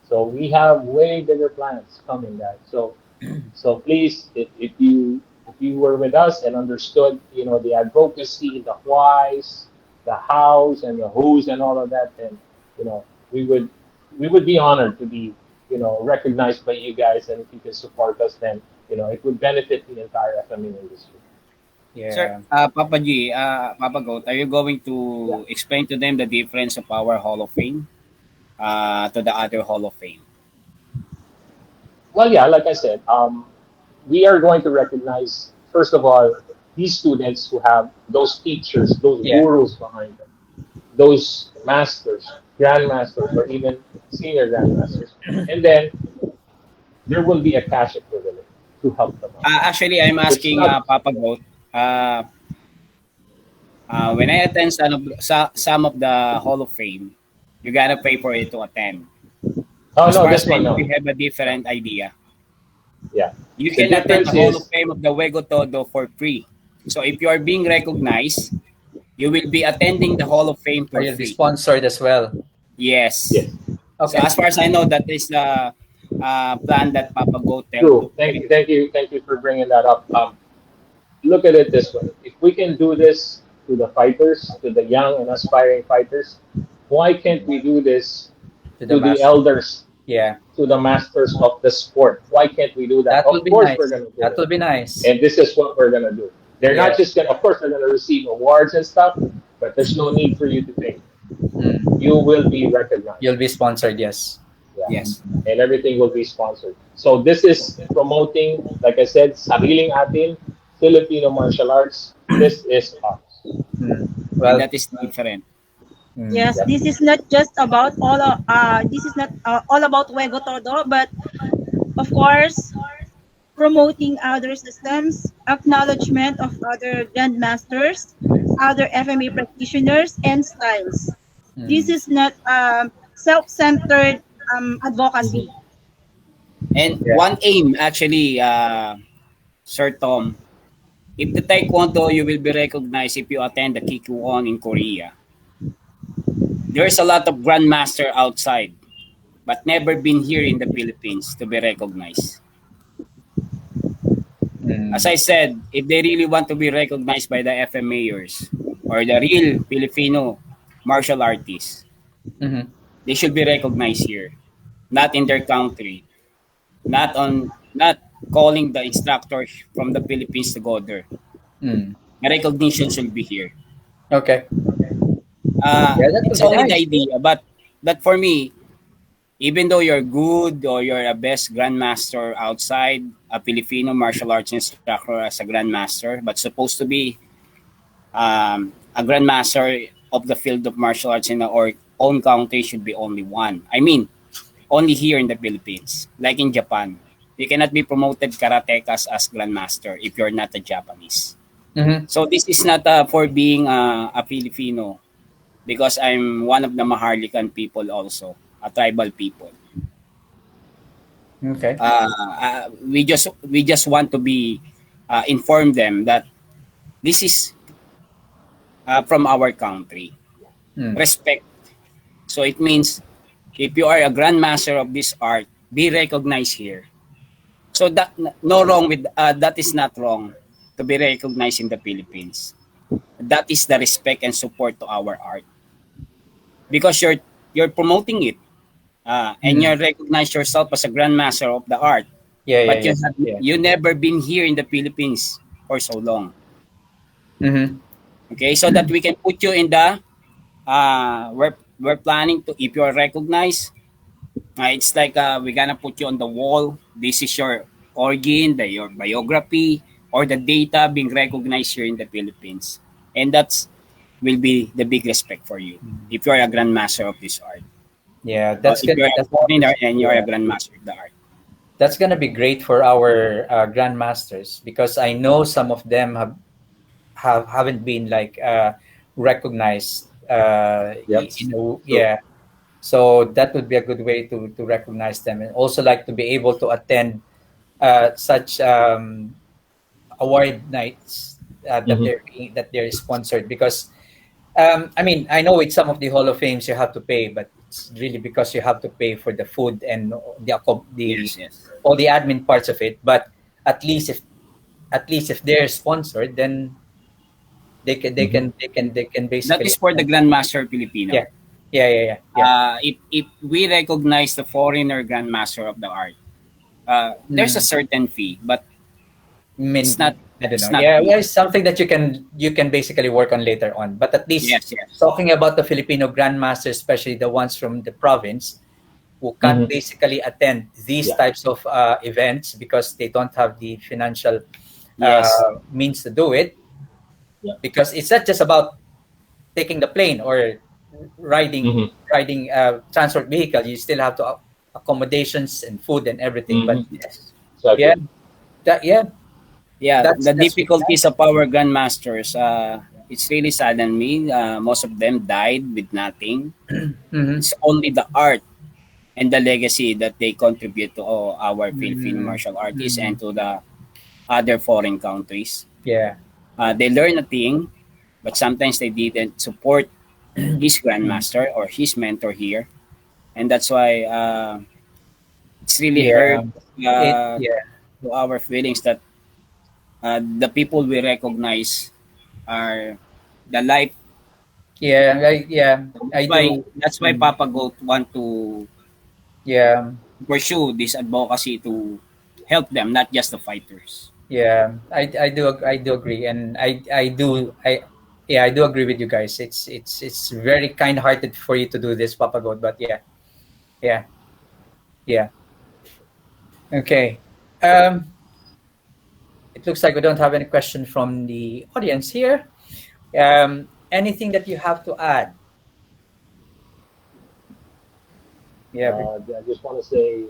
[SPEAKER 3] So we have way bigger plans coming, guys. So please, if you were with us and understood, the advocacy, the whys, the hows, and the whos, and all of that, then you know we would be honored to be recognized by you guys, and if you can support us, then it would benefit the entire FMA industry.
[SPEAKER 4] Sir,
[SPEAKER 1] Yeah.
[SPEAKER 4] Papa G, Papa Goat, are you going
[SPEAKER 3] Yeah.
[SPEAKER 4] to explain to them the difference of our Hall of Fame to the other Hall of Fame?
[SPEAKER 3] Well, yeah, like I said, we are going to recognize first of all these students who have those teachers, those
[SPEAKER 1] Yeah.
[SPEAKER 3] gurus behind them, those masters, grandmasters, or even senior grandmasters, and then there will be a cash equivalent to help them out.
[SPEAKER 4] Actually, I'm
[SPEAKER 3] It's
[SPEAKER 4] asking
[SPEAKER 3] not.
[SPEAKER 4] Papa Goat. Uh, when I attend some of the Hall of Fame, you gotta pay for it to attend.
[SPEAKER 3] Oh
[SPEAKER 4] As
[SPEAKER 3] no,
[SPEAKER 4] far as
[SPEAKER 3] this
[SPEAKER 4] I
[SPEAKER 3] one
[SPEAKER 4] know,
[SPEAKER 3] no.
[SPEAKER 4] we have a different idea.
[SPEAKER 3] Yeah,
[SPEAKER 4] You
[SPEAKER 3] the
[SPEAKER 4] can attend the
[SPEAKER 3] difference
[SPEAKER 4] Hall of
[SPEAKER 3] is
[SPEAKER 4] Fame of the Juego Todo for free. So if you are being recognized, you will be attending the Hall of Fame
[SPEAKER 1] Or
[SPEAKER 4] for
[SPEAKER 1] you'll be
[SPEAKER 4] free.
[SPEAKER 1] sponsored as well.
[SPEAKER 4] Yes.
[SPEAKER 3] yes,
[SPEAKER 4] So
[SPEAKER 1] Okay.
[SPEAKER 4] as far as I know, that is the plan that Papa Go
[SPEAKER 3] true.
[SPEAKER 4] tell
[SPEAKER 3] Thank
[SPEAKER 4] me.
[SPEAKER 3] you, thank you, thank you for bringing that up. Look at it this way: if we can do this to the fighters, to the young and aspiring fighters, why can't we do this
[SPEAKER 1] To the
[SPEAKER 3] to the
[SPEAKER 1] master.
[SPEAKER 3] elders,
[SPEAKER 1] Yeah.
[SPEAKER 3] to the masters of the sport? Why can't we do that?
[SPEAKER 1] That will
[SPEAKER 3] Of
[SPEAKER 1] be
[SPEAKER 3] course, we're
[SPEAKER 1] nice.
[SPEAKER 3] gonna do
[SPEAKER 1] That
[SPEAKER 3] it,
[SPEAKER 1] will be nice.
[SPEAKER 3] and this is what we're gonna do. They're
[SPEAKER 1] Yeah.
[SPEAKER 3] not just gonna, of course, they're gonna receive awards and stuff, but there's no need for you to pay.
[SPEAKER 1] Mm.
[SPEAKER 3] You will be recognized.
[SPEAKER 1] You'll be sponsored. Yes.
[SPEAKER 3] Yeah.
[SPEAKER 4] Yes.
[SPEAKER 3] And everything will be sponsored. So this is promoting, like I said, sariling atin, Filipino martial arts. This is us.
[SPEAKER 1] Mm.
[SPEAKER 4] And
[SPEAKER 1] Well.
[SPEAKER 4] that is different.
[SPEAKER 1] Mm.
[SPEAKER 5] Yes,
[SPEAKER 3] Yep.
[SPEAKER 5] this is not just about this is not all about Juego Todo, but of course promoting other systems, acknowledgement of other grandmasters, other FMA practitioners, and styles. This
[SPEAKER 1] Mm.
[SPEAKER 5] is not self-centered
[SPEAKER 3] Mhm.
[SPEAKER 5] advocacy.
[SPEAKER 4] And
[SPEAKER 1] Yeah.
[SPEAKER 4] one aim actually, Sir Tom, if the Taekwondo, you will be recognized if you attend the Kikuon in Korea. There's a lot of grandmaster outside, but never been here in the Philippines to be recognized. As
[SPEAKER 1] Mm.
[SPEAKER 4] I said, if they really want to be recognized by the FMAers or the real Filipino martial artists,
[SPEAKER 1] Mm-hmm.
[SPEAKER 4] they should be recognized here, not in their country, not calling the instructors from the Philippines to go there.
[SPEAKER 1] Mm.
[SPEAKER 4] The recognition should be here.
[SPEAKER 1] Okay. Yeah, that will
[SPEAKER 4] It's
[SPEAKER 1] be
[SPEAKER 4] only the
[SPEAKER 1] nice.
[SPEAKER 4] idea, but for me, even though you're good or you're a best grandmaster outside, a Filipino martial arts instructor as a grandmaster, but supposed to be a grandmaster of the field of martial arts in our own country should be only one. I mean, only here in the Philippines, like in Japan. You cannot be promoted karatekas as grandmaster if you're not a Japanese.
[SPEAKER 1] Mm-hmm.
[SPEAKER 4] So this is not for being a Filipino because I'm one of the Maharlikan people also, a tribal people.
[SPEAKER 1] Okay.
[SPEAKER 4] We just want to be inform them that this is from our country.
[SPEAKER 1] Mm.
[SPEAKER 4] Respect. So it means if you are a grandmaster of this art, be recognized here. So that no wrong with that is not wrong. to be recognized in the Philippines. That is the respect and support to our art because you're promoting it and you recognize yourself as a grandmaster of the art,
[SPEAKER 1] Yeah, yeah,
[SPEAKER 4] but
[SPEAKER 1] yeah, yeah.
[SPEAKER 4] you never been here in the Philippines for so long.
[SPEAKER 1] Mm-hmm.
[SPEAKER 4] Okay, so that we can put you in the we're planning to if you are recognized. It's like we're gonna put you on the wall. This is your origin, your biography, or the data being recognized here in the Philippines, and that's will be the big respect for you if you're a grandmaster of this art.
[SPEAKER 1] Yeah,
[SPEAKER 4] If you're a foreigner and you're a
[SPEAKER 1] yeah.
[SPEAKER 4] grandmaster of the art.
[SPEAKER 1] That's gonna be great for our grandmasters because I know some of them haven't been like recognized.
[SPEAKER 3] Yep. True.
[SPEAKER 1] Yeah. So that would be a good way to recognize them, and also like to be able to attend such award nights
[SPEAKER 3] Mm-hmm.
[SPEAKER 1] that they're sponsored because I mean, I know with some of the Hall of Fames you have to pay, but it's really because you have to pay for the food and the
[SPEAKER 4] Yes, yes.
[SPEAKER 1] all the admin parts of it. But at least if at least if they're sponsored, then
[SPEAKER 3] Mm-hmm.
[SPEAKER 1] they can
[SPEAKER 4] That
[SPEAKER 1] basically
[SPEAKER 4] is for the grandmaster Filipino.
[SPEAKER 1] yeah, yeah, yeah, yeah, yeah.
[SPEAKER 4] If we recognize the foreigner grandmaster of the art, there's a
[SPEAKER 1] Mm.
[SPEAKER 4] certain fee, but
[SPEAKER 1] I
[SPEAKER 4] it's
[SPEAKER 1] mean,
[SPEAKER 4] not
[SPEAKER 1] I don't
[SPEAKER 4] it's
[SPEAKER 1] know.
[SPEAKER 4] not
[SPEAKER 1] Yeah,
[SPEAKER 4] big.
[SPEAKER 1] well, it's something that you can basically work on later on. But at least
[SPEAKER 4] Yes, yes,
[SPEAKER 1] talking about the Filipino grandmasters, especially the ones from the province, who can't
[SPEAKER 3] Mm-hmm.
[SPEAKER 1] basically attend these
[SPEAKER 3] Yeah.
[SPEAKER 1] types of events because they don't have the financial
[SPEAKER 4] yes.
[SPEAKER 1] means to do it.
[SPEAKER 3] Yeah.
[SPEAKER 1] Because it's not just about taking the plane or riding
[SPEAKER 3] Mm-hmm.
[SPEAKER 1] transport vehicle. You still have to accommodations and food and everything. But
[SPEAKER 3] Mm-hmm.
[SPEAKER 1] yeah,
[SPEAKER 3] Exactly.
[SPEAKER 1] yeah,
[SPEAKER 4] Yeah, the
[SPEAKER 1] that's really
[SPEAKER 4] difficulties
[SPEAKER 1] nice.
[SPEAKER 4] of our grandmasters, it's really saddened me. Most of them died with nothing.
[SPEAKER 1] Mm-hmm.
[SPEAKER 4] It's only the art and the legacy that they contribute to our Filipino
[SPEAKER 1] Mm-hmm.
[SPEAKER 4] martial artists
[SPEAKER 1] Mm-hmm.
[SPEAKER 4] and to the other foreign countries.
[SPEAKER 1] Yeah.
[SPEAKER 4] They learn a thing, but sometimes they didn't support his
[SPEAKER 1] Mm.
[SPEAKER 4] grandmaster or his mentor here, and that's why it's really hurt
[SPEAKER 1] Yeah. It
[SPEAKER 4] uh,
[SPEAKER 1] yeah.
[SPEAKER 4] to our feelings that the people we recognize are the life.
[SPEAKER 1] Yeah. I do.
[SPEAKER 4] That's why
[SPEAKER 1] Mm,
[SPEAKER 4] Papa Goat want to
[SPEAKER 1] yeah.
[SPEAKER 4] pursue this advocacy to help them, not just the fighters.
[SPEAKER 1] Yeah. I do agree, and I yeah, I do agree with you guys. It's very kind-hearted for you to do this, Papa God. But yeah, yeah. Okay. Um, it looks like we don't have any question from the audience here. Anything that you have to add? Yeah.
[SPEAKER 3] I just want to say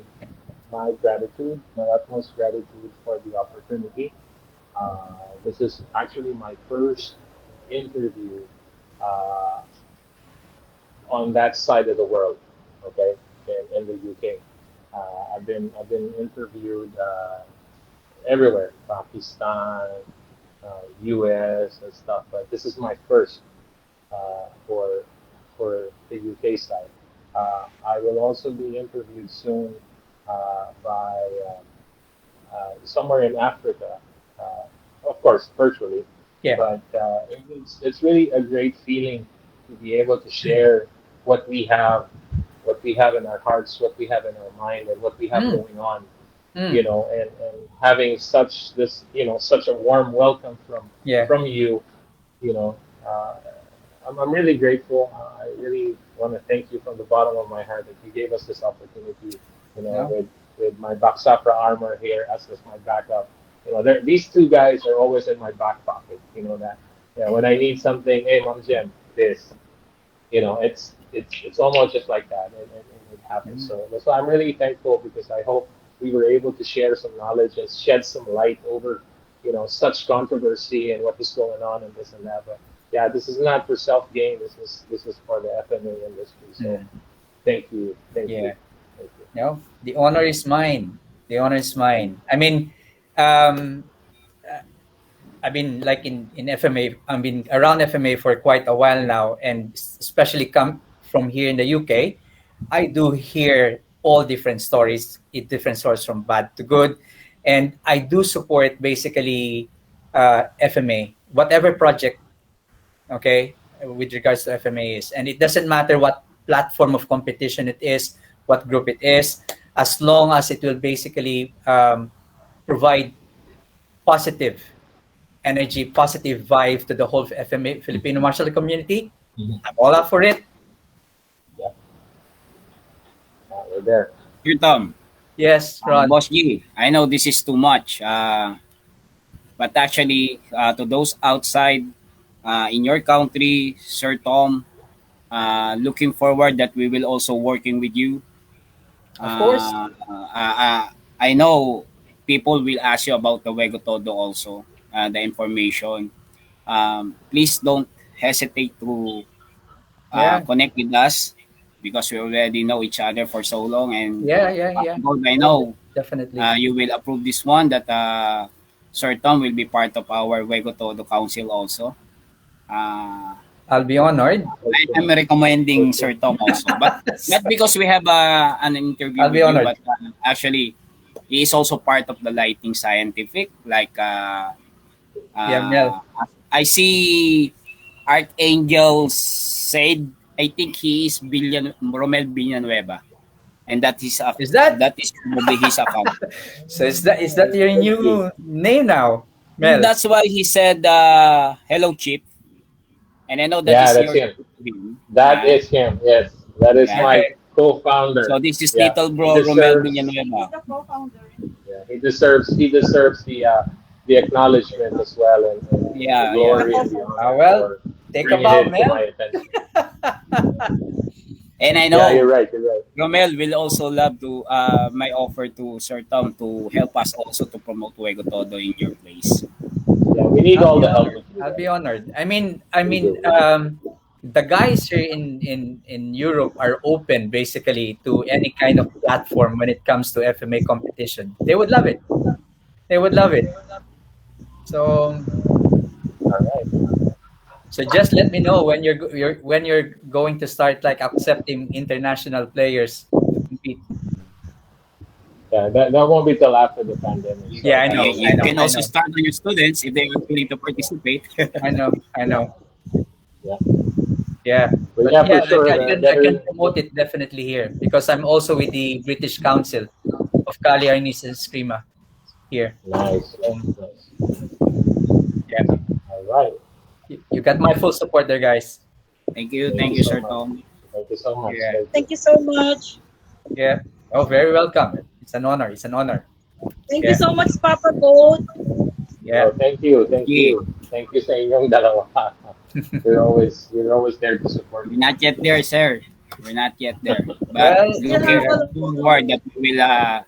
[SPEAKER 3] my gratitude, my utmost gratitude for the opportunity. This is actually my first interview uh, on that side of the world, okay, in the UK. I've been interviewed everywhere, Pakistan, US, and stuff, but this is my first for the UK side. I will also be interviewed soon by somewhere in Africa, of course, virtually.
[SPEAKER 1] Yeah.
[SPEAKER 3] But it's really a great feeling to be able to share what we have, what we have in our hearts, what we have in our mind, and what we have
[SPEAKER 1] Mm,
[SPEAKER 3] going on.
[SPEAKER 1] mm,
[SPEAKER 3] And having such this, such a warm welcome
[SPEAKER 1] yeah.
[SPEAKER 3] from you, you know. Uh, I'm really grateful. I really want to thank you from the bottom of my heart that you gave us this opportunity.
[SPEAKER 1] No.
[SPEAKER 3] With my Baxafra armor here as my backup. These two guys are always in my back pocket. You know that. Yeah, when I need something, hey, Mom Jim, this. It's almost just like that, and it happens.
[SPEAKER 1] Mm,
[SPEAKER 3] So I'm really thankful because I hope we were able to share some knowledge and shed some light over such controversy and what is going on and this and that. But yeah, this is not for self gain. This is for the FMA industry. So
[SPEAKER 1] mm,
[SPEAKER 3] thank you, thank you,
[SPEAKER 1] yeah.
[SPEAKER 3] thank you.
[SPEAKER 1] No, the honor is mine. The honor is mine. I mean, um, I've been like in FMA. I've been around FMA for quite a while now, and especially come from here in the UK. I do hear all different stories, different stories from bad to good, and I do support basically FMA, whatever project, okay, with regards to FMA is. And it doesn't matter what platform of competition it is, what group it is, as long as it will basically provide positive energy, positive vibe to the whole FMA, Filipino martial art community. I'm all up for it.
[SPEAKER 3] Yeah. We're there.
[SPEAKER 4] Here, Tom.
[SPEAKER 1] Yes, Ron.
[SPEAKER 4] Boss G, I know this is too much, but actually, to those outside in your country, Sir Tom, looking forward that we will also working with you.
[SPEAKER 1] Of course.
[SPEAKER 4] I know people will ask you about the Juego Todo also, the information. Please don't hesitate to
[SPEAKER 1] Yeah.
[SPEAKER 4] connect with us because we already know each other for so long. And
[SPEAKER 1] Yeah.
[SPEAKER 4] I know
[SPEAKER 1] Definitely.
[SPEAKER 4] you will approve this one that Sir Tom will be part of our Juego Todo Council also.
[SPEAKER 1] I'll be honored.
[SPEAKER 4] I'm recommending Sir Tom also, but not because we have an interview
[SPEAKER 1] I'll
[SPEAKER 4] with
[SPEAKER 1] be
[SPEAKER 4] you,
[SPEAKER 1] honored.
[SPEAKER 4] but actually, he is also part of the Lighting Scientific. Like,
[SPEAKER 1] Mel.
[SPEAKER 4] I see Archangel said, I think he is Romel Villanueva. And that is
[SPEAKER 1] Is that?
[SPEAKER 4] that is probably his account.
[SPEAKER 1] So is that your new name now, Mel?
[SPEAKER 4] That's why he said, "Hello, Chip." And I know that
[SPEAKER 3] Yeah,
[SPEAKER 4] is
[SPEAKER 3] that's
[SPEAKER 4] your
[SPEAKER 3] him. That is him. Yes, that is
[SPEAKER 4] Yeah.
[SPEAKER 3] my co-founder.
[SPEAKER 4] So this is
[SPEAKER 3] Yeah.
[SPEAKER 4] little
[SPEAKER 3] He
[SPEAKER 4] bro Romel
[SPEAKER 3] deserves,
[SPEAKER 4] Villanueva.
[SPEAKER 2] The co-founder.
[SPEAKER 3] yeah, he deserves the acknowledgement as well, and
[SPEAKER 4] Yeah,
[SPEAKER 3] the glory
[SPEAKER 2] yeah.
[SPEAKER 3] and the honor
[SPEAKER 1] Ah, well,
[SPEAKER 3] for
[SPEAKER 1] take a
[SPEAKER 3] bringing
[SPEAKER 1] bow,
[SPEAKER 3] it to
[SPEAKER 1] Mel.
[SPEAKER 3] my attention.
[SPEAKER 4] And I
[SPEAKER 3] Yeah,
[SPEAKER 4] know
[SPEAKER 3] you're right. You're right.
[SPEAKER 4] Romel will also love to my offer to Sir Tom to help us also to promote Juego Todo in your place.
[SPEAKER 3] Yeah, we need all the help.
[SPEAKER 1] I'll be honored.
[SPEAKER 3] We do.
[SPEAKER 1] The guys here in Europe are open basically to any kind of platform when it comes to FMA competition. They would love it. They would love it. So
[SPEAKER 3] All right.
[SPEAKER 1] just let me know when you're going to start like accepting international players to compete.
[SPEAKER 3] Yeah, that won't be till after the pandemic. So.
[SPEAKER 1] Yeah, I know.
[SPEAKER 4] You can also start on your students if they are willing to participate.
[SPEAKER 1] I know.
[SPEAKER 3] Yeah.
[SPEAKER 1] Yeah.
[SPEAKER 3] But yeah, for sure.
[SPEAKER 1] I can promote it definitely here because I'm also with the British Council of Kali Arnis and Screama here.
[SPEAKER 3] Nice.
[SPEAKER 1] Yeah.
[SPEAKER 3] All right.
[SPEAKER 1] You got my full support there, guys.
[SPEAKER 4] Thank you,
[SPEAKER 3] so
[SPEAKER 4] Sir
[SPEAKER 3] much.
[SPEAKER 4] Tom.
[SPEAKER 3] Thank you so much.
[SPEAKER 1] Yeah.
[SPEAKER 5] Thank you so much.
[SPEAKER 1] Yeah. Oh, very welcome. It's an honor.
[SPEAKER 5] Thank
[SPEAKER 1] Yeah.
[SPEAKER 5] you so much, Papa Goat.
[SPEAKER 1] Yeah.
[SPEAKER 3] Oh, thank you sa inyong dalawa. You're always there to support
[SPEAKER 4] We're
[SPEAKER 3] me.
[SPEAKER 4] not yet there, sir. We're not yet there. But
[SPEAKER 1] Well,
[SPEAKER 4] looking forward that we will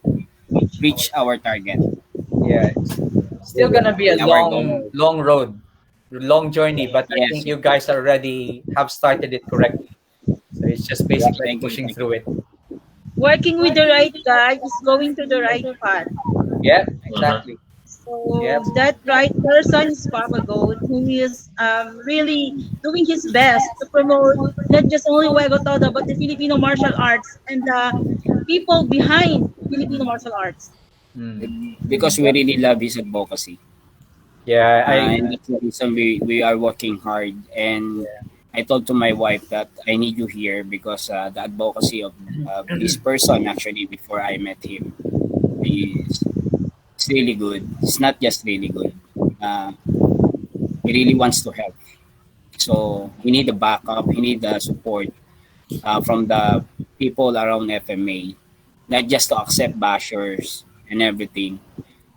[SPEAKER 4] reach our target.
[SPEAKER 1] Yeah. It's still gonna be a
[SPEAKER 4] Our goal.
[SPEAKER 1] long road, long journey, but I
[SPEAKER 4] Yes.
[SPEAKER 1] think you guys already have started it correctly. So it's just basically
[SPEAKER 4] Thank you,
[SPEAKER 1] pushing
[SPEAKER 4] thank
[SPEAKER 1] through it.
[SPEAKER 5] Working with the right guy is going to the right path.
[SPEAKER 1] Yeah, exactly.
[SPEAKER 5] So
[SPEAKER 1] Yep.
[SPEAKER 5] that right person is Papa Goat, who is really doing his best to promote not just only Juego Todo, but the Filipino martial arts and the people behind Filipino martial arts.
[SPEAKER 4] Because we really love his advocacy.
[SPEAKER 1] Yeah,
[SPEAKER 4] And that's the reason we are working hard. And I told to my wife that I need you here because the advocacy of this person actually before I met him is it's really good. It's not just really good. He really wants to help. So he need the backup. He need the support from the people around FMA, not just to accept bashers and everything.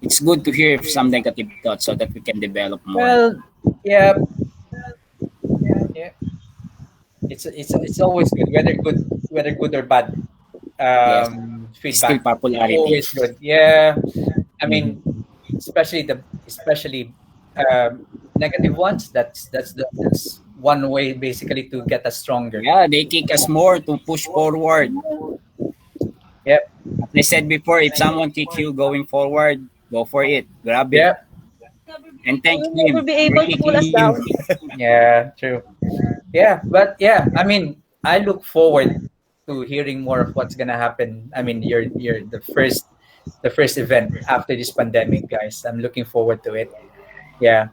[SPEAKER 4] It's good to hear some negative thoughts so that we can develop more.
[SPEAKER 1] well, yeah. It's always good, whether good or bad.
[SPEAKER 4] Yes. Still
[SPEAKER 1] Feedback
[SPEAKER 4] popularity.
[SPEAKER 1] always good. Yeah, I mean, especially negative ones. That's one way basically to get us stronger.
[SPEAKER 4] Yeah, they kick us more to push forward.
[SPEAKER 1] Yep.
[SPEAKER 4] As I said before, if someone kick you going forward, go for it. Grab it.
[SPEAKER 1] Yep.
[SPEAKER 4] And thank
[SPEAKER 5] You'll
[SPEAKER 4] him
[SPEAKER 5] never be
[SPEAKER 4] for
[SPEAKER 5] able to pull us
[SPEAKER 4] kicking you.
[SPEAKER 5] down.
[SPEAKER 1] Yeah. True. Yeah, but yeah, I mean, I look forward to hearing more of what's gonna happen. I mean, you're the first event after this pandemic, guys. I'm looking forward to it. Yeah.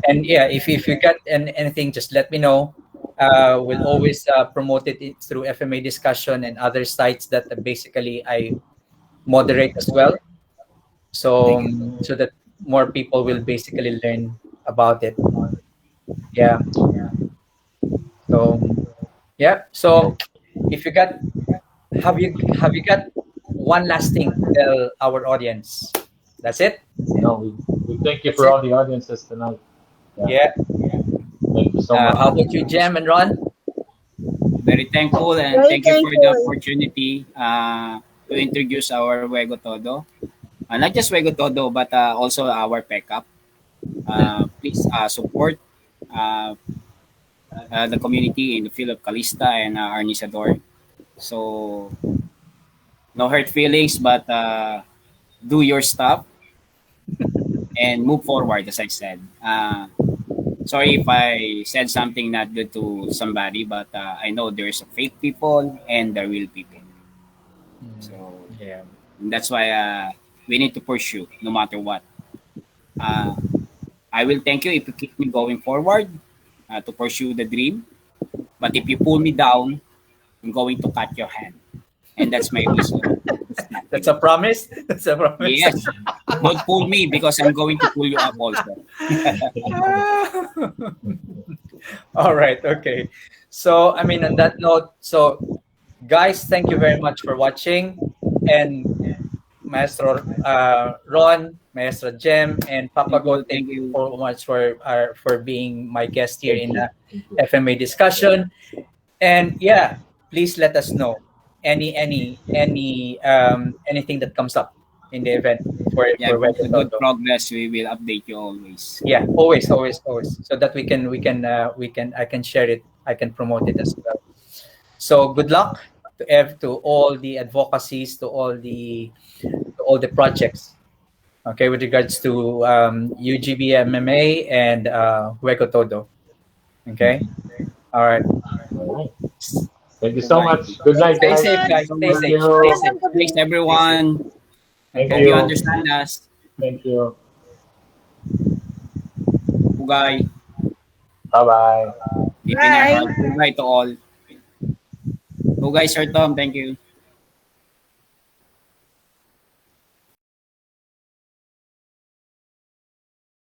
[SPEAKER 1] And yeah, if you got anything, just let me know. We'll always promote it through FMA Discussion and other sites that basically I moderate as well. So
[SPEAKER 4] Thank you.
[SPEAKER 1] so that more people will basically learn about it. Yeah. So yeah. So if you got have you got one last thing to tell our audience? That's it.
[SPEAKER 3] No, we thank you
[SPEAKER 1] That's
[SPEAKER 3] for
[SPEAKER 1] it.
[SPEAKER 3] all the audiences tonight. Yeah,
[SPEAKER 1] Yeah.
[SPEAKER 3] thank you so much.
[SPEAKER 1] How about you, Jem and Ron?
[SPEAKER 4] Very thankful and
[SPEAKER 5] Very
[SPEAKER 4] thank you for the
[SPEAKER 5] thankful.
[SPEAKER 4] opportunity to introduce our Juego Todo. Not just Juego Todo, but also our pickup. Please support uh, the community in the field of Calista and Arnisador. So, no hurt feelings, but do your stuff and move forward, as I said. Sorry if I said something not good to somebody, but I know there's fake people and the real people. So,
[SPEAKER 1] Yeah.
[SPEAKER 4] that's why we need to pursue no matter what. Uh, I will thank you if you keep me going forward to pursue the dream. But if you pull me down, I'm going to cut your hand. And that's my reason to stop
[SPEAKER 1] That's
[SPEAKER 4] you.
[SPEAKER 1] a promise. That's a promise.
[SPEAKER 4] Yes. Don't pull me because I'm going to pull you up also.
[SPEAKER 1] All right. Okay. So, I mean, on that note, so guys, thank you very much for watching. And Maestro Ron, Maestro Jem, and Papa
[SPEAKER 4] Thank
[SPEAKER 1] Go,
[SPEAKER 4] you.
[SPEAKER 1] thank
[SPEAKER 4] Thank
[SPEAKER 1] you
[SPEAKER 4] you.
[SPEAKER 1] so much for being my guest here
[SPEAKER 3] Thank
[SPEAKER 1] in
[SPEAKER 3] you.
[SPEAKER 1] the
[SPEAKER 3] Thank you.
[SPEAKER 1] FMA discussion. And yeah, please let us know anything that comes up in the event
[SPEAKER 4] Yeah,
[SPEAKER 1] for
[SPEAKER 4] if there's
[SPEAKER 1] Weather
[SPEAKER 4] a good
[SPEAKER 1] Toto.
[SPEAKER 4] progress, we will update you always.
[SPEAKER 1] Yeah, always, so that we can I can share it, I can promote it as well. So good luck to all the advocacies, to all the projects. Okay, with regards to UGB MMA and Juego Todo. Okay, all right.
[SPEAKER 3] All right. Thank you
[SPEAKER 4] All
[SPEAKER 3] so
[SPEAKER 4] right.
[SPEAKER 3] much. Good night,
[SPEAKER 1] Stay
[SPEAKER 5] Thank
[SPEAKER 3] guys.
[SPEAKER 1] safe,
[SPEAKER 5] you.
[SPEAKER 1] guys.
[SPEAKER 4] So
[SPEAKER 1] Stay
[SPEAKER 3] Thank
[SPEAKER 4] much.
[SPEAKER 1] safe. Stay
[SPEAKER 3] you.
[SPEAKER 1] safe.
[SPEAKER 5] Magandang gabi.
[SPEAKER 4] Thanks,
[SPEAKER 1] Stay safe.
[SPEAKER 4] everyone.
[SPEAKER 3] Thank
[SPEAKER 4] Hope
[SPEAKER 1] Okay.
[SPEAKER 4] you
[SPEAKER 3] you.
[SPEAKER 4] understand us.
[SPEAKER 3] Thank you.
[SPEAKER 4] Pugay.
[SPEAKER 3] Bye bye.
[SPEAKER 4] Deep in our
[SPEAKER 5] Bye.
[SPEAKER 4] heart. Pugay to all. Pugay, Sir Tom. Thank you.